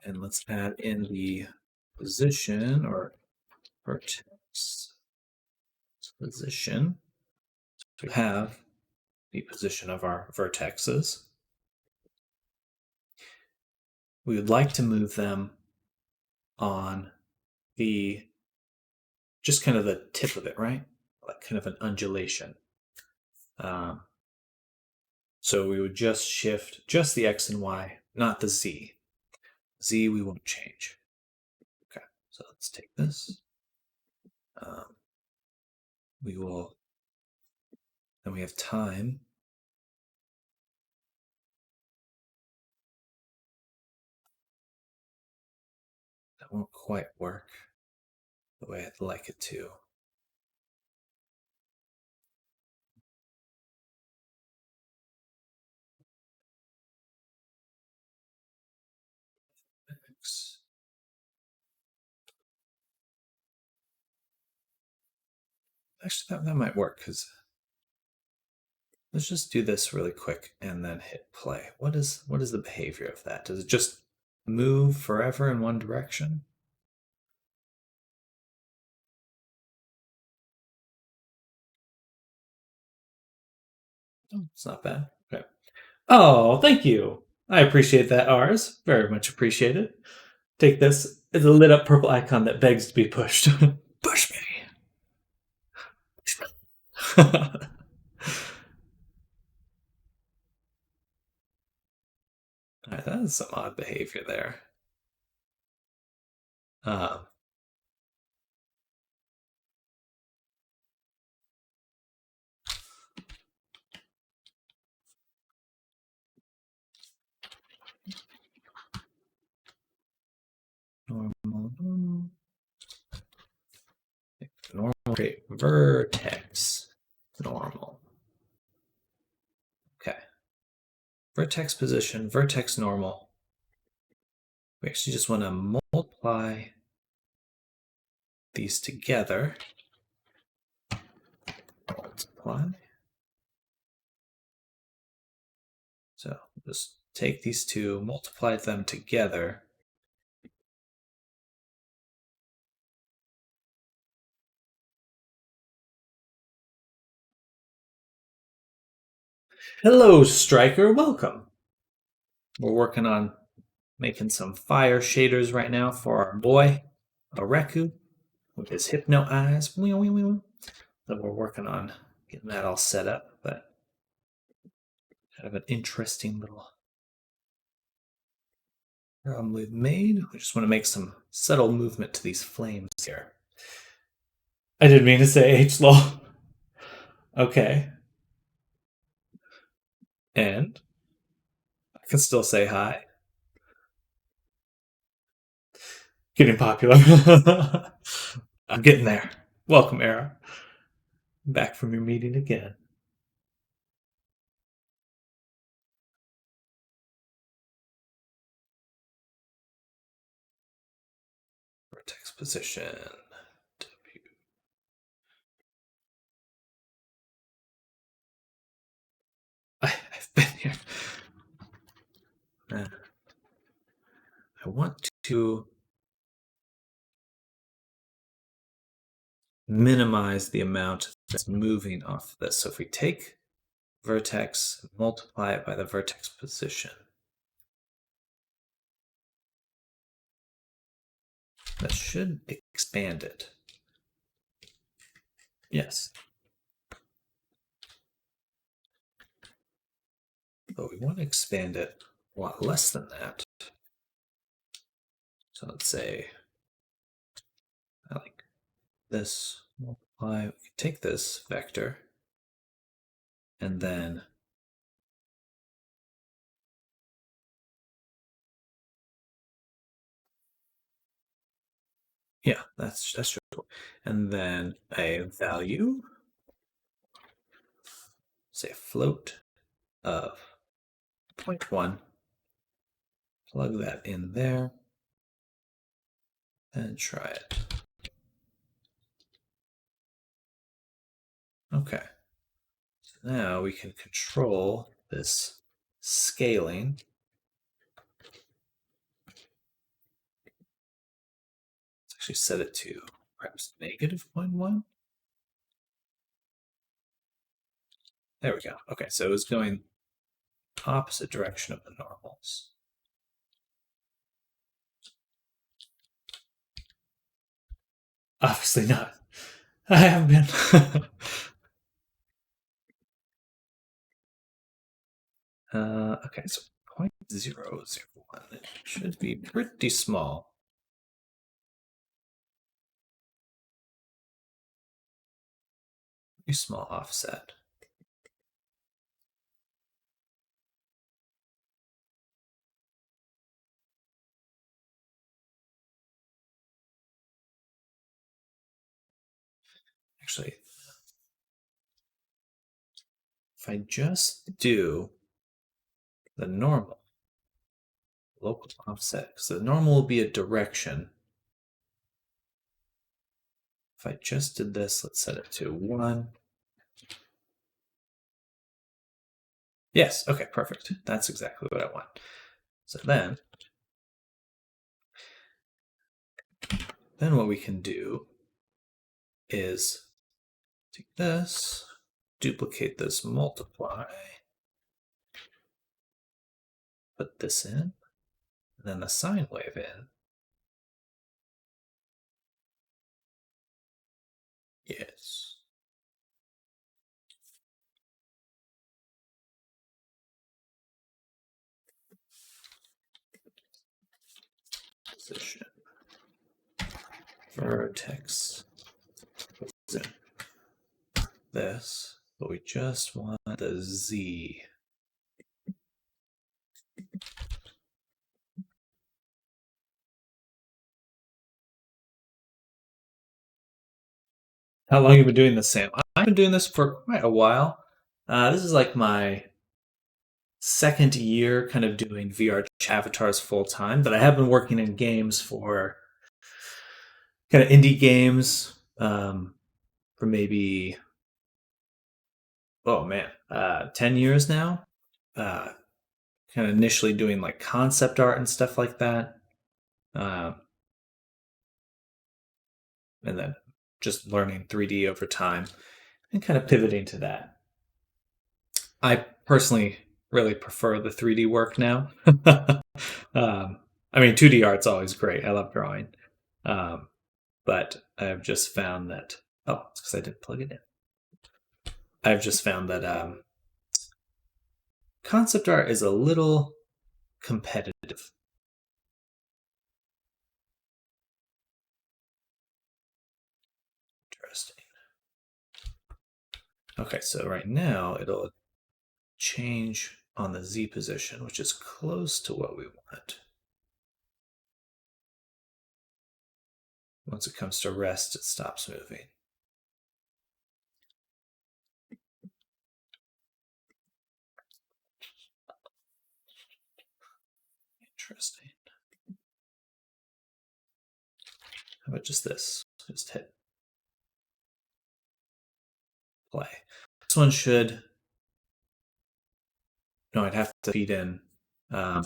S1: let's add in the position or vertex position. So we have the position of our vertexes. We would like to move them on the, just kind of the tip of it, right? Like kind of an undulation. So we would just shift just the X and Y, not the Z. Z we won't change. Okay, so let's take this. We will, then we have time. That won't quite work the way I'd like it to. Actually, that might work, because let's just do this really quick and then hit play. What is the behavior of that? Does it just move forever in one direction? Oh, it's not bad. Okay. Oh, thank you. I appreciate that, Ars. Very much appreciated. Take this. It's a lit up purple icon that begs to be pushed. Push me. Alright, that is some odd behavior there. Normal rate, vertex, normal. Okay. Vertex position, vertex normal. We actually just want to multiply these together. Multiply. So just take these two, multiply them together. Hello, Striker. Welcome. We're working on making some fire shaders right now for our boy, Areku, with his hypno eyes. So we're working on getting that all set up, but kind of an interesting little problem we've made. We just want to make some subtle movement to these flames here. I didn't mean to say H-Law. Okay. And I can still say hi. Getting popular. I'm getting there. Welcome, Era. Back from your meeting again. Vertex position. W. I've been here. I want to minimize the amount that's moving off this. So if we take vertex, multiply it by the vertex position, that should expand it. Yes. but we want to expand it a lot less than that. So let's say I like this multiply. We can take this vector and then yeah, that's true. And then a value, say a float of 0.1. Plug that in there and try it. Okay. So now we can control this scaling. Let's actually set it to perhaps negative 0.1. There we go. Okay, so it was going opposite direction of the normals. Obviously not. I haven't been. Okay, so 0.001. It should be pretty small. Pretty small offset. Actually, if I just do the normal local offset, because the normal will be a direction. If I just did this, let's set it to 1. Yes, okay, perfect. That's exactly what I want. So then what we can do is take this, duplicate this multiply, put this in, and then the sine wave in. Yes. Position. Vertex. This, but we just want the Z. How long have you been doing this, Sam? I've been doing this for quite a while. This is like my second year kind of doing VR avatars full time, but I have been working in games for kind of indie games for maybe, oh man, 10 years now. Kind of initially doing like concept art and stuff like that. And then just learning 3D over time and kind of pivoting to that. I personally really prefer the 3D work now. I mean, 2D art's always great. I love drawing. But I've just found that, oh, it's because I didn't plug it in. I've just found that concept art is a little competitive. Interesting. Okay, so right now it'll change on the Z position, which is close to what we want. Once it comes to rest, it stops moving. Interesting. How about just this? Just hit play. This one should. No, I'd have to feed in. I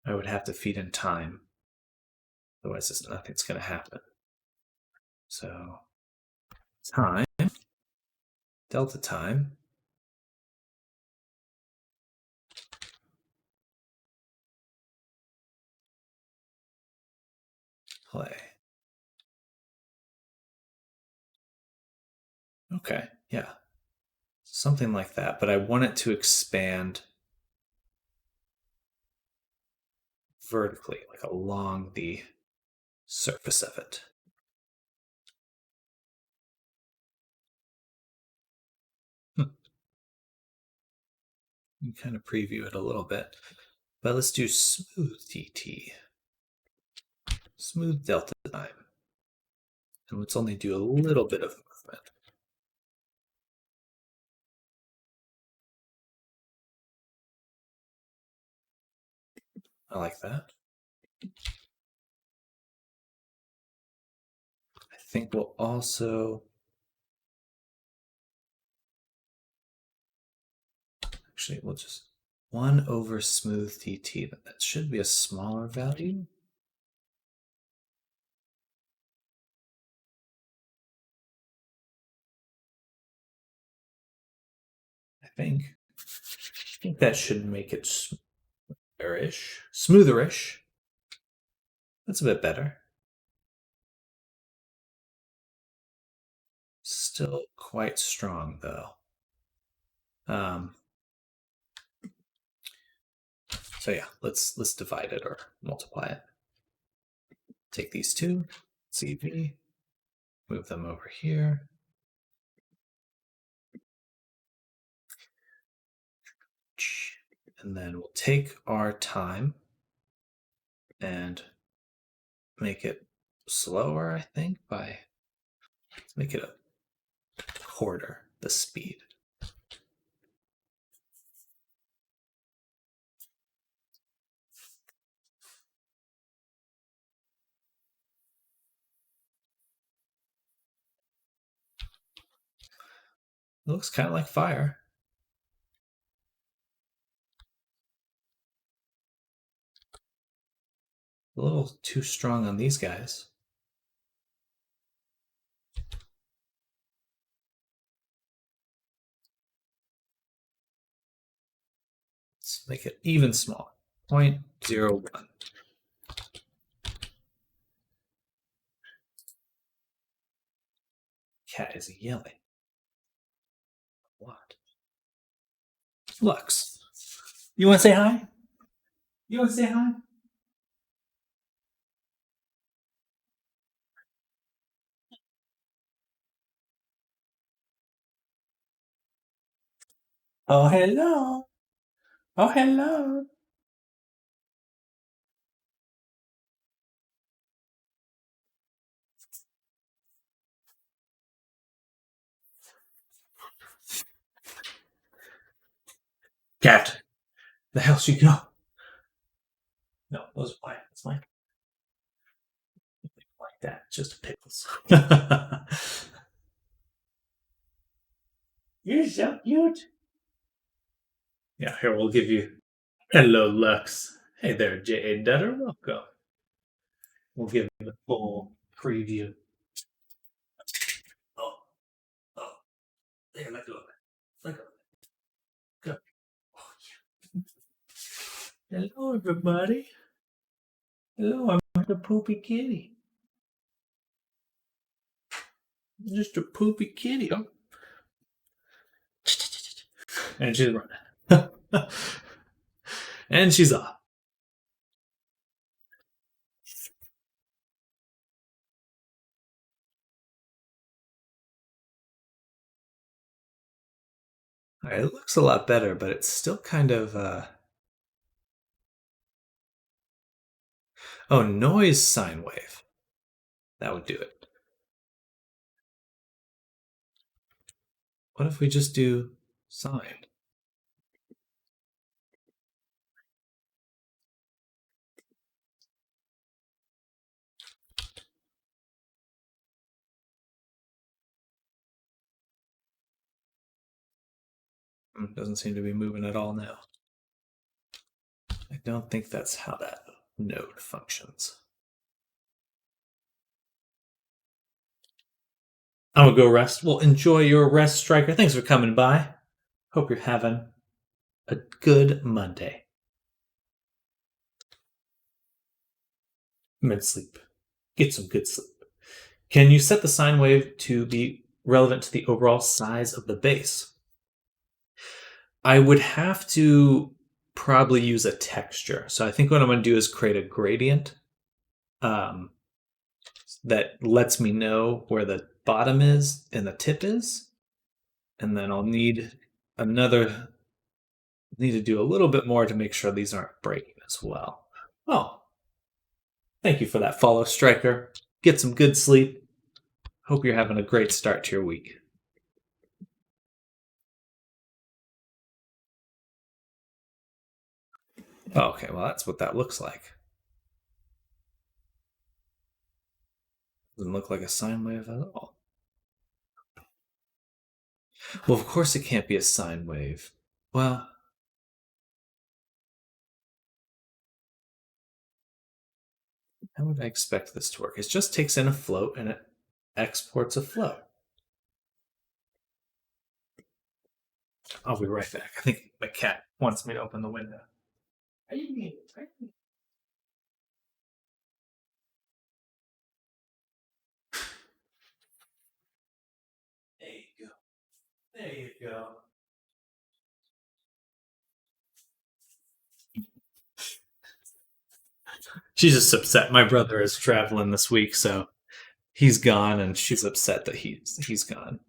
S1: would have to feed in time. Otherwise, nothing's going to happen. So, time, delta time. Play. Okay, yeah. Something like that, but I want it to expand vertically, like along the surface of it. You can kind of preview it a little bit, but let's do smooth DT, smooth delta time, and let's only do a little bit of movement. I like that. I think we'll also actually we'll just 1 over smooth DT. That should be a smaller value. I think that should make it smootherish. That's a bit better. Still quite strong though. So yeah, let's divide it or multiply it. Take these two, CV, move them over here. And then we'll take our time and make it slower, I think, let's make it a quarter the speed. It looks kind of like fire. A little too strong on these guys. Let's make it even smaller. 0.01. Cat is yelling. What? Lux. You want to say hi? You want to say hi? Oh, hello. Oh, hello. Cat, the hell she go? No, those are mine. It's mine. Like that, just pickles. You're so cute. Yeah, here we'll give you. Hello, Lux. Hey there, J.A. Dutter. Welcome. We'll give you the full preview. Oh, there, let go of it. Let go of it. Go. Oh, yeah. Hello, everybody. Hello, I'm the poopy kitty. Just a poopy kitty. Oh. And she's running. And she's off. All right, it looks a lot better, but it's still kind of oh, noise sine wave. That would do it. What if we just do sine? Doesn't seem to be moving at all now. I don't think that's how that node functions. I'm gonna go rest. Well, enjoy your rest, Striker. Thanks for coming by. Hope you're having a good Monday. Mid-sleep. Get some good sleep. Can you set the sine wave to be relevant to the overall size of the base? I would have to probably use a texture. So I think what I'm going to do is create a gradient um, that lets me know where the bottom is and the tip is. And then I'll need to do a little bit more to make sure these aren't breaking as well. Oh, thank you for that follow, Striker. Get some good sleep. Hope you're having a great start to your week. Oh, okay, well, that's what that looks like. Doesn't look like a sine wave at all. Well, of course it can't be a sine wave. Well, how would I expect this to work? It just takes in a float and it exports a float. I'll be right back. I think my cat wants me to open the window. There you go. There you go. She's just upset. My brother is traveling this week, so he's gone, and she's upset that he's gone.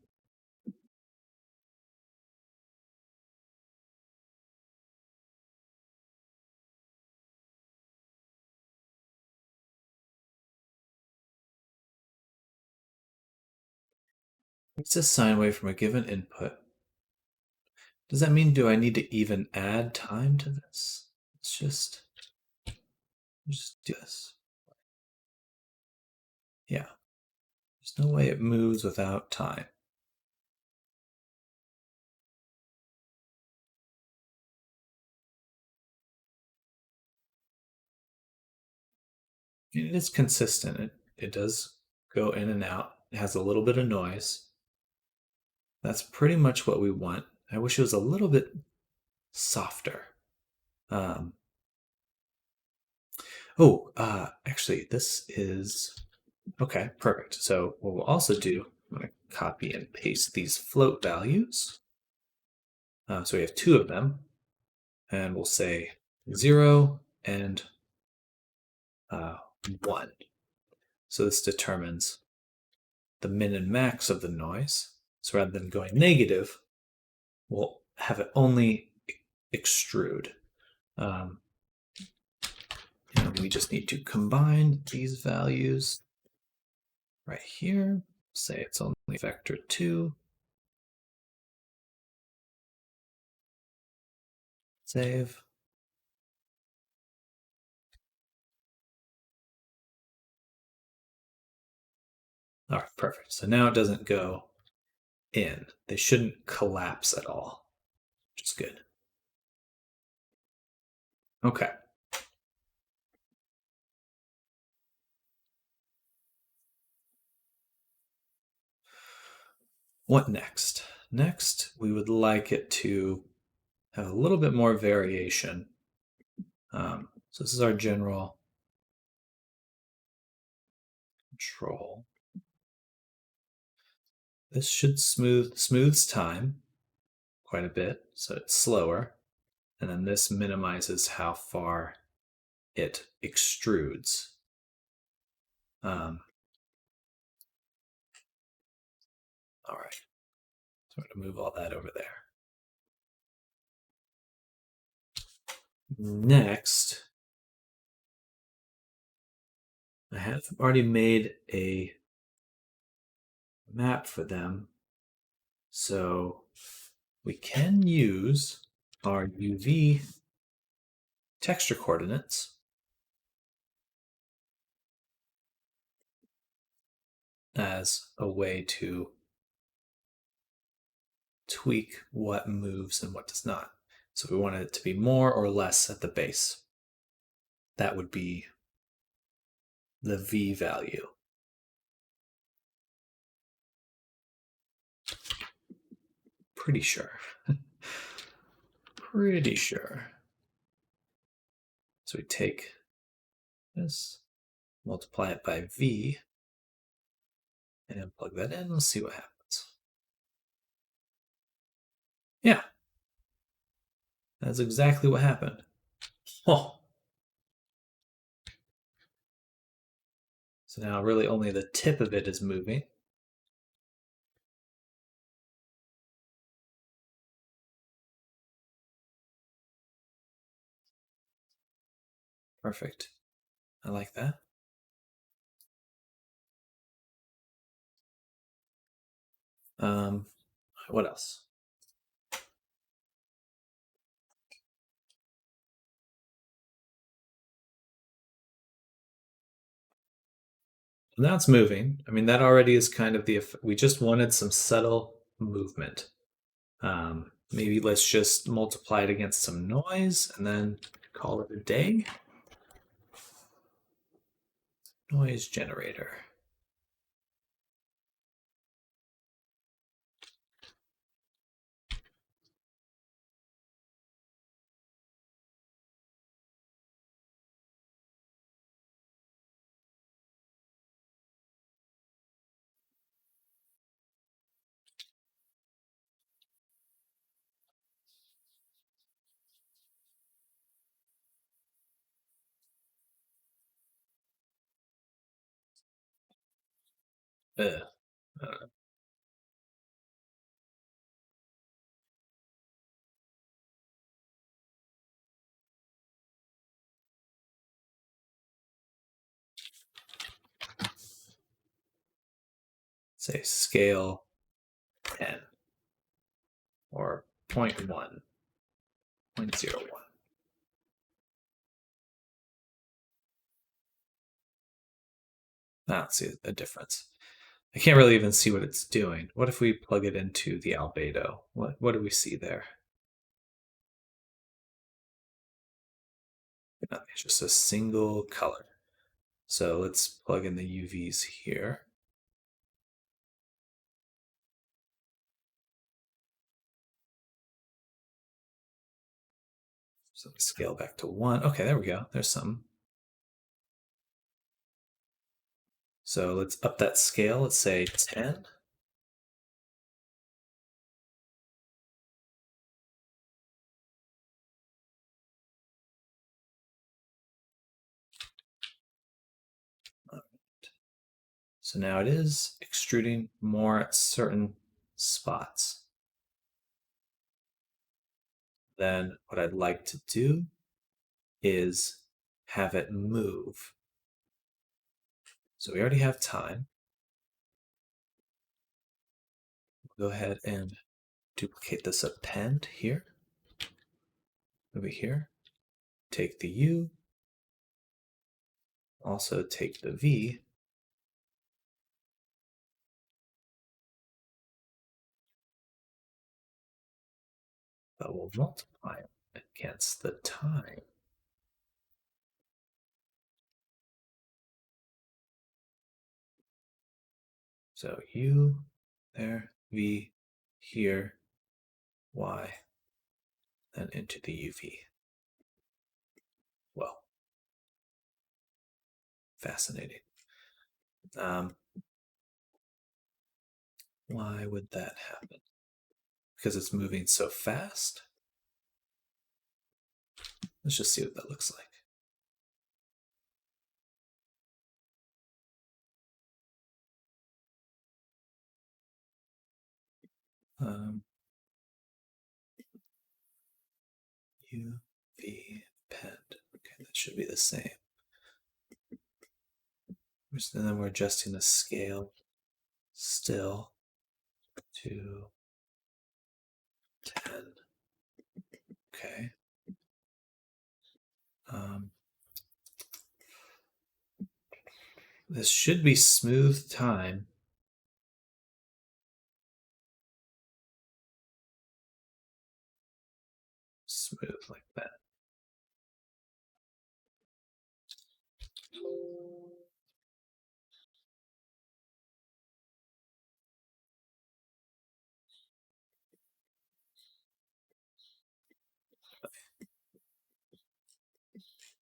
S1: It's a sine wave from a given input. Does that mean do I need to even add time to this? Let's just do this. Yeah. There's no way it moves without time. It is consistent. It does go in and out. It has a little bit of noise. That's pretty much what we want. I wish it was a little bit softer. Actually, this is okay, perfect. So what we'll also do, I'm going to copy and paste these float values. So we have two of them, and we'll say 0 and 1. So this determines the min and max of the noise. So rather than going negative, we'll have it only extrude. And we just need to combine these values right here. Say it's only vector 2. Save. All right, perfect. So now it doesn't go in. They shouldn't collapse at all, which is good. Okay. What next? Next, we would like it to have a little bit more variation. So this is our general control. This should smooths time quite a bit, so it's slower. And then this minimizes how far it extrudes. All right. So I'm going to move all that over there. Next, I have already made a map for them. So we can use our UV texture coordinates as a way to tweak what moves and what does not. So we want it to be more or less at the base. That would be the V value. Pretty sure. Pretty sure. So we take this, multiply it by V, and plug that in. Let's see what happens. Yeah. That's exactly what happened. Oh. So now really only the tip of it is moving. Perfect. I like that. What else? Now it's moving. I mean, that already is kind of the. We just wanted some subtle movement. Maybe let's just multiply it against some noise and then call it a day. Noise generator. Uh, say scale 10 or 0.1, 0.01. I don't see a difference. I can't really even see what it's doing. What if we plug it into the albedo? What do we see there? It's just a single color. So let's plug in the UVs here. So scale back to 1. Okay, there we go. There's some. So let's up that scale. Let's say 10. So now it is extruding more at certain spots. Then what I'd like to do is have it move. So we already have time. We'll go ahead and duplicate this append here. Over here. Take the U. Also take the V. But we'll multiply it against the time. So U there, V here, Y, then into the UV. Well, fascinating. Why would that happen? Because it's moving so fast? Let's just see what that looks like. UV append. Okay, that should be the same. And then we're adjusting the scale still to 10. Okay. This should be smooth time. Smooth like that.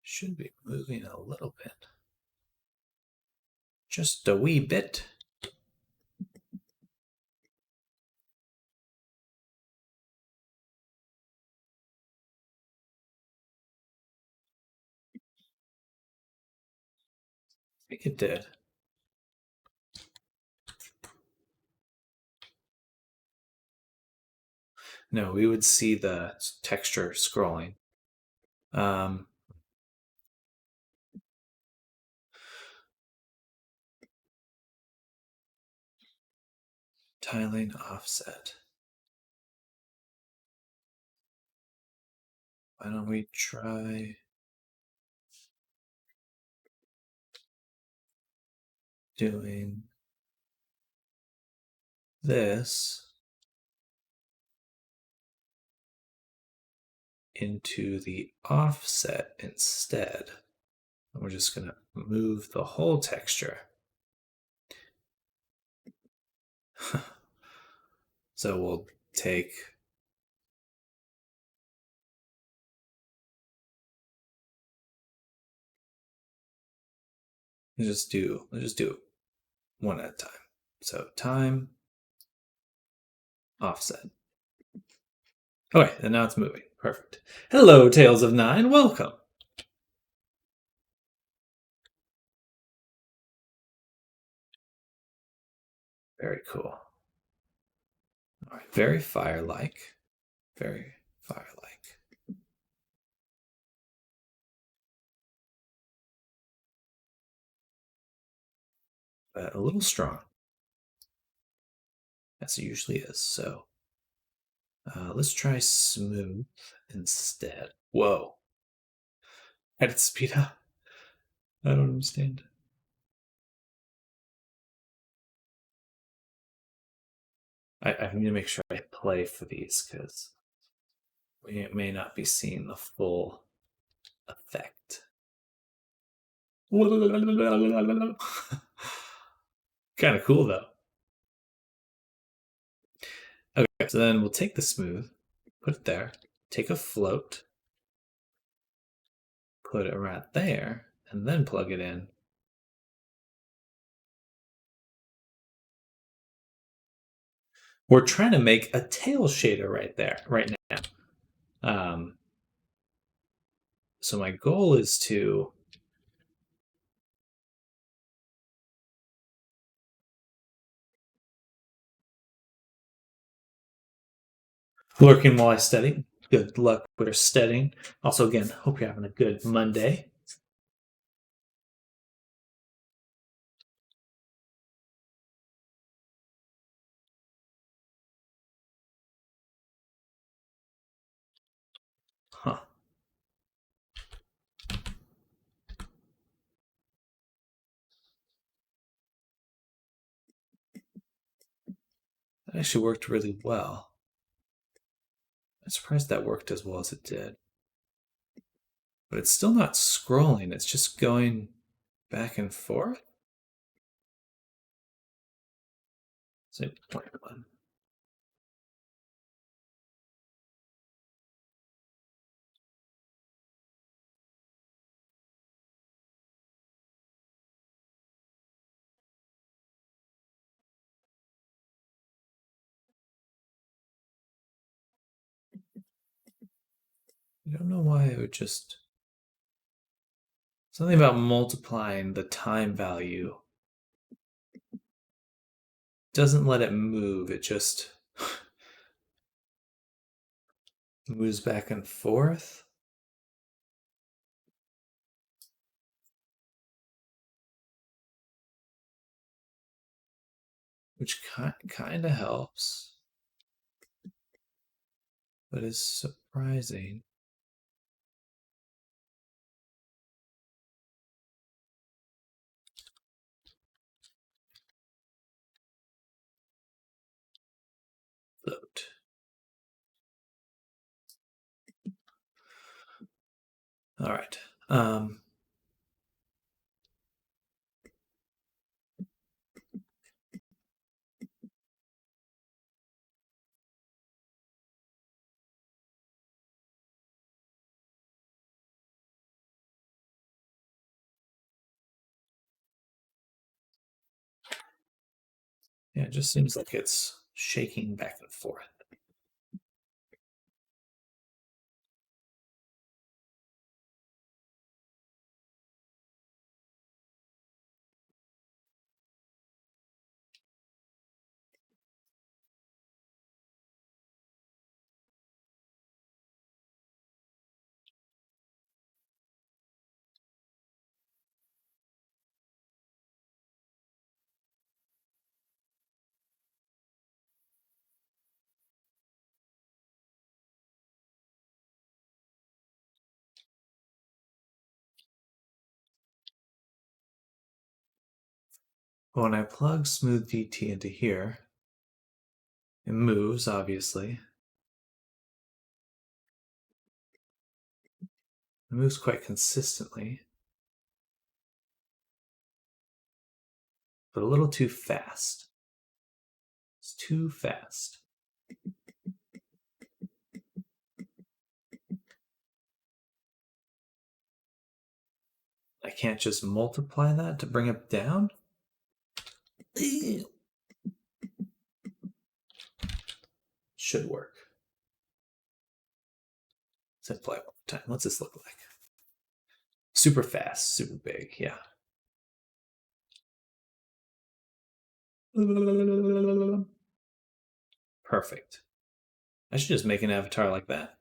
S1: Should be moving a little bit. Just a wee bit. think it did. No, we would see the texture scrolling. Tiling offset. Why don't we try doing this into the offset instead? And we're just going to move the whole texture. So we'll take let's just do one at a time. So time offset. Okay, and now it's moving. Perfect. Hello, Tales of Nine. Welcome. Very cool. All right, very fire-like. Very fire-like. But a little strong, as it usually is. So let's try smooth instead. Whoa. I had to speed up. I don't understand. I need to make sure I play for these because we may not be seeing the full effect. Kind of cool though. Okay, so then we'll take the smooth, put it there, take a float, put it right there, and then plug it in. We're trying to make a tail shader right there, right now. So my goal is to lurking while I study. Good luck with your studying. Also, again, hope you're having a good Monday. Huh. That actually worked really well. I'm surprised that worked as well as it did. But it's still not scrolling, it's just going back and forth. So, point one. I don't know why it would just. Something about multiplying the time value doesn't let it move, it just moves back and forth. Which kind of helps, but is surprising. Float. All right. Yeah, it just seems like it's shaking back and forth. But when I plug smooth DT into here, it moves, obviously. It moves quite consistently, but a little too fast. It's too fast. I can't just multiply that to bring it down? Should work. Let's apply one more time. What's this look like? Super fast, super big, yeah. Perfect. I should just make an avatar like that.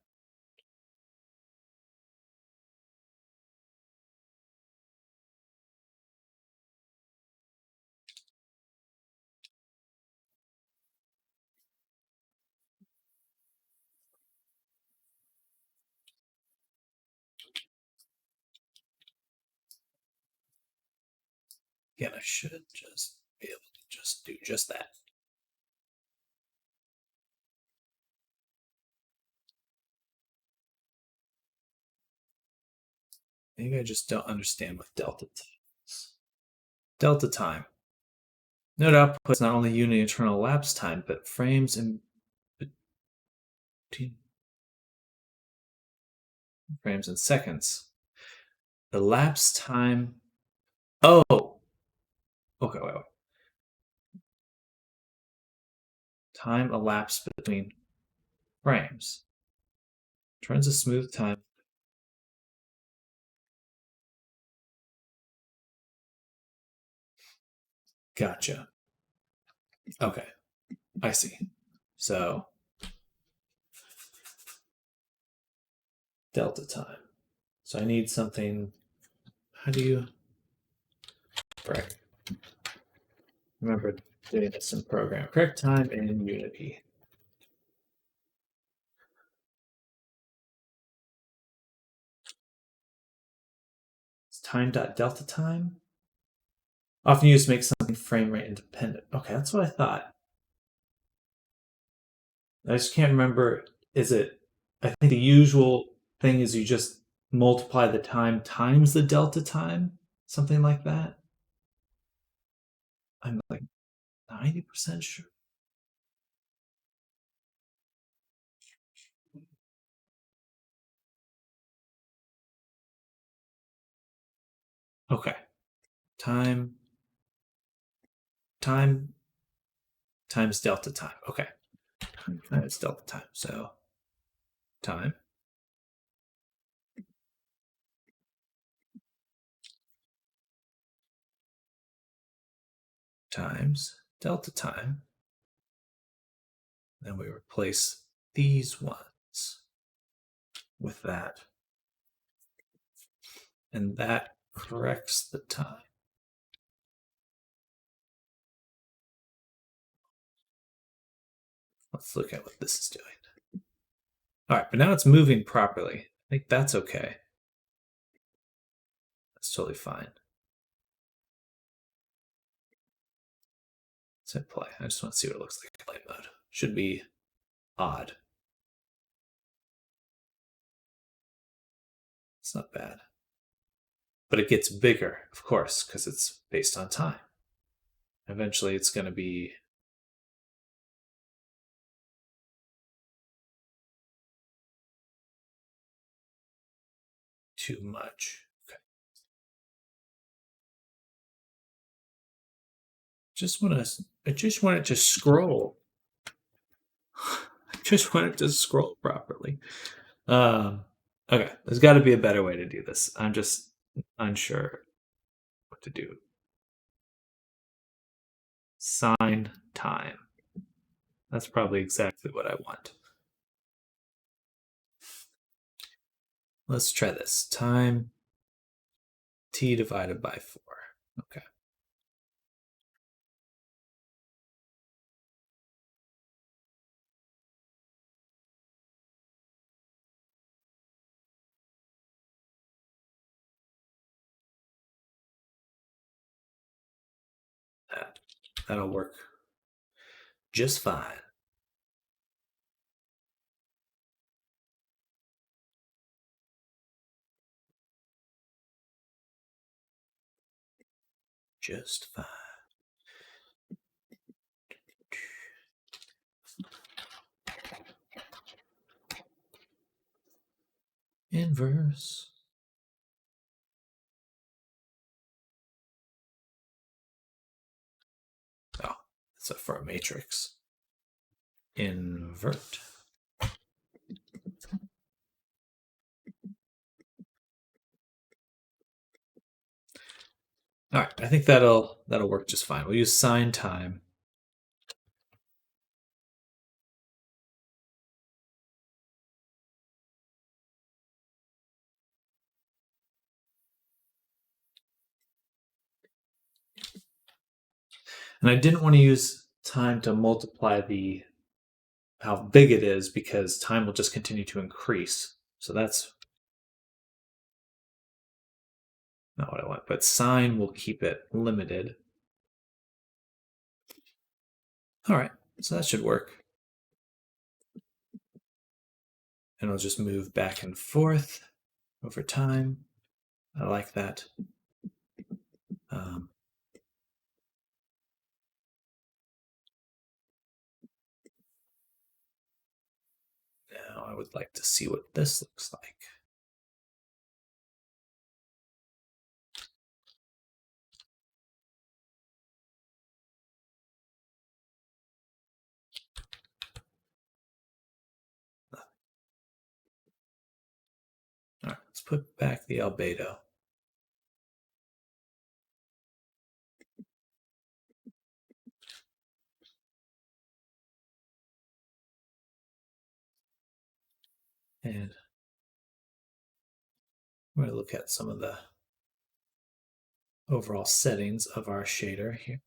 S1: Again, I should just be able to just do just that. Maybe I just don't understand what delta time is. Delta time. Node outputs not only unit internal elapsed time, but frames in between frames and seconds. Elapsed time. Oh, okay, wait. Time elapsed between frames. Turns a smooth time. Gotcha. Okay, I see. So delta time. So I need something. How do you? Right. Remember doing this in program. Correct time in Unity. It's time.delta time. Often used to make something frame rate independent. Okay, that's what I thought. I just can't remember. Is it? I think the usual thing is you just multiply the time times the delta time, something like that. I'm like 90% sure. Okay. Time times delta time. Okay. It's delta time. So time times delta time. Then we replace these ones with that. And that corrects the time. Let's look at what this is doing. All right, but now it's moving properly. I think that's okay. That's totally fine. Let's hit play. I just want to see what it looks like in play mode. Should be odd. It's not bad. But it gets bigger, of course, because it's based on time. Eventually, it's going to be too much. Okay. I just want it to scroll. I just want it to scroll properly. Okay, there's got to be a better way to do this. I'm just unsure what to do. Sign time. That's probably exactly what I want. Let's try this. Time t divided by 4. Okay. That'll work just fine. Just fine. Inverse. Oh, that's for a matrix. Invert. All right, I think that'll work just fine. We'll use sine time. And I didn't want to use time to multiply how big it is because time will just continue to increase. So that's not what I want, but sine will keep it limited. All right, so that should work. And I'll just move back and forth over time. I like that. Now I would like to see what this looks like. All right, let's put back the albedo. And we're going to look at some of the overall settings of our shader here.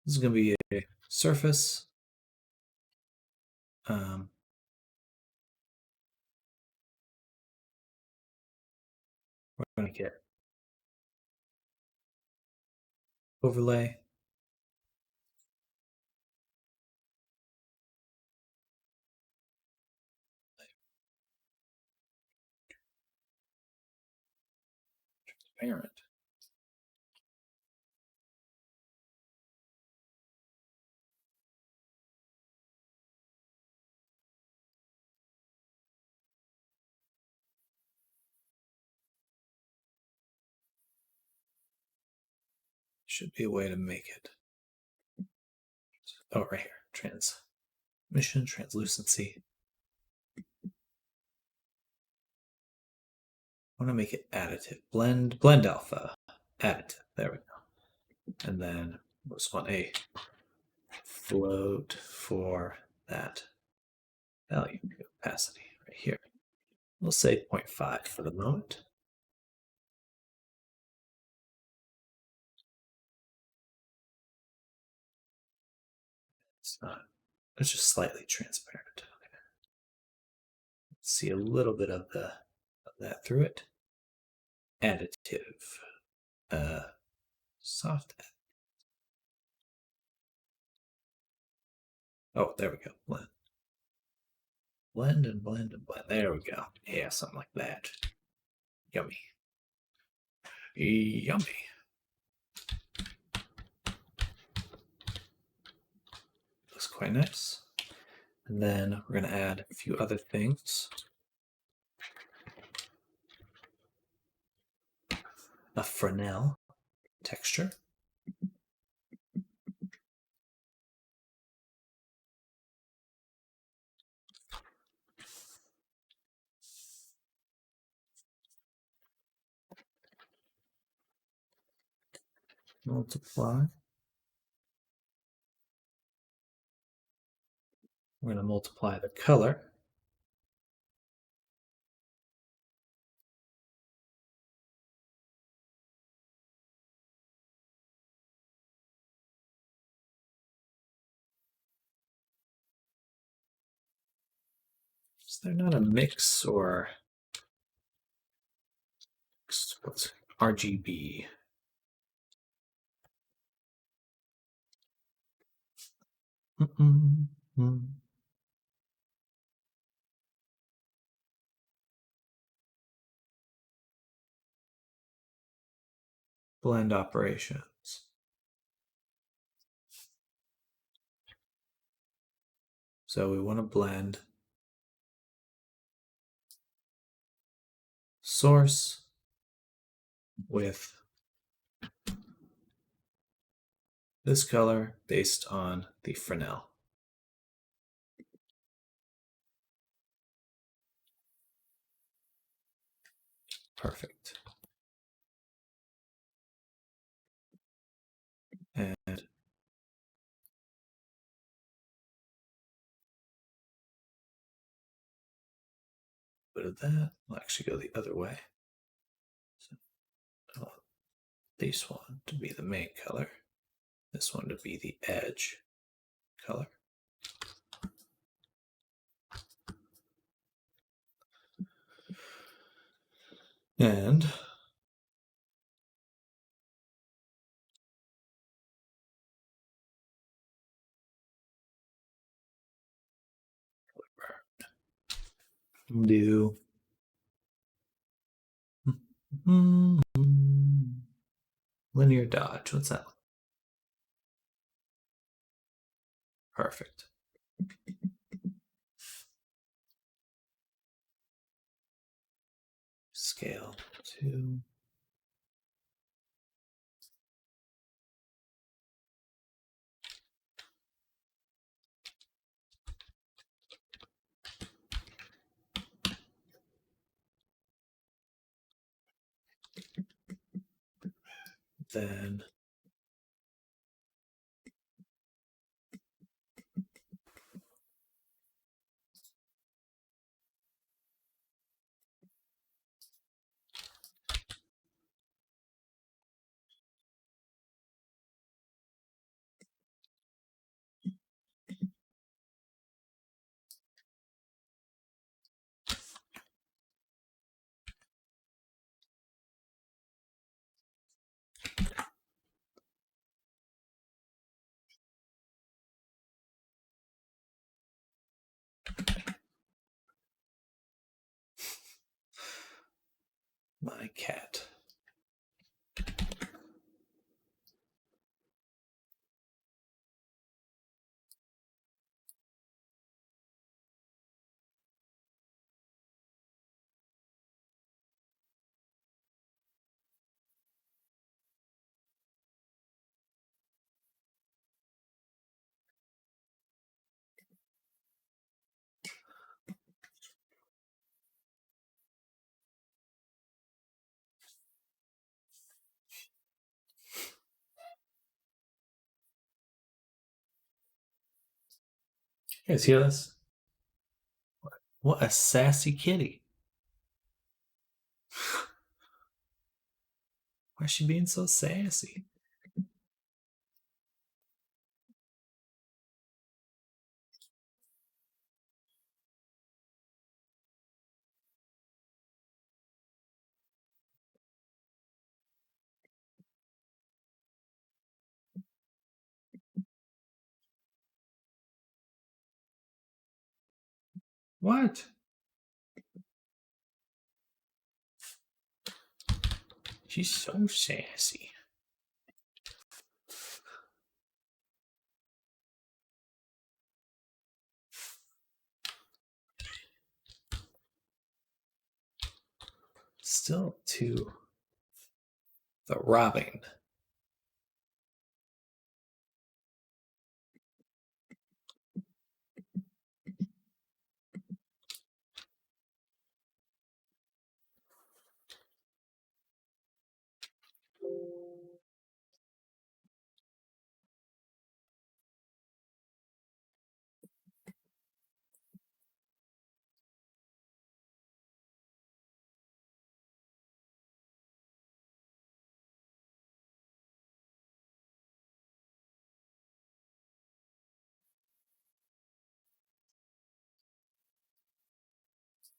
S1: This is going to be a surface. We're going to get overlay. Transparent. Should be a way to make it. Oh, right here. Transmission, translucency. I want to make it additive. Blend alpha. Additive. There we go. And then we just want a float for that value opacity right here. We'll say 0.5 for the moment. It's just slightly transparent. Okay. Let's see a little bit of that through it. Additive. Soft. Oh, there we go. Blend. Blend and blend and blend. There we go. Yeah, something like that. Yummy. Yummy. Looks quite nice. And then we're going to add a few other things. A Fresnel texture. Multiply. We're going to multiply the color. Is there not a mix or what's RGB? Blend operations. So we want to blend source with this color based on the Fresnel. Perfect. And bit of that. We'll actually go the other way. So I want this one to be the main color. This one to be the edge color. And do linear dodge. What's that? Perfect. Scale 2. Then my cat. You guys hear this? What a sassy kitty. Why is she being so sassy? What? She's so sassy. Still to the robbing.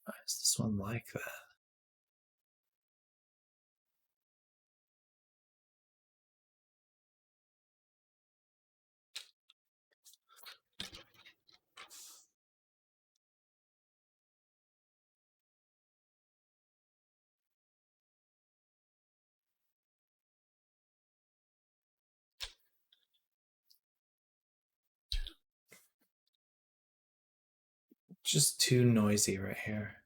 S1: Why is this one like that? just too noisy right here.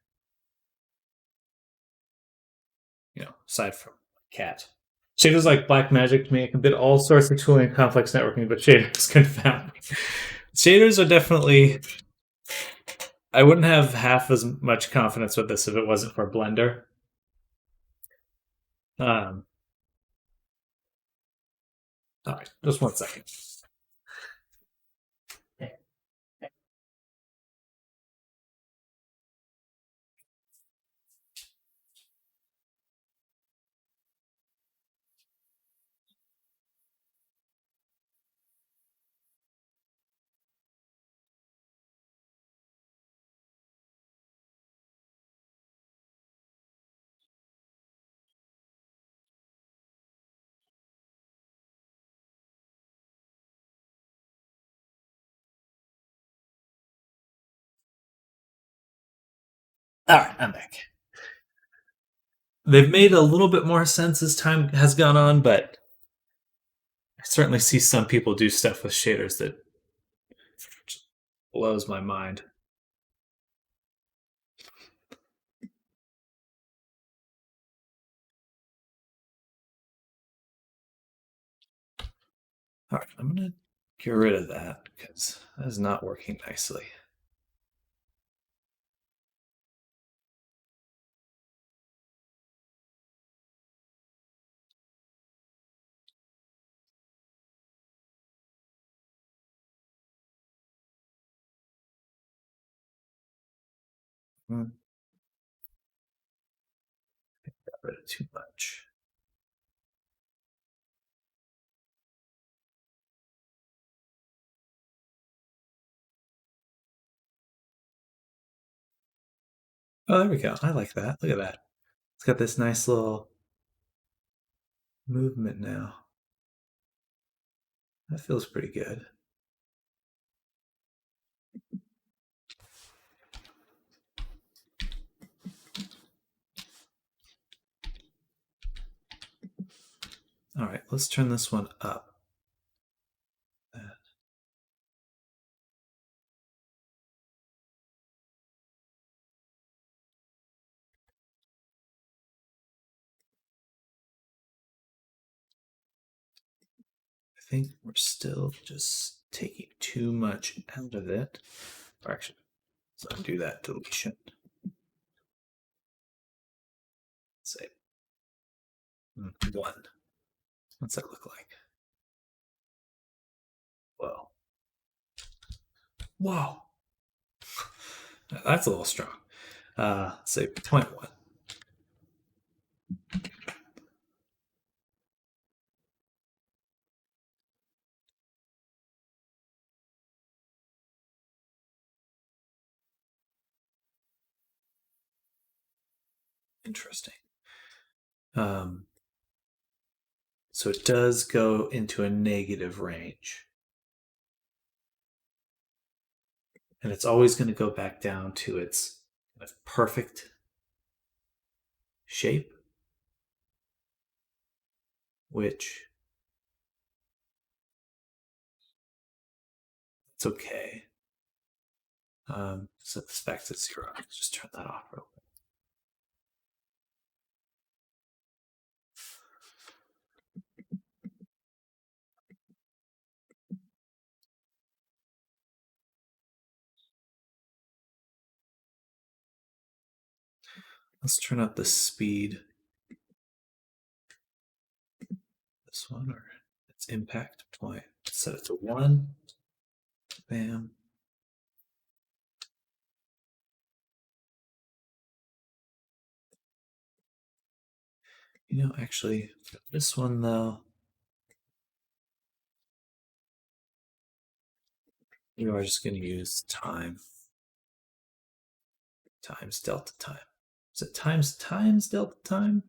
S1: You know, aside from cat. Shaders like black magic to me. I can bid all sorts of tooling and complex networking, but shaders confound me. Shaders are definitely. I wouldn't have half as much confidence with this if it wasn't for Blender. All right, just 1 second. All right, I'm back. They've made a little bit more sense as time has gone on, but I certainly see some people do stuff with shaders that just blows my mind. All right, I'm going to get rid of that because that is not working nicely. Got rid of too much. Oh, there we go. I like that. Look at that. It's got this nice little movement now. That feels pretty good. All right, let's turn this one up. I think we're still just taking too much out of it. Or actually, let's undo that deletion. Let's say 1. What's that look like? Whoa. Whoa. That's a little strong. Let's say 0.1. Interesting. So it does go into a negative range. And it's always going to go back down to its kind of perfect shape, which it's okay. Set this back to 0. Let's just turn that off real quick. Let's turn up the speed. This one, or its impact point. Set it to 1. Bam. You know, actually, this one though, you are just going to use time times delta time. Is it times delta time?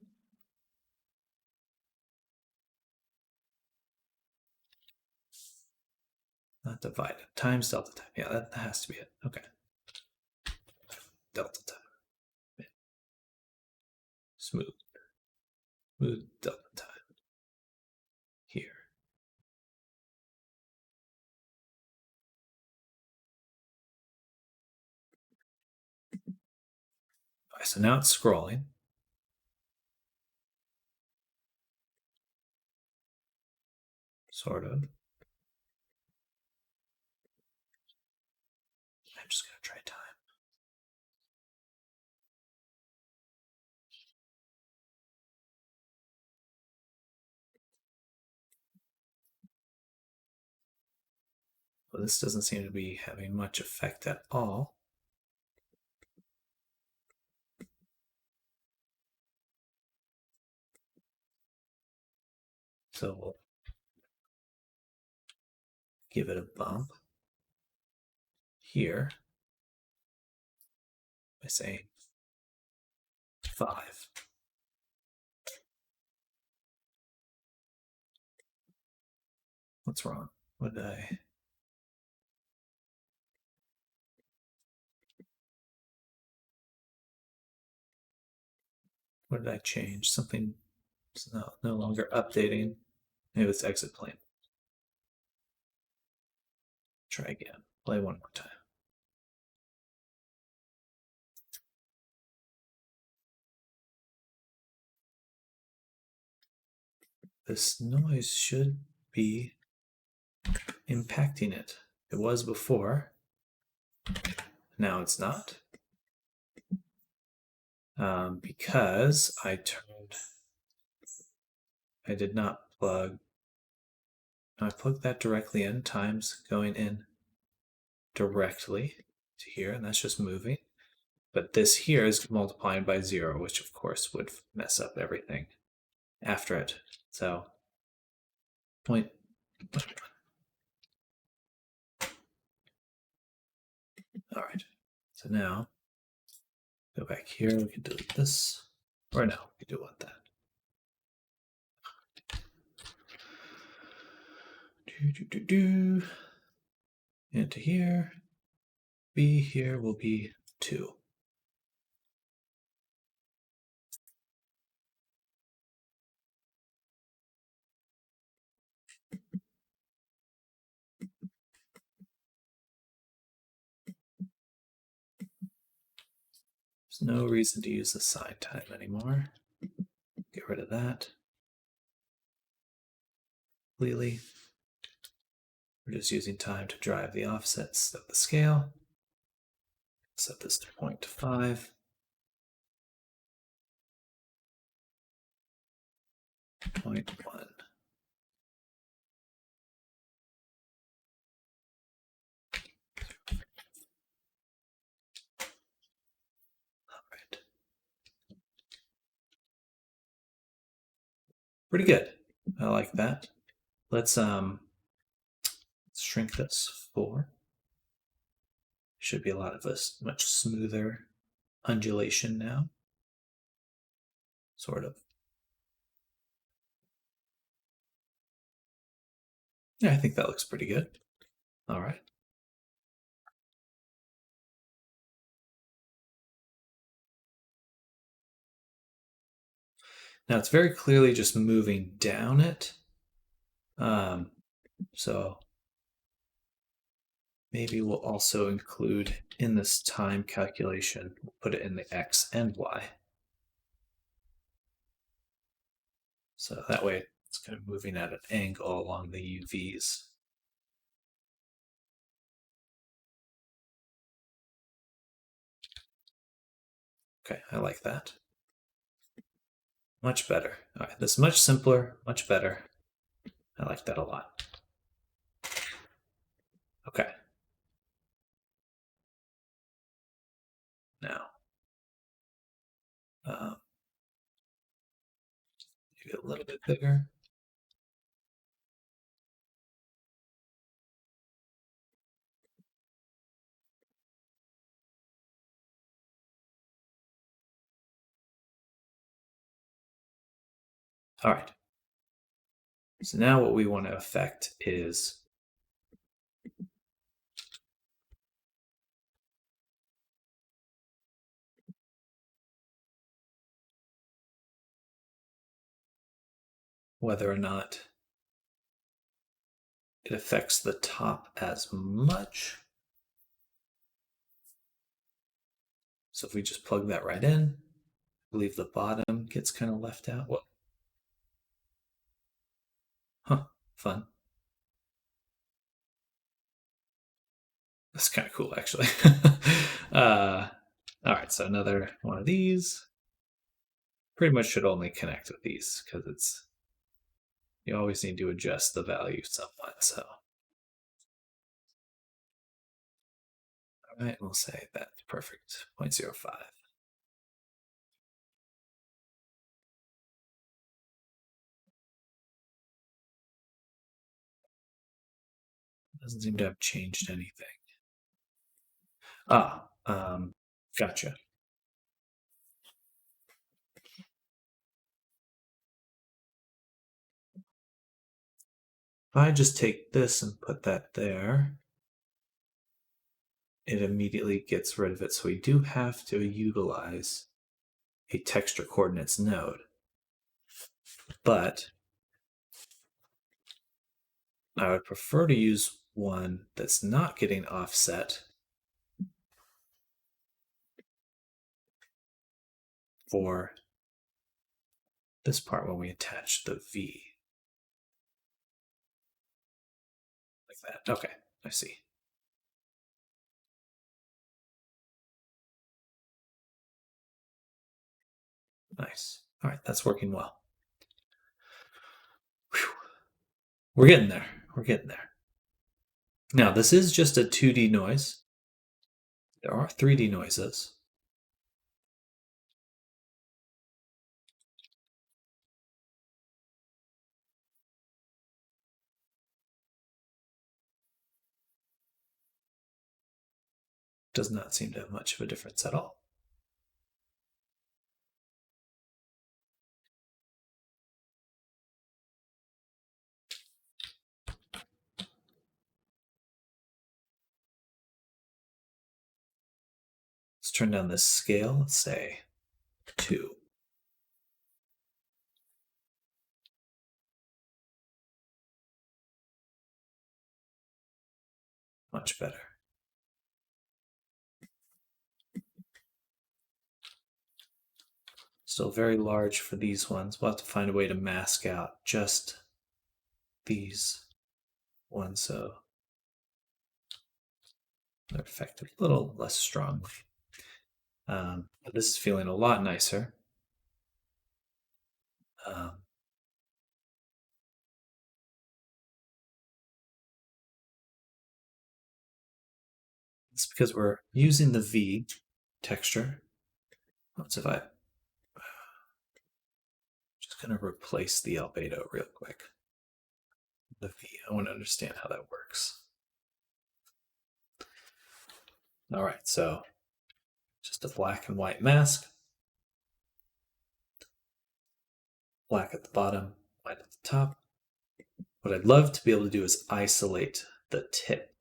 S1: Not divided. Times delta time. Yeah, that has to be it. Okay. Delta time. Smooth. Smooth delta time. Here. Okay, so now it's scrolling. Sort of. I'm just going to try time. Well, this doesn't seem to be having much effect at all. So we'll give it a bump here by saying 5. What's wrong? What did I... What did I change? Something is no longer updating. Maybe it's exit plane. Try again. Play one more time. This noise should be impacting it. It was before. Now it's not. Because I did not plug. I plugged that directly in, times going in directly to here, and that's just moving. But this here is multiplying by 0, which of course would mess up everything after it. So, point. All right. So now, go back here. We can delete this. Or no, we do want that. Into here. B here will be 2. There's no reason to use the sine time anymore. Get rid of that. Completely. We're just using time to drive the offsets of the scale. Set this to 0.5. 0.1. Pretty good. I like that. Let's shrink this 4. Should be a lot of this much smoother undulation now. Sort of. Yeah, I think that looks pretty good. All right. Now it's very clearly just moving down it. So maybe we'll also include in this time calculation, we'll put it in the X and Y. So that way it's kind of moving at an angle along the UVs. Okay, I like that. Much better. All right, this is much simpler, much better. I like that a lot. Okay. Now, maybe a little bit bigger. All right. So now what we want to affect is whether or not it affects the top as much So if we just plug that right in, I believe the bottom gets kind of left out. Well, fun. That's kind of cool, actually. All right, so another one of these. Pretty much should only connect with these because it's you always need to adjust the value somewhat. So, all right, we'll say that's perfect. 0.05. Doesn't seem to have changed anything. Gotcha. If I just take this and put that there, it immediately gets rid of it. So we do have to utilize a texture coordinates node. But I would prefer to use one that's not getting offset for this part when we attach the V. Like that. Okay, I see. Nice. All right, that's working well. Whew. We're getting there. We're getting there. Now, this is just a 2D noise. There are 3D noises. Does not seem to have much of a difference at all. Let's turn down this scale. Let's say 2. Much better. Still very large for these ones. We'll have to find a way to mask out just these ones so they're affected a little less strongly. But this is feeling a lot nicer. It's because we're using the V texture. What's if I just going to replace the albedo real quick. The V. I want to understand how that works. All right, so just a black and white mask. Black at the bottom, white at the top. What I'd love to be able to do is isolate the tip.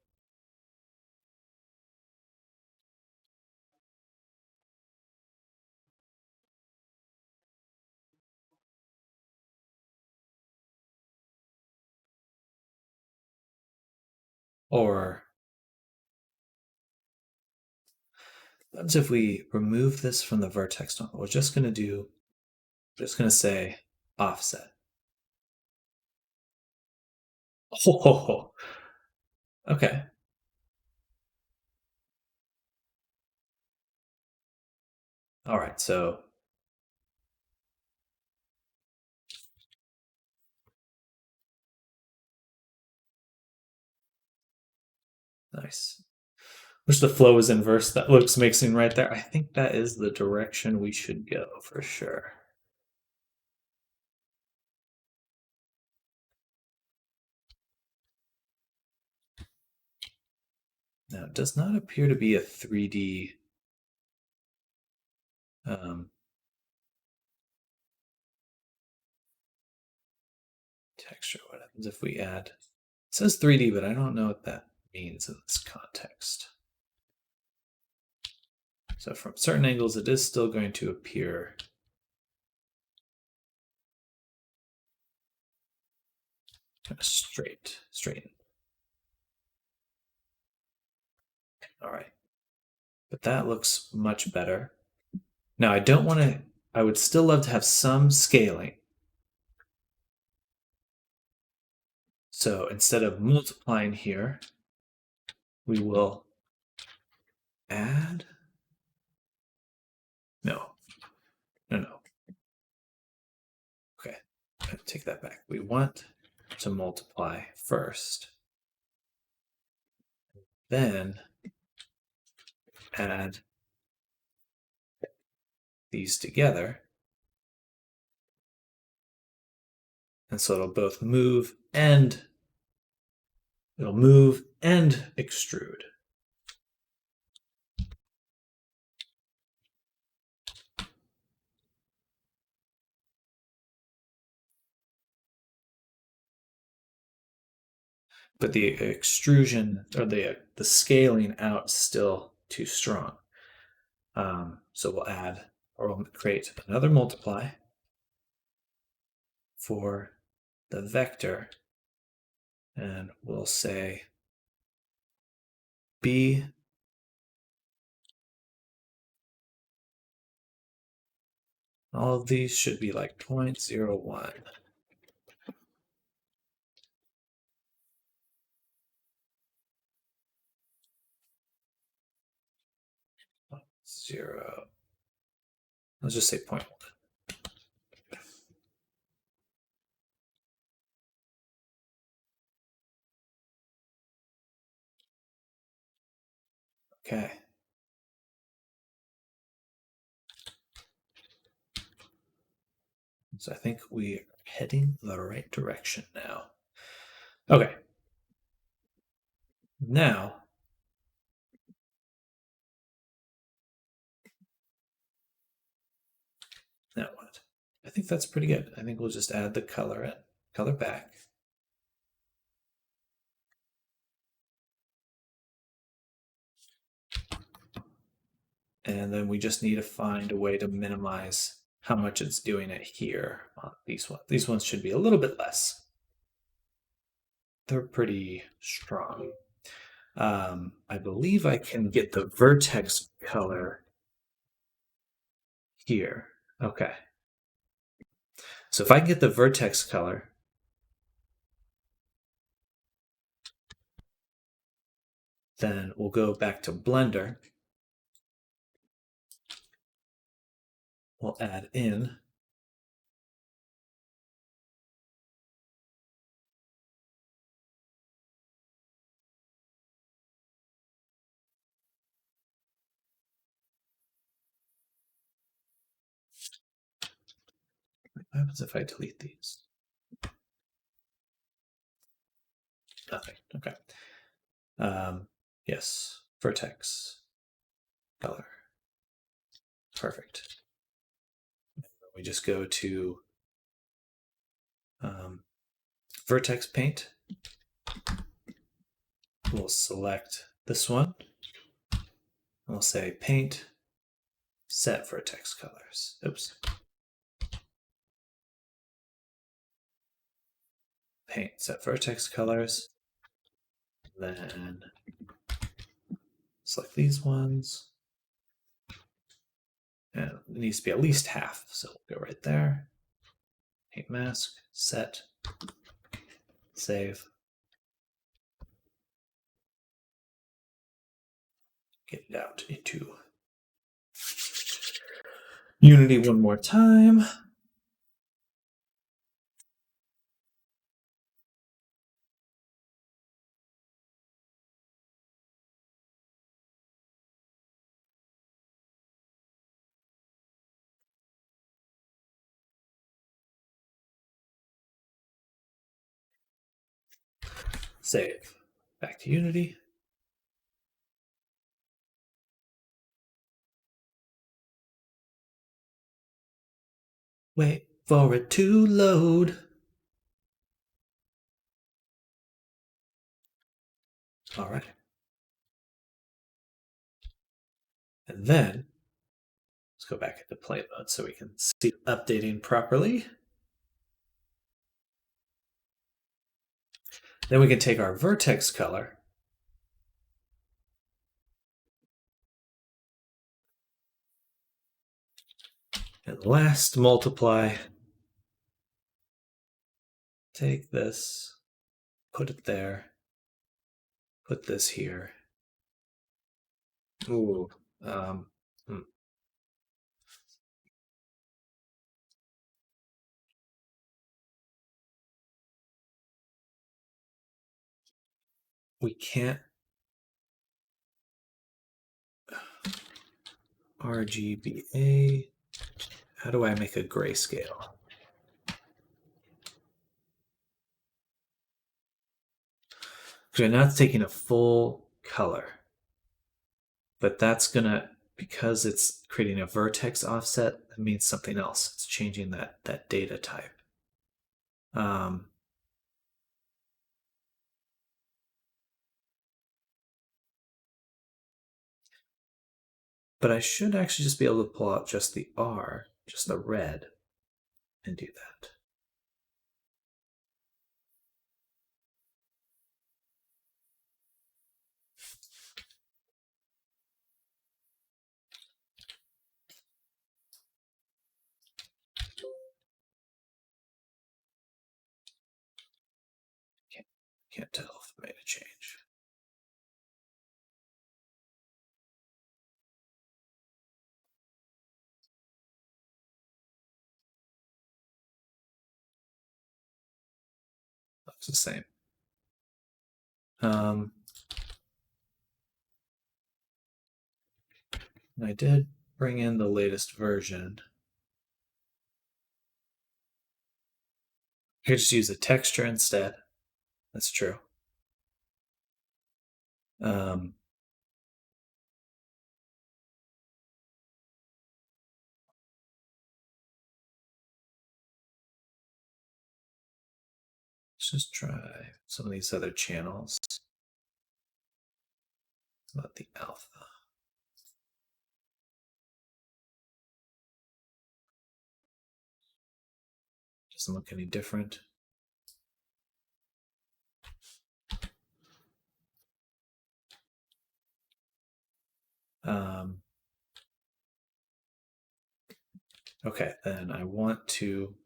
S1: Or what if we remove this from the vertex node? We're just going to say offset. Oh, okay. All right, so nice. Wish the flow was inverse. That looks mixing right there. I think that is the direction we should go for sure. Now, it does not appear to be a 3D texture. What happens if we add? It says 3D, but I don't know what that means in this context. So from certain angles, it is still going to appear kind of straighten. All right. But that looks much better. Now I don't want to, I would still love to have some scaling. So instead of multiplying here, we will add, no. Okay, take that back. We want to multiply first, then add these together. And so it'll both move and extrude. But the extrusion or the scaling out is still too strong. So we'll create another multiply for the vector, and we'll say B all of these should be like 0.01. Zero. Let's just say 0.1. Okay. So I think we are heading the right direction now. Okay. Now, what? I think that's pretty good. I think we'll just add the color back. And then we just need to find a way to minimize how much it's doing it here. These ones should be a little bit less. They're pretty strong. I believe I can get the vertex color here. Okay. So if I can get the vertex color, then we'll go back to Blender. We'll add in what happens if I delete these? Nothing. Okay. Yes, vertex color. Perfect. We just go to vertex paint. We'll select this one. We'll say paint, set vertex colors. Oops. Paint, set vertex colors. Then select these ones. And it needs to be at least half, so we'll go right there. Paint mask, set, save. Get it out into Unity one more time. Save. Back to Unity. Wait for it to load. All right. And then let's go back into play mode so we can see it updating properly. Then we can take our vertex color And last, multiply. Take this, put it there, put this here. Ooh, um, hmm. We can't RGBA. How do I make a grayscale? So now it's taking a full color, but that's gonna, because it's creating a vertex offset, that means something else. It's changing that data type. Um, but I should actually just be able to pull out just the R, just the red, and do that. Can't tell if I made a change. Looks the same. And I did bring in the latest version. I could just use a texture instead. That's true. Um, let's just try some of these other channels. About the alpha. Doesn't look any different. Okay, then I want to,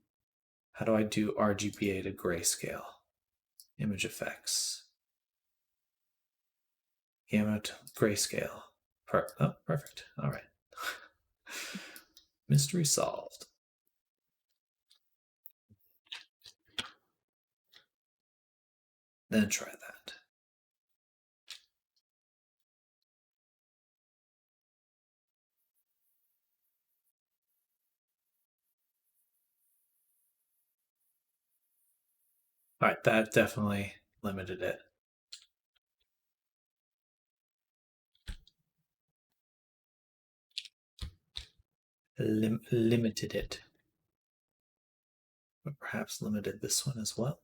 S1: how do I do RGBA to grayscale? Image effects. Gamut grayscale. Perfect. All right. Mystery solved. Then try that. All right, that definitely limited it. Limited it. But perhaps limited this one as well.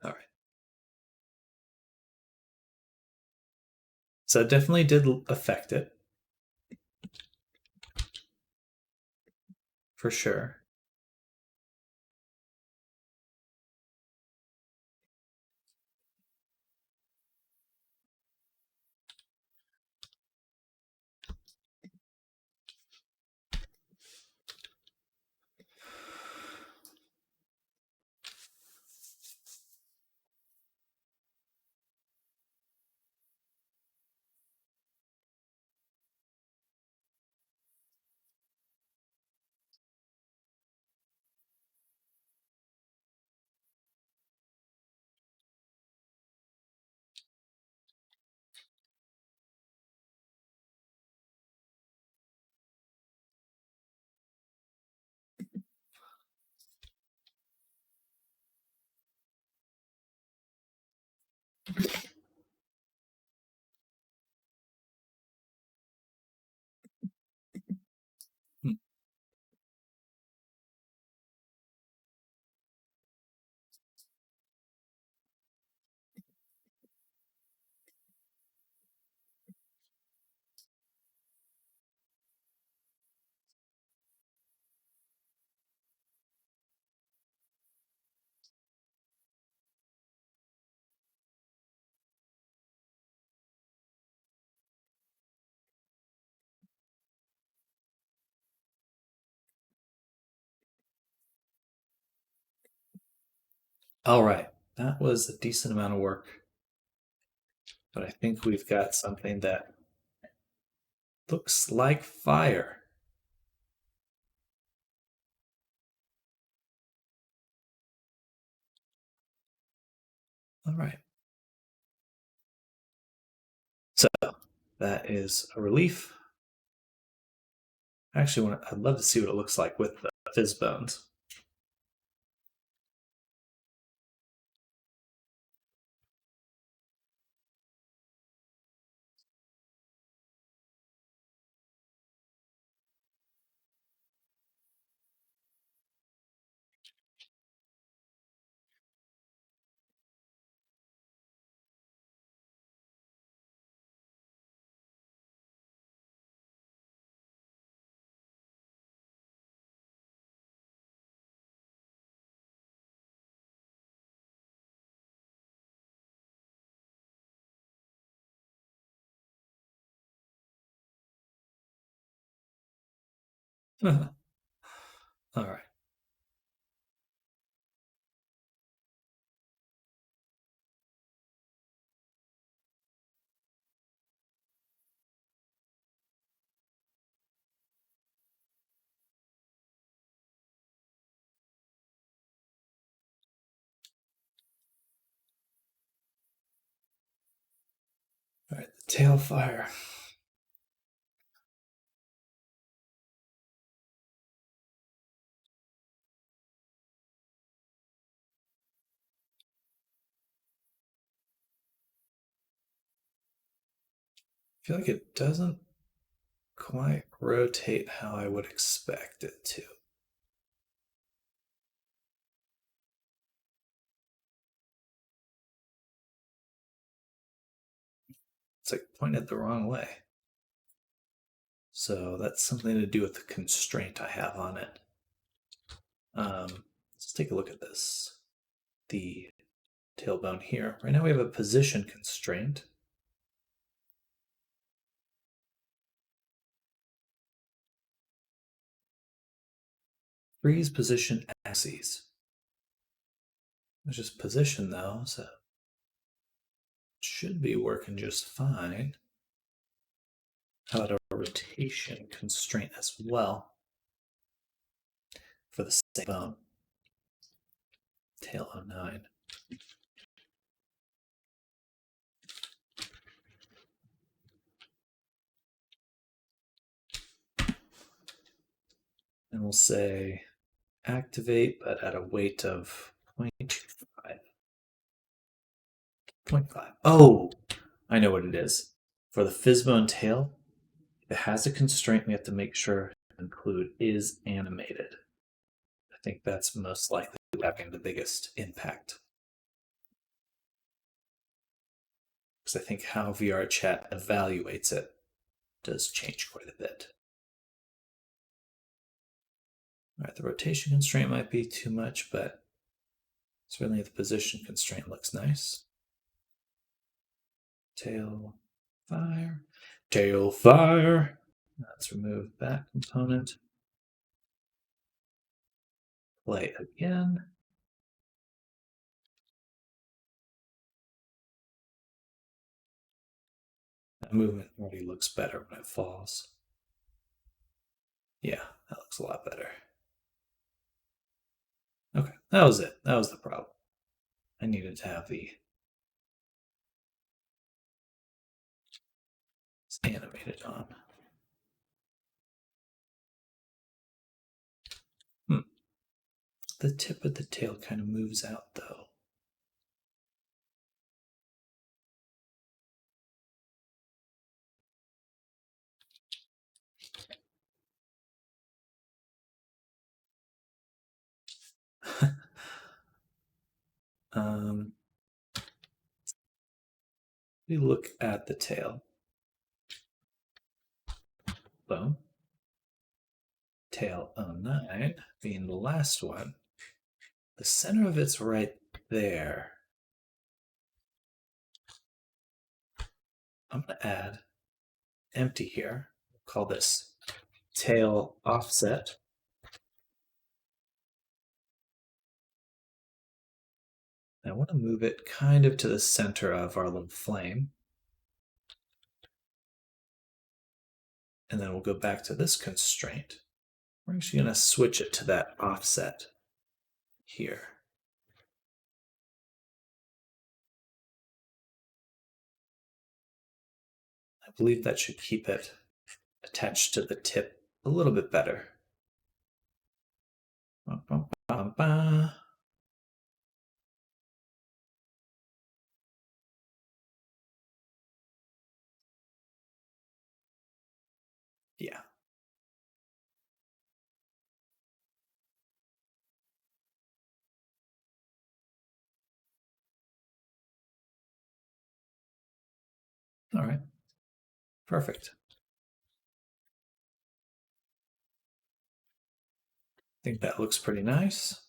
S1: All right. So it definitely did affect it. For sure. All right, that was a decent amount of work, but I think we've got something that looks like fire. All right. So that is a relief. Actually, I'd love to see what it looks like with the fizz bones. All right. All right, the tail fire. I feel like it doesn't quite rotate how I would expect it to. It's like pointed the wrong way. So that's something to do with the constraint I have on it. Let's take a look at this. The tailbone here. Right now we have a position constraint. Freeze position axes. It's just position though, so it should be working just fine. How about a rotation constraint as well for the same bone? Tail 09. And we'll say activate, but at a weight of 0.25. 0.5. Oh, I know what it is. For the Fizzbone tail, if it has a constraint we have to make sure to include is animated. I think that's most likely having the biggest impact. Because I think how VR chat evaluates it does change quite a bit. All right, the rotation constraint might be too much, but certainly the position constraint looks nice. Tail fire. Tail fire. Let's remove that component. Play again. That movement already looks better when it falls. Yeah, that looks a lot better. Okay, that was it. That was the problem. I needed to have the animated on. The tip of the tail kind of moves out though. We look at the tail. Boom. Tail 09 being the last one. The center of it's right there. I'm going to add empty here. Call this tail offset. I want to move it kind of to the center of our little flame. And then we'll go back to this constraint. We're actually going to switch it to that offset here. I believe that should keep it attached to the tip a little bit better. Yeah. All right. Perfect. I think that looks pretty nice.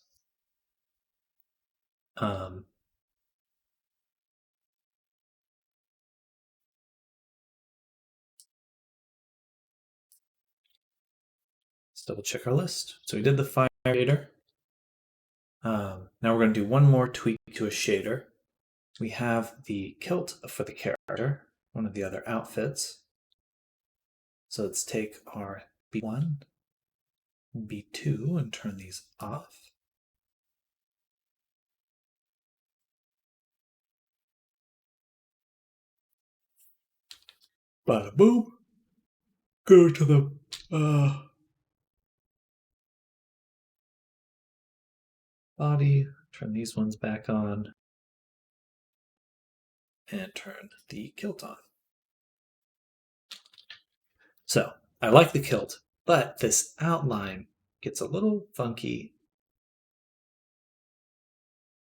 S1: Let's double check our list. So we did the fire shader. Now we're going to do one more tweak to a shader. We have the kilt for the character, one of the other outfits. So let's take our B1, B2, and turn these off. Bada boom. Go to the body, turn these ones back on, and turn the kilt on. So I like the kilt, but this outline gets a little funky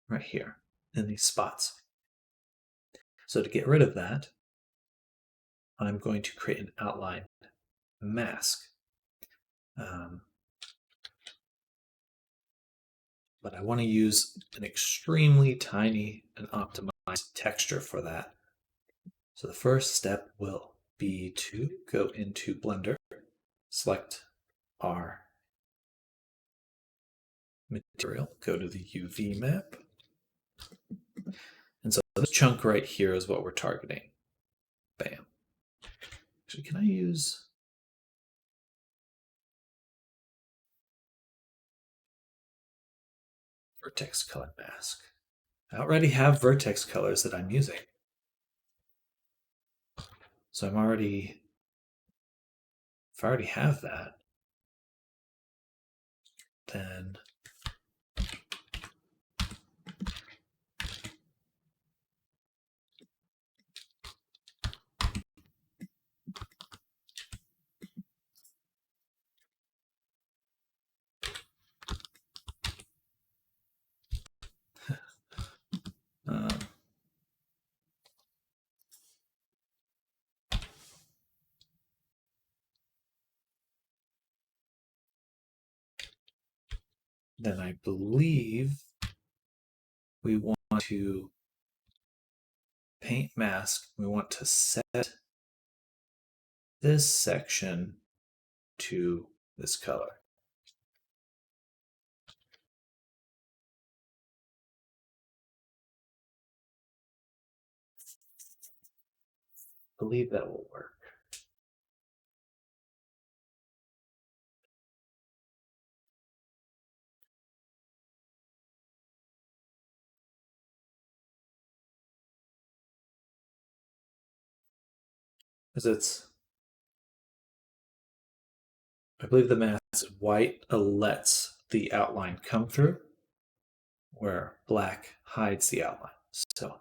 S1: right here in these spots. So to get rid of that, I'm going to create an outline mask. But I want to use an extremely tiny and optimized texture for that. So the first step will be to go into Blender, select our material, go to the UV map. And so this chunk right here is what we're targeting. Bam. Actually, can I use... vertex color mask? I already have vertex colors that I'm using. So if I already have that, then I believe we want to paint mask. We want to set this section to this color. I believe that will work. Because I believe the mask white lets the outline come through, where black hides the outline. So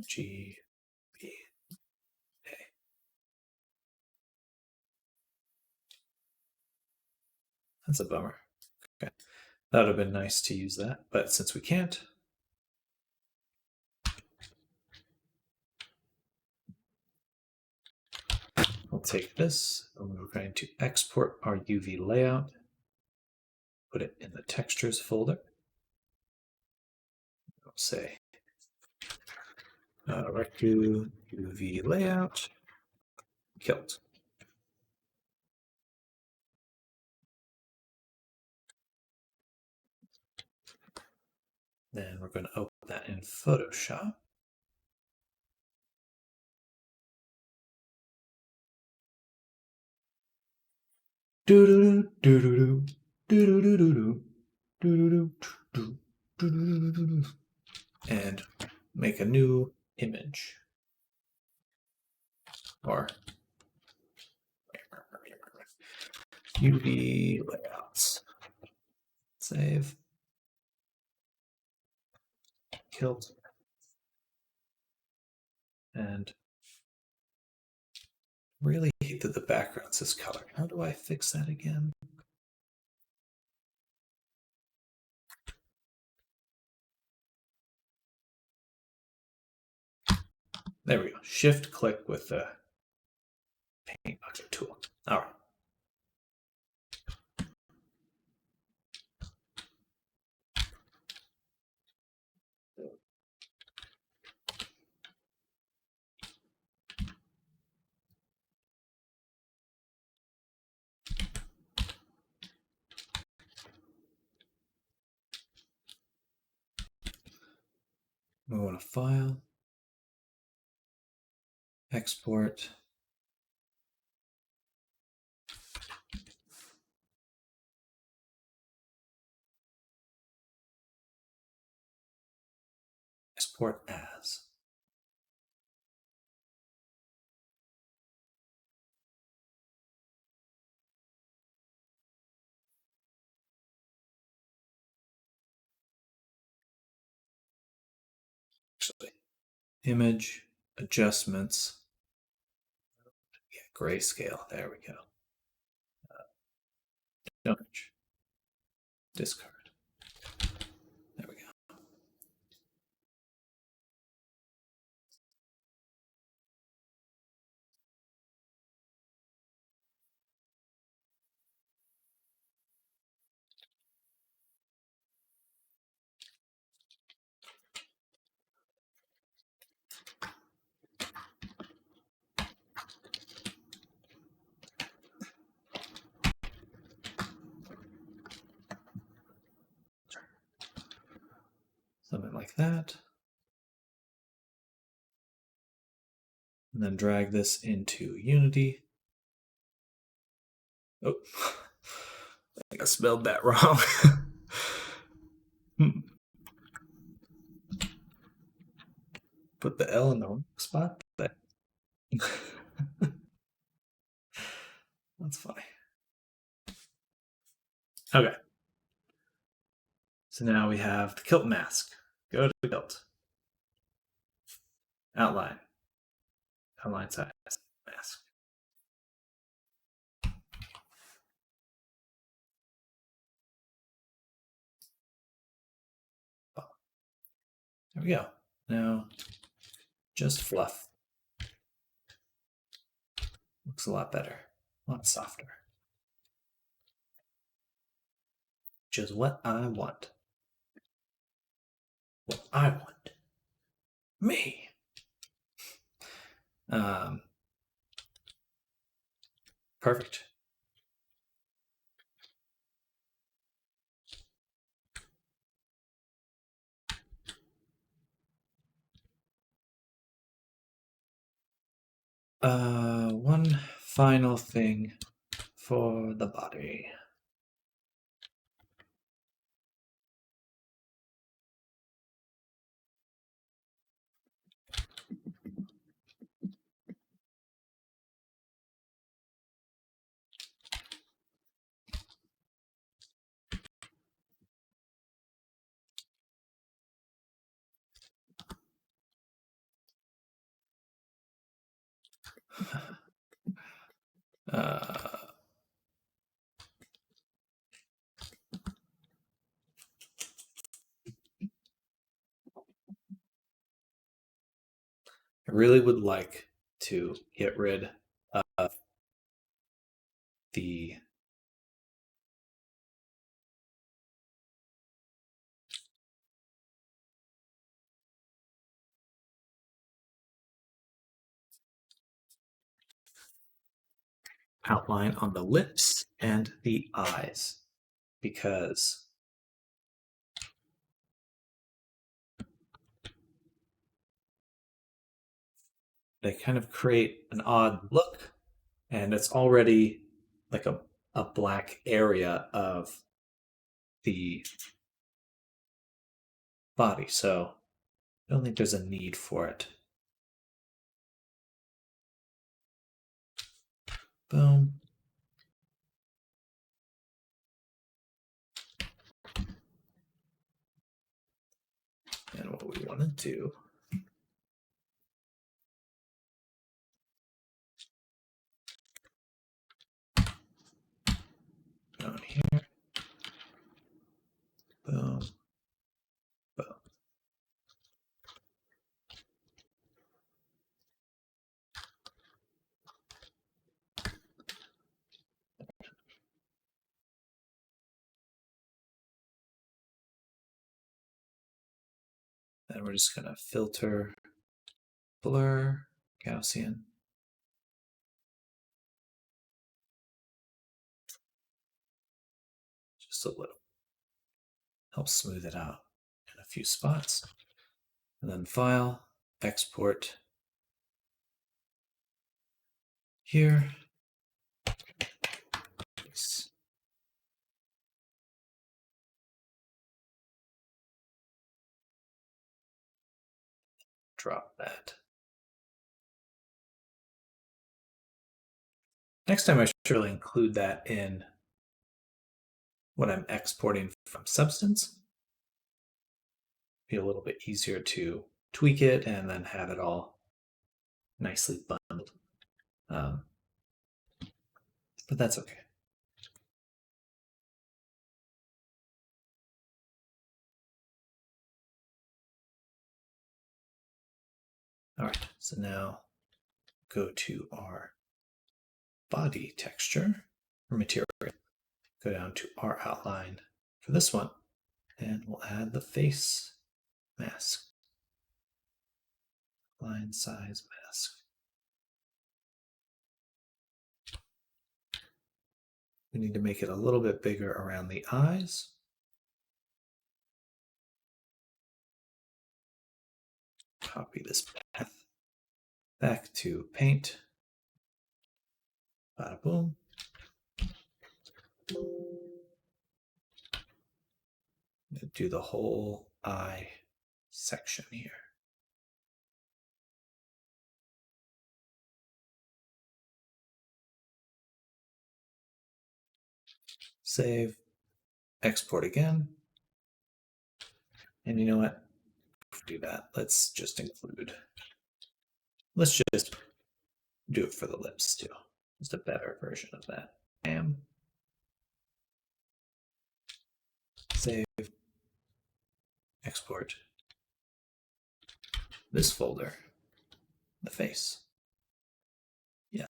S1: G, B, A. That's a bummer. Okay. That would have been nice to use that, but since we can't, we'll take this and we're going to export our UV layout, put it in the textures folder. I'll say Reku UV layout kilt. Then we're going to open that in Photoshop. And make a new image. Or UV layouts. Save. Kilt. And really hate that the background's this color. How do I fix that again? There we go. Shift click with the paint bucket tool. All right. We want to file, export. Export as. Actually, image adjustments. Yeah, grayscale. There we go. Image. Discard. There we go. Something like that. And then drag this into Unity. Oh, I think I spelled that wrong. Put the L in the wrong spot. That's funny. Okay. So now we have the kilt mask. Go to the kilt. Outline. Outline size. Mask. There we go. Now, just fluff. Looks a lot better. A lot softer. Which is what I want. What I want. Me. Perfect. One final thing for the body. I really would like to get rid of the outline on the lips and the eyes because they kind of create an odd look, and it's already like a black area of the body, so I don't think there's a need for it. Boom. And what we want to do down here. Boom. Boom. Then we're just going to filter, blur, Gaussian. Just a little. Help smooth it out in a few spots. And then File, Export. Here. Nice. Drop that. Next time I should really include that in what I'm exporting from Substance. Be a little bit easier to tweak it and then have it all nicely bundled. But that's okay. All right, so now go to our body texture or material. Go down to our outline for this one, and we'll add the face mask. Line size mask. We need to make it a little bit bigger around the eyes. Copy this path back to paint. Bada boom. Do the whole eye section here. Save, export again. And you know what? Do that. Let's just do it for the lips too. Just a better version of that. Bam. Save, export this folder, the face. Yes.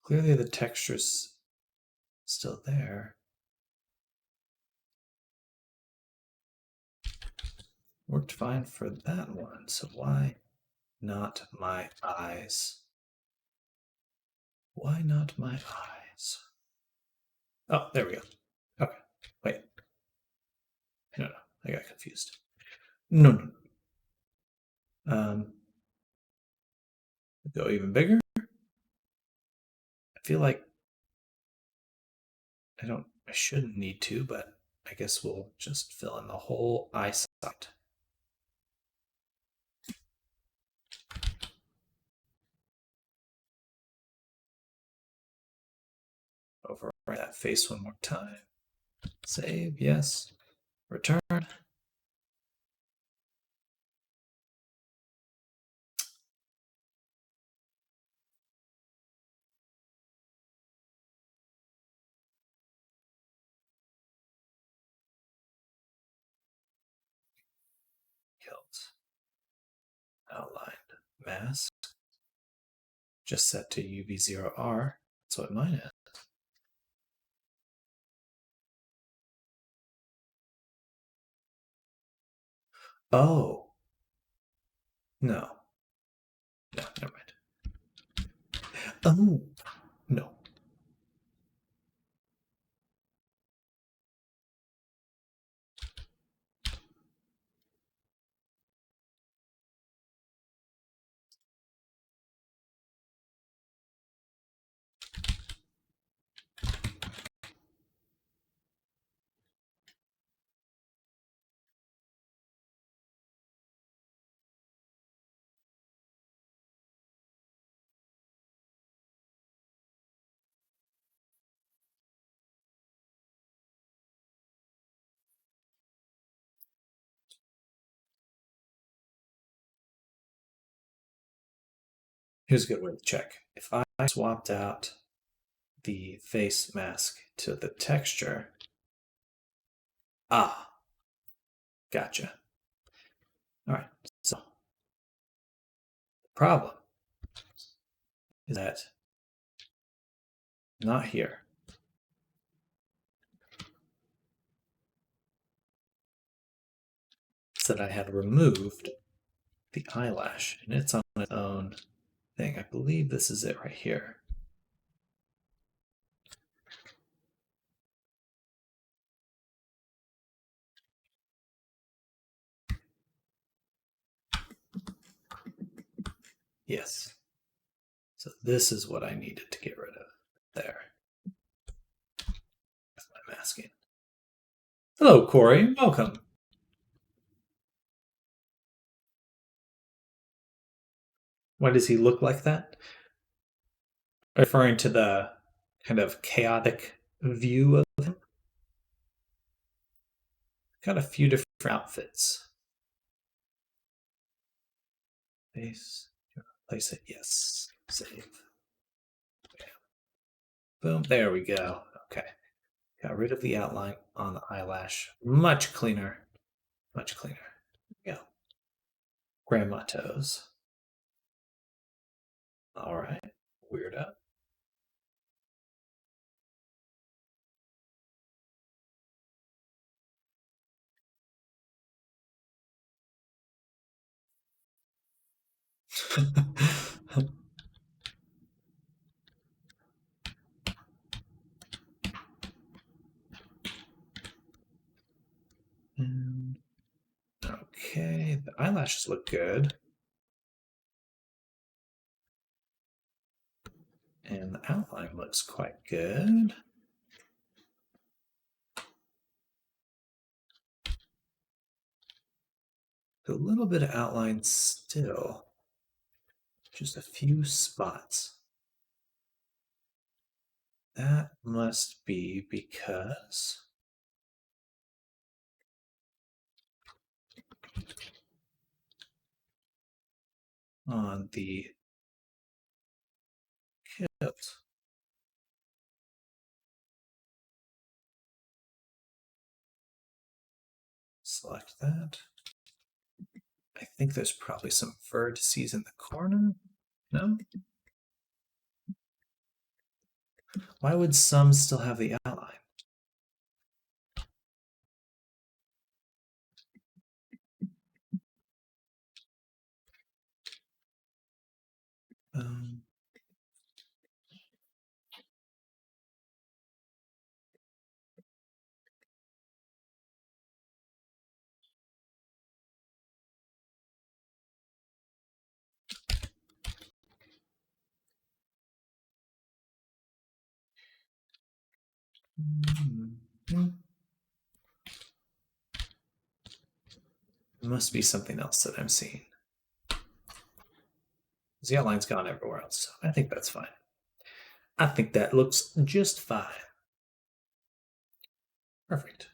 S1: Clearly the texture's still there. Worked fine for that one, so why not my eyes? Why not my eyes? Oh, there we go. Okay, wait. No. I got confused. No. Go even bigger. I feel like I shouldn't need to, but I guess we'll just fill in the whole eyesight. Overwrite that face one more time. Save, yes. Return. Killed. Outlined. Mask. Just set to UV0R. That's what mine is. Oh. No. No, never mind. Oh. No. Here's a good way to check. If I swapped out the face mask to the texture, gotcha. All right, so the problem is that not here. It's that I had removed the eyelash, and it's on its own thing. I believe this is it right here. Yes. So this is what I needed to get rid of. There. With my masking. Hello, Corey. Welcome. Why does he look like that? Referring to the kind of chaotic view of him. Got a few different outfits. Face. Place it. Yes. Save. Boom. There we go. Okay. Got rid of the outline on the eyelash. Much cleaner. Much cleaner. Yeah. Grandma toes. All right. Weirdo. Okay, the eyelashes look good. And the outline looks quite good. A little bit of outline still. Just a few spots. That must be because on the kilt, select that. I think there's probably some vertices in the corner. No? Why would some still have the outline? Um, There must be something else that I'm seeing. The outline's gone everywhere else, so I think that's fine. I think that looks just fine. Perfect.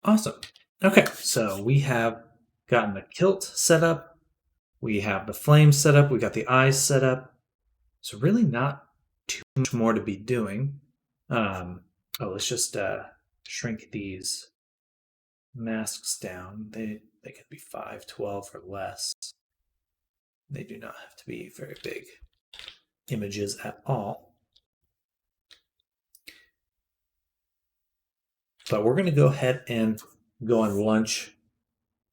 S1: Awesome. Okay, so we have gotten the kilt set up. We have the flames set up. We got the eyes set up. So really not too much more to be doing. Let's just shrink these masks down. They can be 5, 12, or less. They do not have to be very big images at all. But we're going to go ahead and go on lunch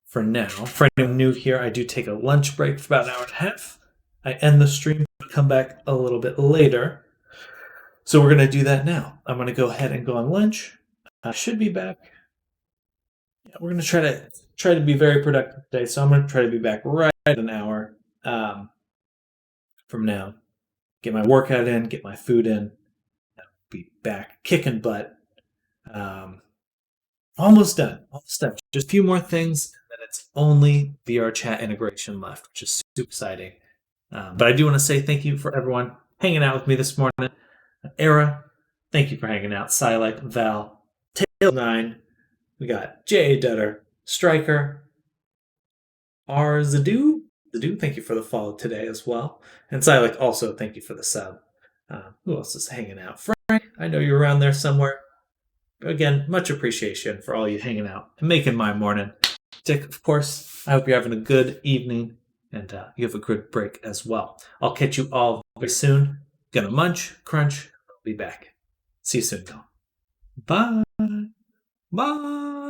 S1: for now. For anyone new here, I do take a lunch break for about an hour and a half. I end the stream, come back a little bit later. So we're going to do that now. I'm going to go ahead and go on lunch. I should be back. Yeah, we're going to try to be very productive today. So I'm going to try to be back right at an hour from now. Get my workout in, get my food in. Be back kicking butt. Almost done. Just a few more things, and then it's only VR chat integration left, which is super exciting. But I do want to say thank you for everyone hanging out with me this morning. Era, thank you for hanging out. Silek, Val, Tail9, we got J.A. Dutter, Striker, R. Zadu, thank you for the follow today as well. And Silek, also thank you for the sub. Who else is hanging out? Frank, I know you're around there somewhere. Again, much appreciation for all you hanging out and making my morning. Dick, of course, I hope you're having a good evening and you have a good break as well. I'll catch you all very soon. Gonna munch, crunch, I'll be back. See you soon, y'all. Bye. Bye.